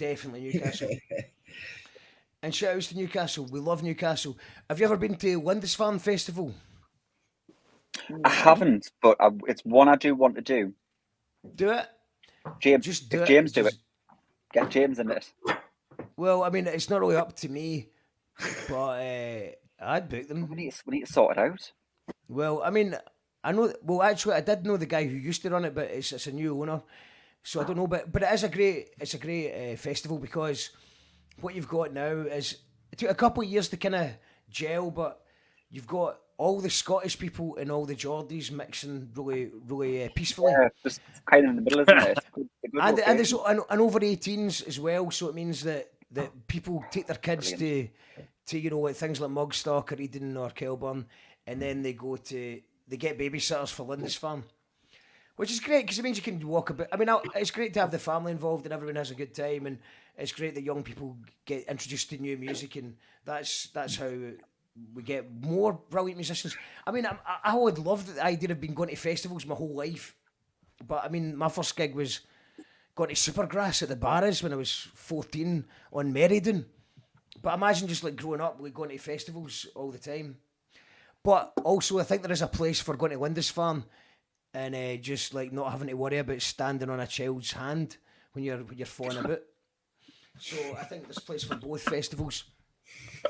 A: And shout outs to Newcastle. We love Newcastle. Have you ever been to Lindisfarne Festival?
H: I haven't, but it's one I do want to do.
A: Do it.
H: James,
A: just do
H: if
A: it.
H: James do it. Get James in it.
A: Well, I mean, it's not really up to me, but I'd book them.
H: We need to sort it out.
A: Well, I mean, I know. Well, actually, I did know the guy who used to run it, but it's a new owner, so I don't know. But it is a great festival, because what you've got now is, it took a couple of years to kind of gel, but you've got all the Scottish people and all the Geordies mixing really peacefully.
H: Yeah, just kind of in the middle, isn't it?
A: And there's and over 18s as well, so it means that people take their kids to you know, like things like Mugstock or Eden or Kelburn, and then they get babysitters for Lindisfarne, which is great, because it means you can walk a bit. I mean, it's great to have the family involved and everyone has a good time, and it's great that young people get introduced to new music, and that's how we get more brilliant musicians. I mean, I would love the idea of being going to festivals my whole life, but I mean, my first gig was going to Supergrass at the Barras when I was 14 on Meriden. But imagine just like growing up, like going to festivals all the time. But also, I think there is a place for going to Lindisfarne and just like not having to worry about standing on a child's hand when you're falling about. So I think there's a place for both festivals.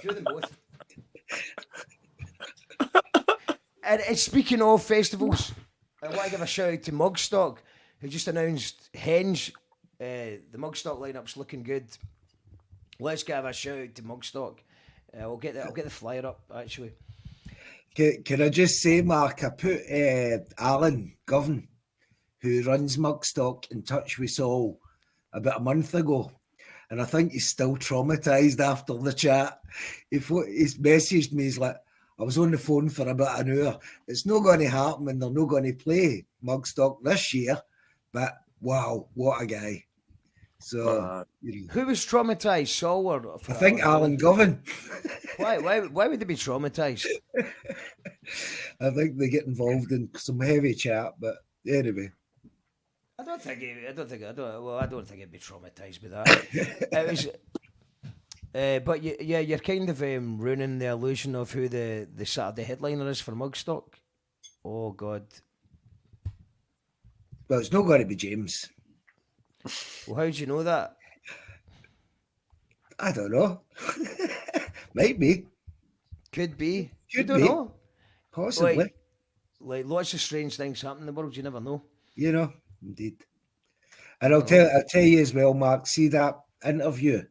A: Do them both. And speaking of festivals, I want to give a shout out to Mugstock, who just announced Henge. The Mugstock lineup's looking good. Let's give a shout out to Mugstock. I'll get the flyer up actually.
D: Can I just say, Mark, I put Alan Govan, who runs Mugstock, in touch with Saul about a month ago. And I think he's still traumatised after the chat. He's messaged me, he's like, I was on the phone for about an hour. It's not going to happen and they're not going to play Mugstock this year. But wow, what a guy. So
A: who was traumatised, Saul or
D: I think Alan Govan.
A: Why would they be traumatised?
D: I think they get involved in some heavy chat, but anyway.
A: I don't think it'd be traumatised with that. It was, but you're kind of ruining the illusion of who the Saturday headliner is for Mugstock. Oh God.
D: Well, it's not going to be James.
A: Well, how do you know that?
D: I don't know. Might be.
A: Could be.
D: Could
A: you don't
D: be.
A: know.
D: Possibly.
A: Like lots of strange things happen in the world. You never know.
D: You know, indeed. And I'll tell you as well, Mark. See that interview?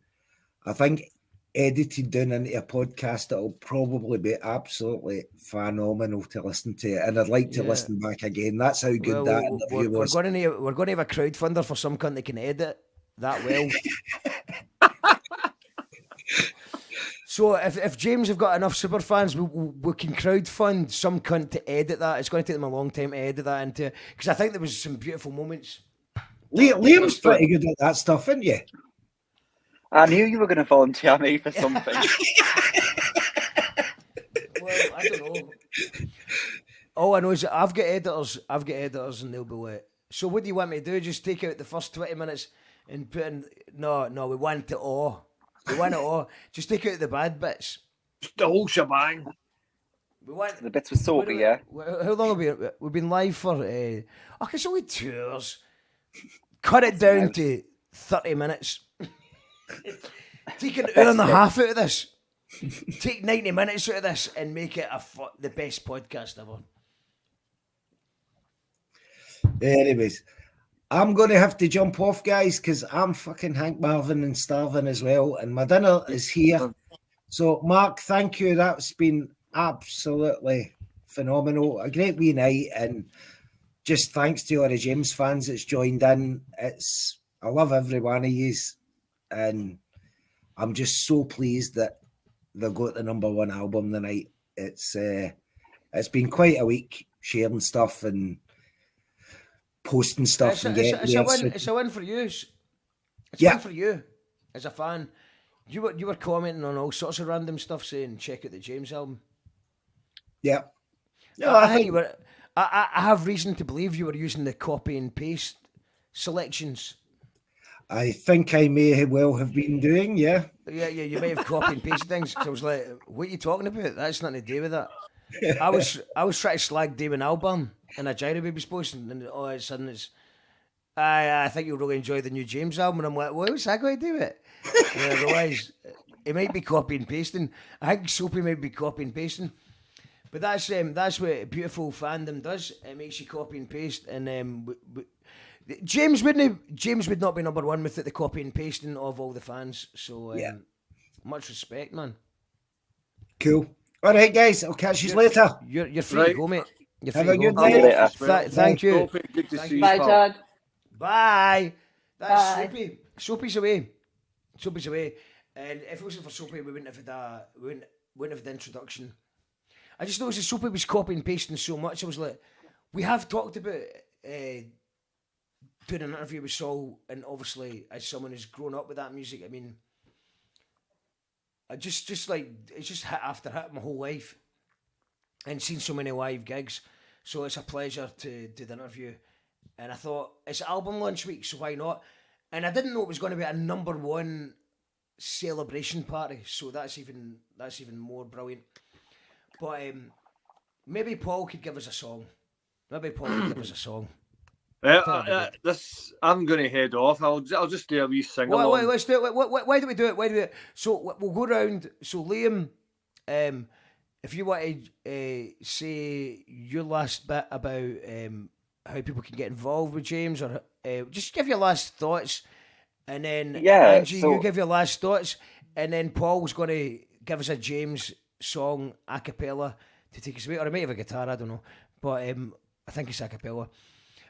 D: I think edited down into a podcast that'll probably be absolutely phenomenal to listen to, and I'd like to listen back again. That's how good that interview was.
A: We're going to have a crowdfunder for some cunt that can edit that well. So if James have got enough super fans, we can crowdfund some cunt to edit that. It's going to take them a long time to edit that into, because I think there was some beautiful moments.
D: Liam's pretty good at that stuff, isn't you?
H: I knew you were going to volunteer me for something.
A: Well, I don't know. All I know is that I've got editors, and they'll be like, so what do you want me to do? Just take out the first 20 minutes and put in, no, we want it all. We want it all. Just take out the bad bits.
F: Just the whole shebang.
A: We want
H: the bits with Soapy, yeah.
A: How long have we've been live for? It's only 2 hours. Cut it down to 30 minutes. Take an hour and a half out of this. Take 90 minutes out of this and make it the best podcast ever.
D: Anyways, I'm going to have to jump off, guys, because I'm fucking Hank Marvin and starving as well, and my dinner is here. So, Mark, thank you. That's been absolutely phenomenal. A great wee night, and just thanks to all the James fans that's joined in. I love every one of yous, and I'm just so pleased that they've got the #1 album tonight. It's been quite a week sharing stuff and posting stuff.
A: It's a win for you. It's a win for you as a fan. You were commenting on all sorts of random stuff, saying check out the James album.
D: Yeah.
A: No, I think you were. I have reason to believe you were using the copy and paste selections. I
D: think I may well have been doing, yeah.
A: Yeah, you may have copied and pasted things. Cause I was like, what are you talking about? That's nothing to do with that. I was trying to slag Damon Albarn in a Gyro Babies post, and all of a sudden it's, I think you'll really enjoy the new James album. And I'm like, what's that going to do with it? Otherwise, it might be copy and pasting. I think Soapy might be copy and pasting. But that's what beautiful fandom does. It makes you copy and paste, and James would not be #1 without the copy and pasting of all the fans. So much respect, man.
D: Cool. All right, guys. I'll catch you later.
A: You're free to go, mate. You're free
D: Have a
A: to
D: good
A: go.
D: night.
A: Thank you.
F: Good to see you.
G: Bye, John.
A: Bye. That's
G: Bye.
A: Soapy. Soapy's away. Soapy's away. And if it wasn't for Soapy, we wouldn't have had the introduction. I just noticed that Soapy was copying and pasting so much. I was like, we have talked about doing an interview with Saul, and obviously as someone who's grown up with that music, I mean, I just like, it's just hit after hit my whole life and seen so many live gigs. So it's a pleasure to do the interview. And I thought, it's album launch week, so why not? And I didn't know it was going to be a #1 celebration party, so that's even more brilliant. But maybe Paul could give us a song.
F: I'm going to head off. I'll just do a wee sing along.
A: Wait, let's do it. Why do we do it? So we'll go round. So Liam, if you want to say your last bit about how people can get involved with James, or just give your last thoughts, and then Angie, you give your last thoughts, and then Paul's going to give us a James song a cappella to take us away, or he might have a guitar, I don't know, but I think it's a cappella.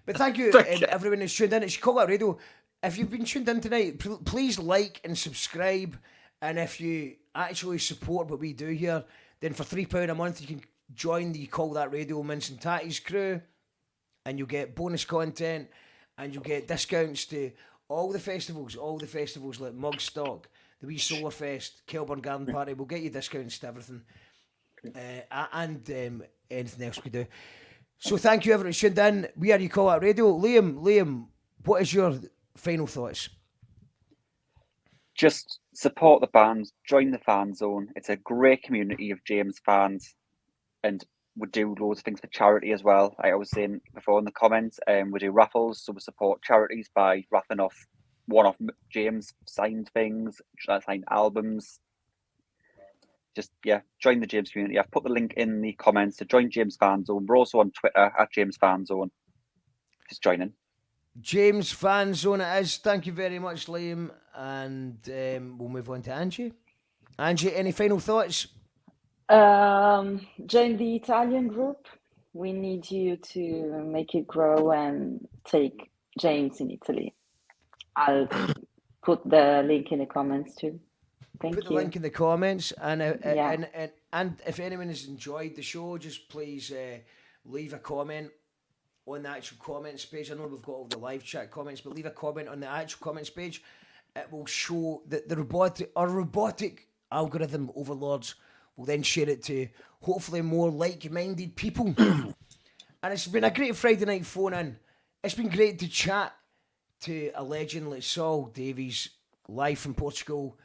A: But thank you, everyone who's tuned in. It's Call That Radio. If you've been tuned in tonight, please like and subscribe. And if you actually support what we do here, then for £3 a month, you can join the Call That Radio Mince and Tatties crew, and you'll get bonus content, and you'll get discounts to all the festivals like Mugstock, the wee Solar Fest, Kelburn Garden Party. We'll get you discounts to everything, and anything else we do. So thank you, everyone who tuned in. We are You Call That Radio. Liam, what is your final thoughts?
H: Just support the band, join the fan zone. It's a great community of James fans, and we do loads of things for charity as well. Like I was saying before in the comments, we do raffles, so we support charities by raffling off one-off James signed things, signed albums. Just, join the James community. I've put the link in the comments to join James Fan Zone. We're also on Twitter at James Fan Zone. Just join in.
A: James Fan Zone it is. Thank you very much, Liam. And we'll move on to Angie. Angie, any final thoughts?
G: Join the Italian group. We need you to make it grow and take James in Italy. I'll put the link in the comments too.
A: Put the link in the comments, and if anyone has enjoyed the show, just please leave a comment on the actual comments page. I know we've got all the live chat comments, but leave a comment on the actual comments page. It will show that the robotic algorithm overlords will then share it to hopefully more like-minded people. And it's been a great Friday night phone in. It's been great to chat to a legend like Saul Davies, live from Portugal,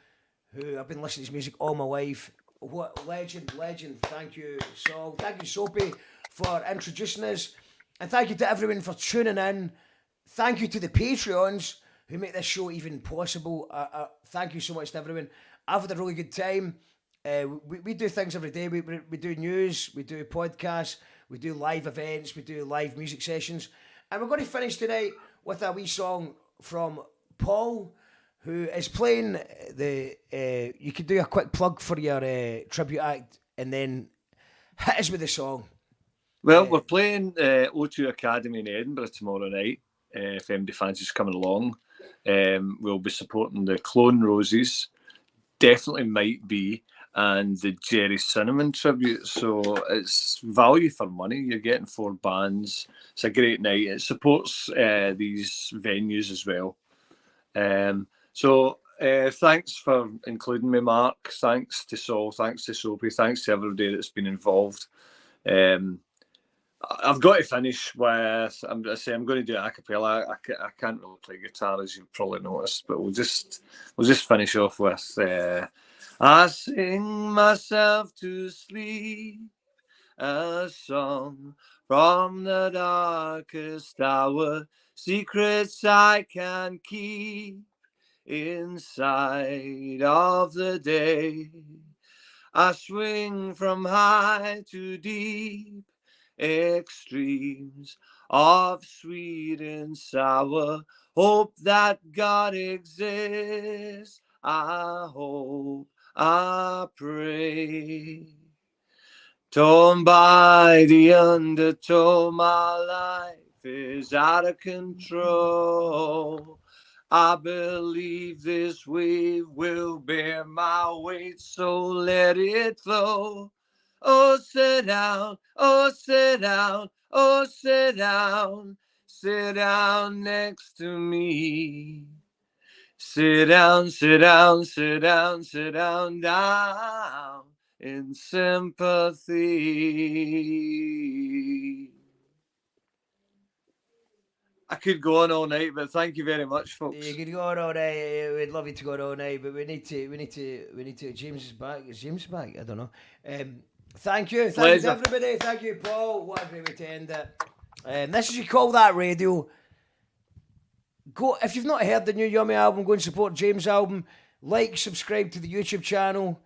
A: who I've been listening to his music all my life. What legend. Thank you, Saul. Thank you, Soapy, for introducing us. And thank you to everyone for tuning in. Thank you to the Patreons who make this show even possible. Thank you so much to everyone. I've had a really good time. We do things every day. We do news, we do podcasts, we do live events, we do live music sessions. And we're going to finish tonight with a wee song from Paul, who is playing you could do a quick plug for your tribute act and then hit us with the song.
F: Well, we're playing O2 Academy in Edinburgh tomorrow night. If anybody fancies coming along, we'll be supporting the Clone Roses, Definitely Might Be, and the Jerry Cinnamon tribute. So it's value for money. You're getting 4 bands. It's a great night. It supports these venues as well. So thanks for including me, Mark. Thanks to Saul. Thanks to Soapy. Thanks to everybody that's been involved. I've got to finish with, I'm going to do a cappella. I can't really play guitar, as you've probably noticed, but we'll just finish off with I sing myself to sleep, a song from the darkest hour, secrets I can keep inside of the day. I swing from high to deep, extremes of sweet and sour. Hope that God exists. I hope, I pray. Torn by the undertow, my life is out of control. I believe this wave will bear my weight, so let it flow. Oh, sit down, oh, sit down, oh, sit down next to me. Sit down, sit down, sit down, sit down, down in sympathy. I could go on all night, but thank you very much, folks.
A: You could go on all night. We'd love you to go on all night, but we need to. James is back. Is James back? I don't know. Thank you to everybody. Thank you, Paul. What a great way to end it. This is You Call That Radio. Go if you've not heard the new Yummy album. Go and support James' album. Like, subscribe to the YouTube channel.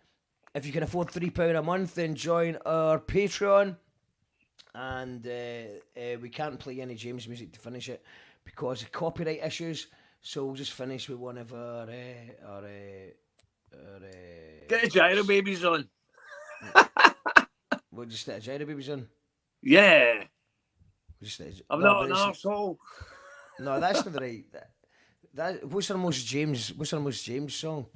A: if you can afford £3 a month, then join our Patreon. And we can't play any James music to finish it because of copyright issues. So we'll just finish with one of our
F: Get a Gyro Babies on.
A: We'll just get a Gyro Babies on.
F: Yeah.
A: I'm
F: not an arsehole.
A: No, that's not the right. What's our most James song?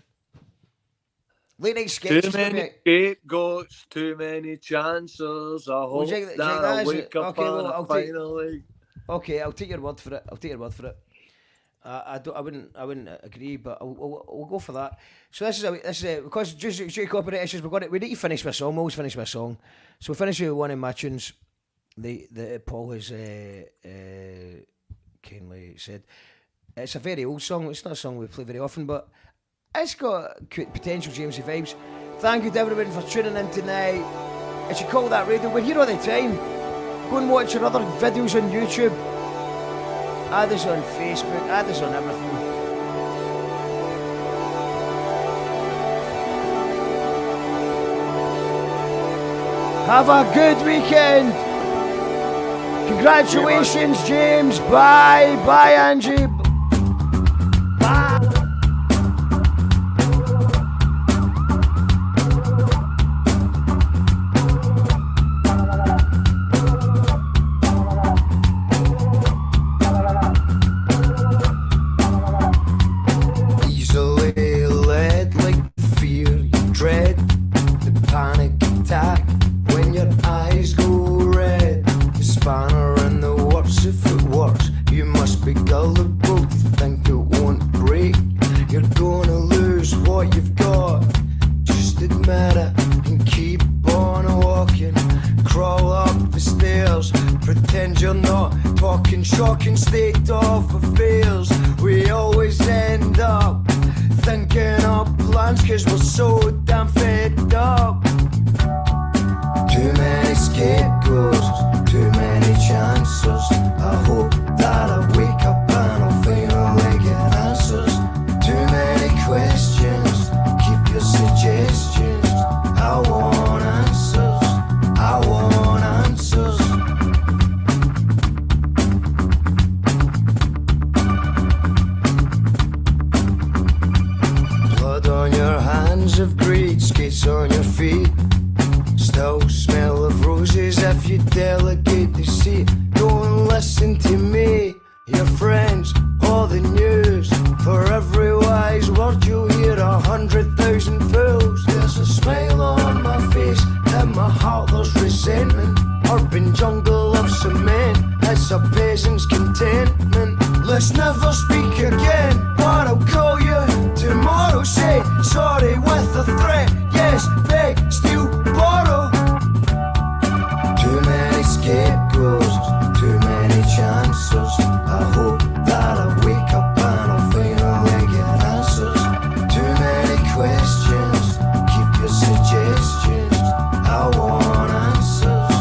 A: Late night sketches.
F: Too many scapegoats, too many chances. I hope that I wake up and I finally.
A: Okay, I'll take your word for it. I wouldn't agree, but we'll go for that. So this is because due to copyright issues, we need to finish my song. We always finish my song, so we finish with one of my tunes. That Paul has kindly said. It's a very old song. It's not a song we play very often, but it's got potential Jamesy vibes. Thank you to everyone for tuning in tonight. I should call that radio. We're here all the time. Go and watch our other videos on YouTube. Add us on Facebook. Add us on everything. Have a good weekend. Congratulations, James. Bye. Bye, Angie. Bye.
I: Easily led like fear you dread, the panic attack when your eyes go red. The spanner in the works, if it works, you must be gullible to think it won't break. You're gonna lose what you've got, just admit it and keep on walking. Crawl up the stairs, pretend you're not talking. Shocking state of affairs, we always end up thinking up plans cause we're so damn fed up. Too many scapegoats, too many chances. I hope that I wake up and I'll finally get answers. Too many questions, keep your suggestions. I want answers, I want answers. Blood on your hands of greed, skates on your feet. Still smell of roses if you delegate the seat. Don't listen to me, your friends, or the news. For every wise word you'll hear 100,000 fools. There's a smile on my face, in my heart there's resentment. Urban jungle of cement, it's a peasant's contentment. Let's never speak again, but I'll call you tomorrow. Say sorry with a threat, yes, beg, steal, borrow. Too many scapegoats, too many chances. I hope that I wake up and I'll finally get answers. Too many questions, keep your suggestions. I want answers,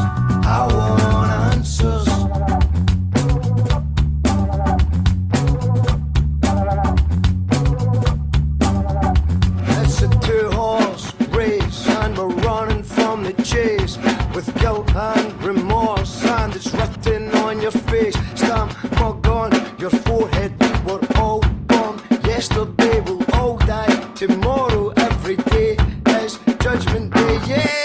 I: I want answers. It's a two-horse race and we're running from the chase, with guilt and remorse, and it's written on your face. Stamp mug on your forehead. We're all born yesterday, we'll all die tomorrow. Every day is judgment day, yeah.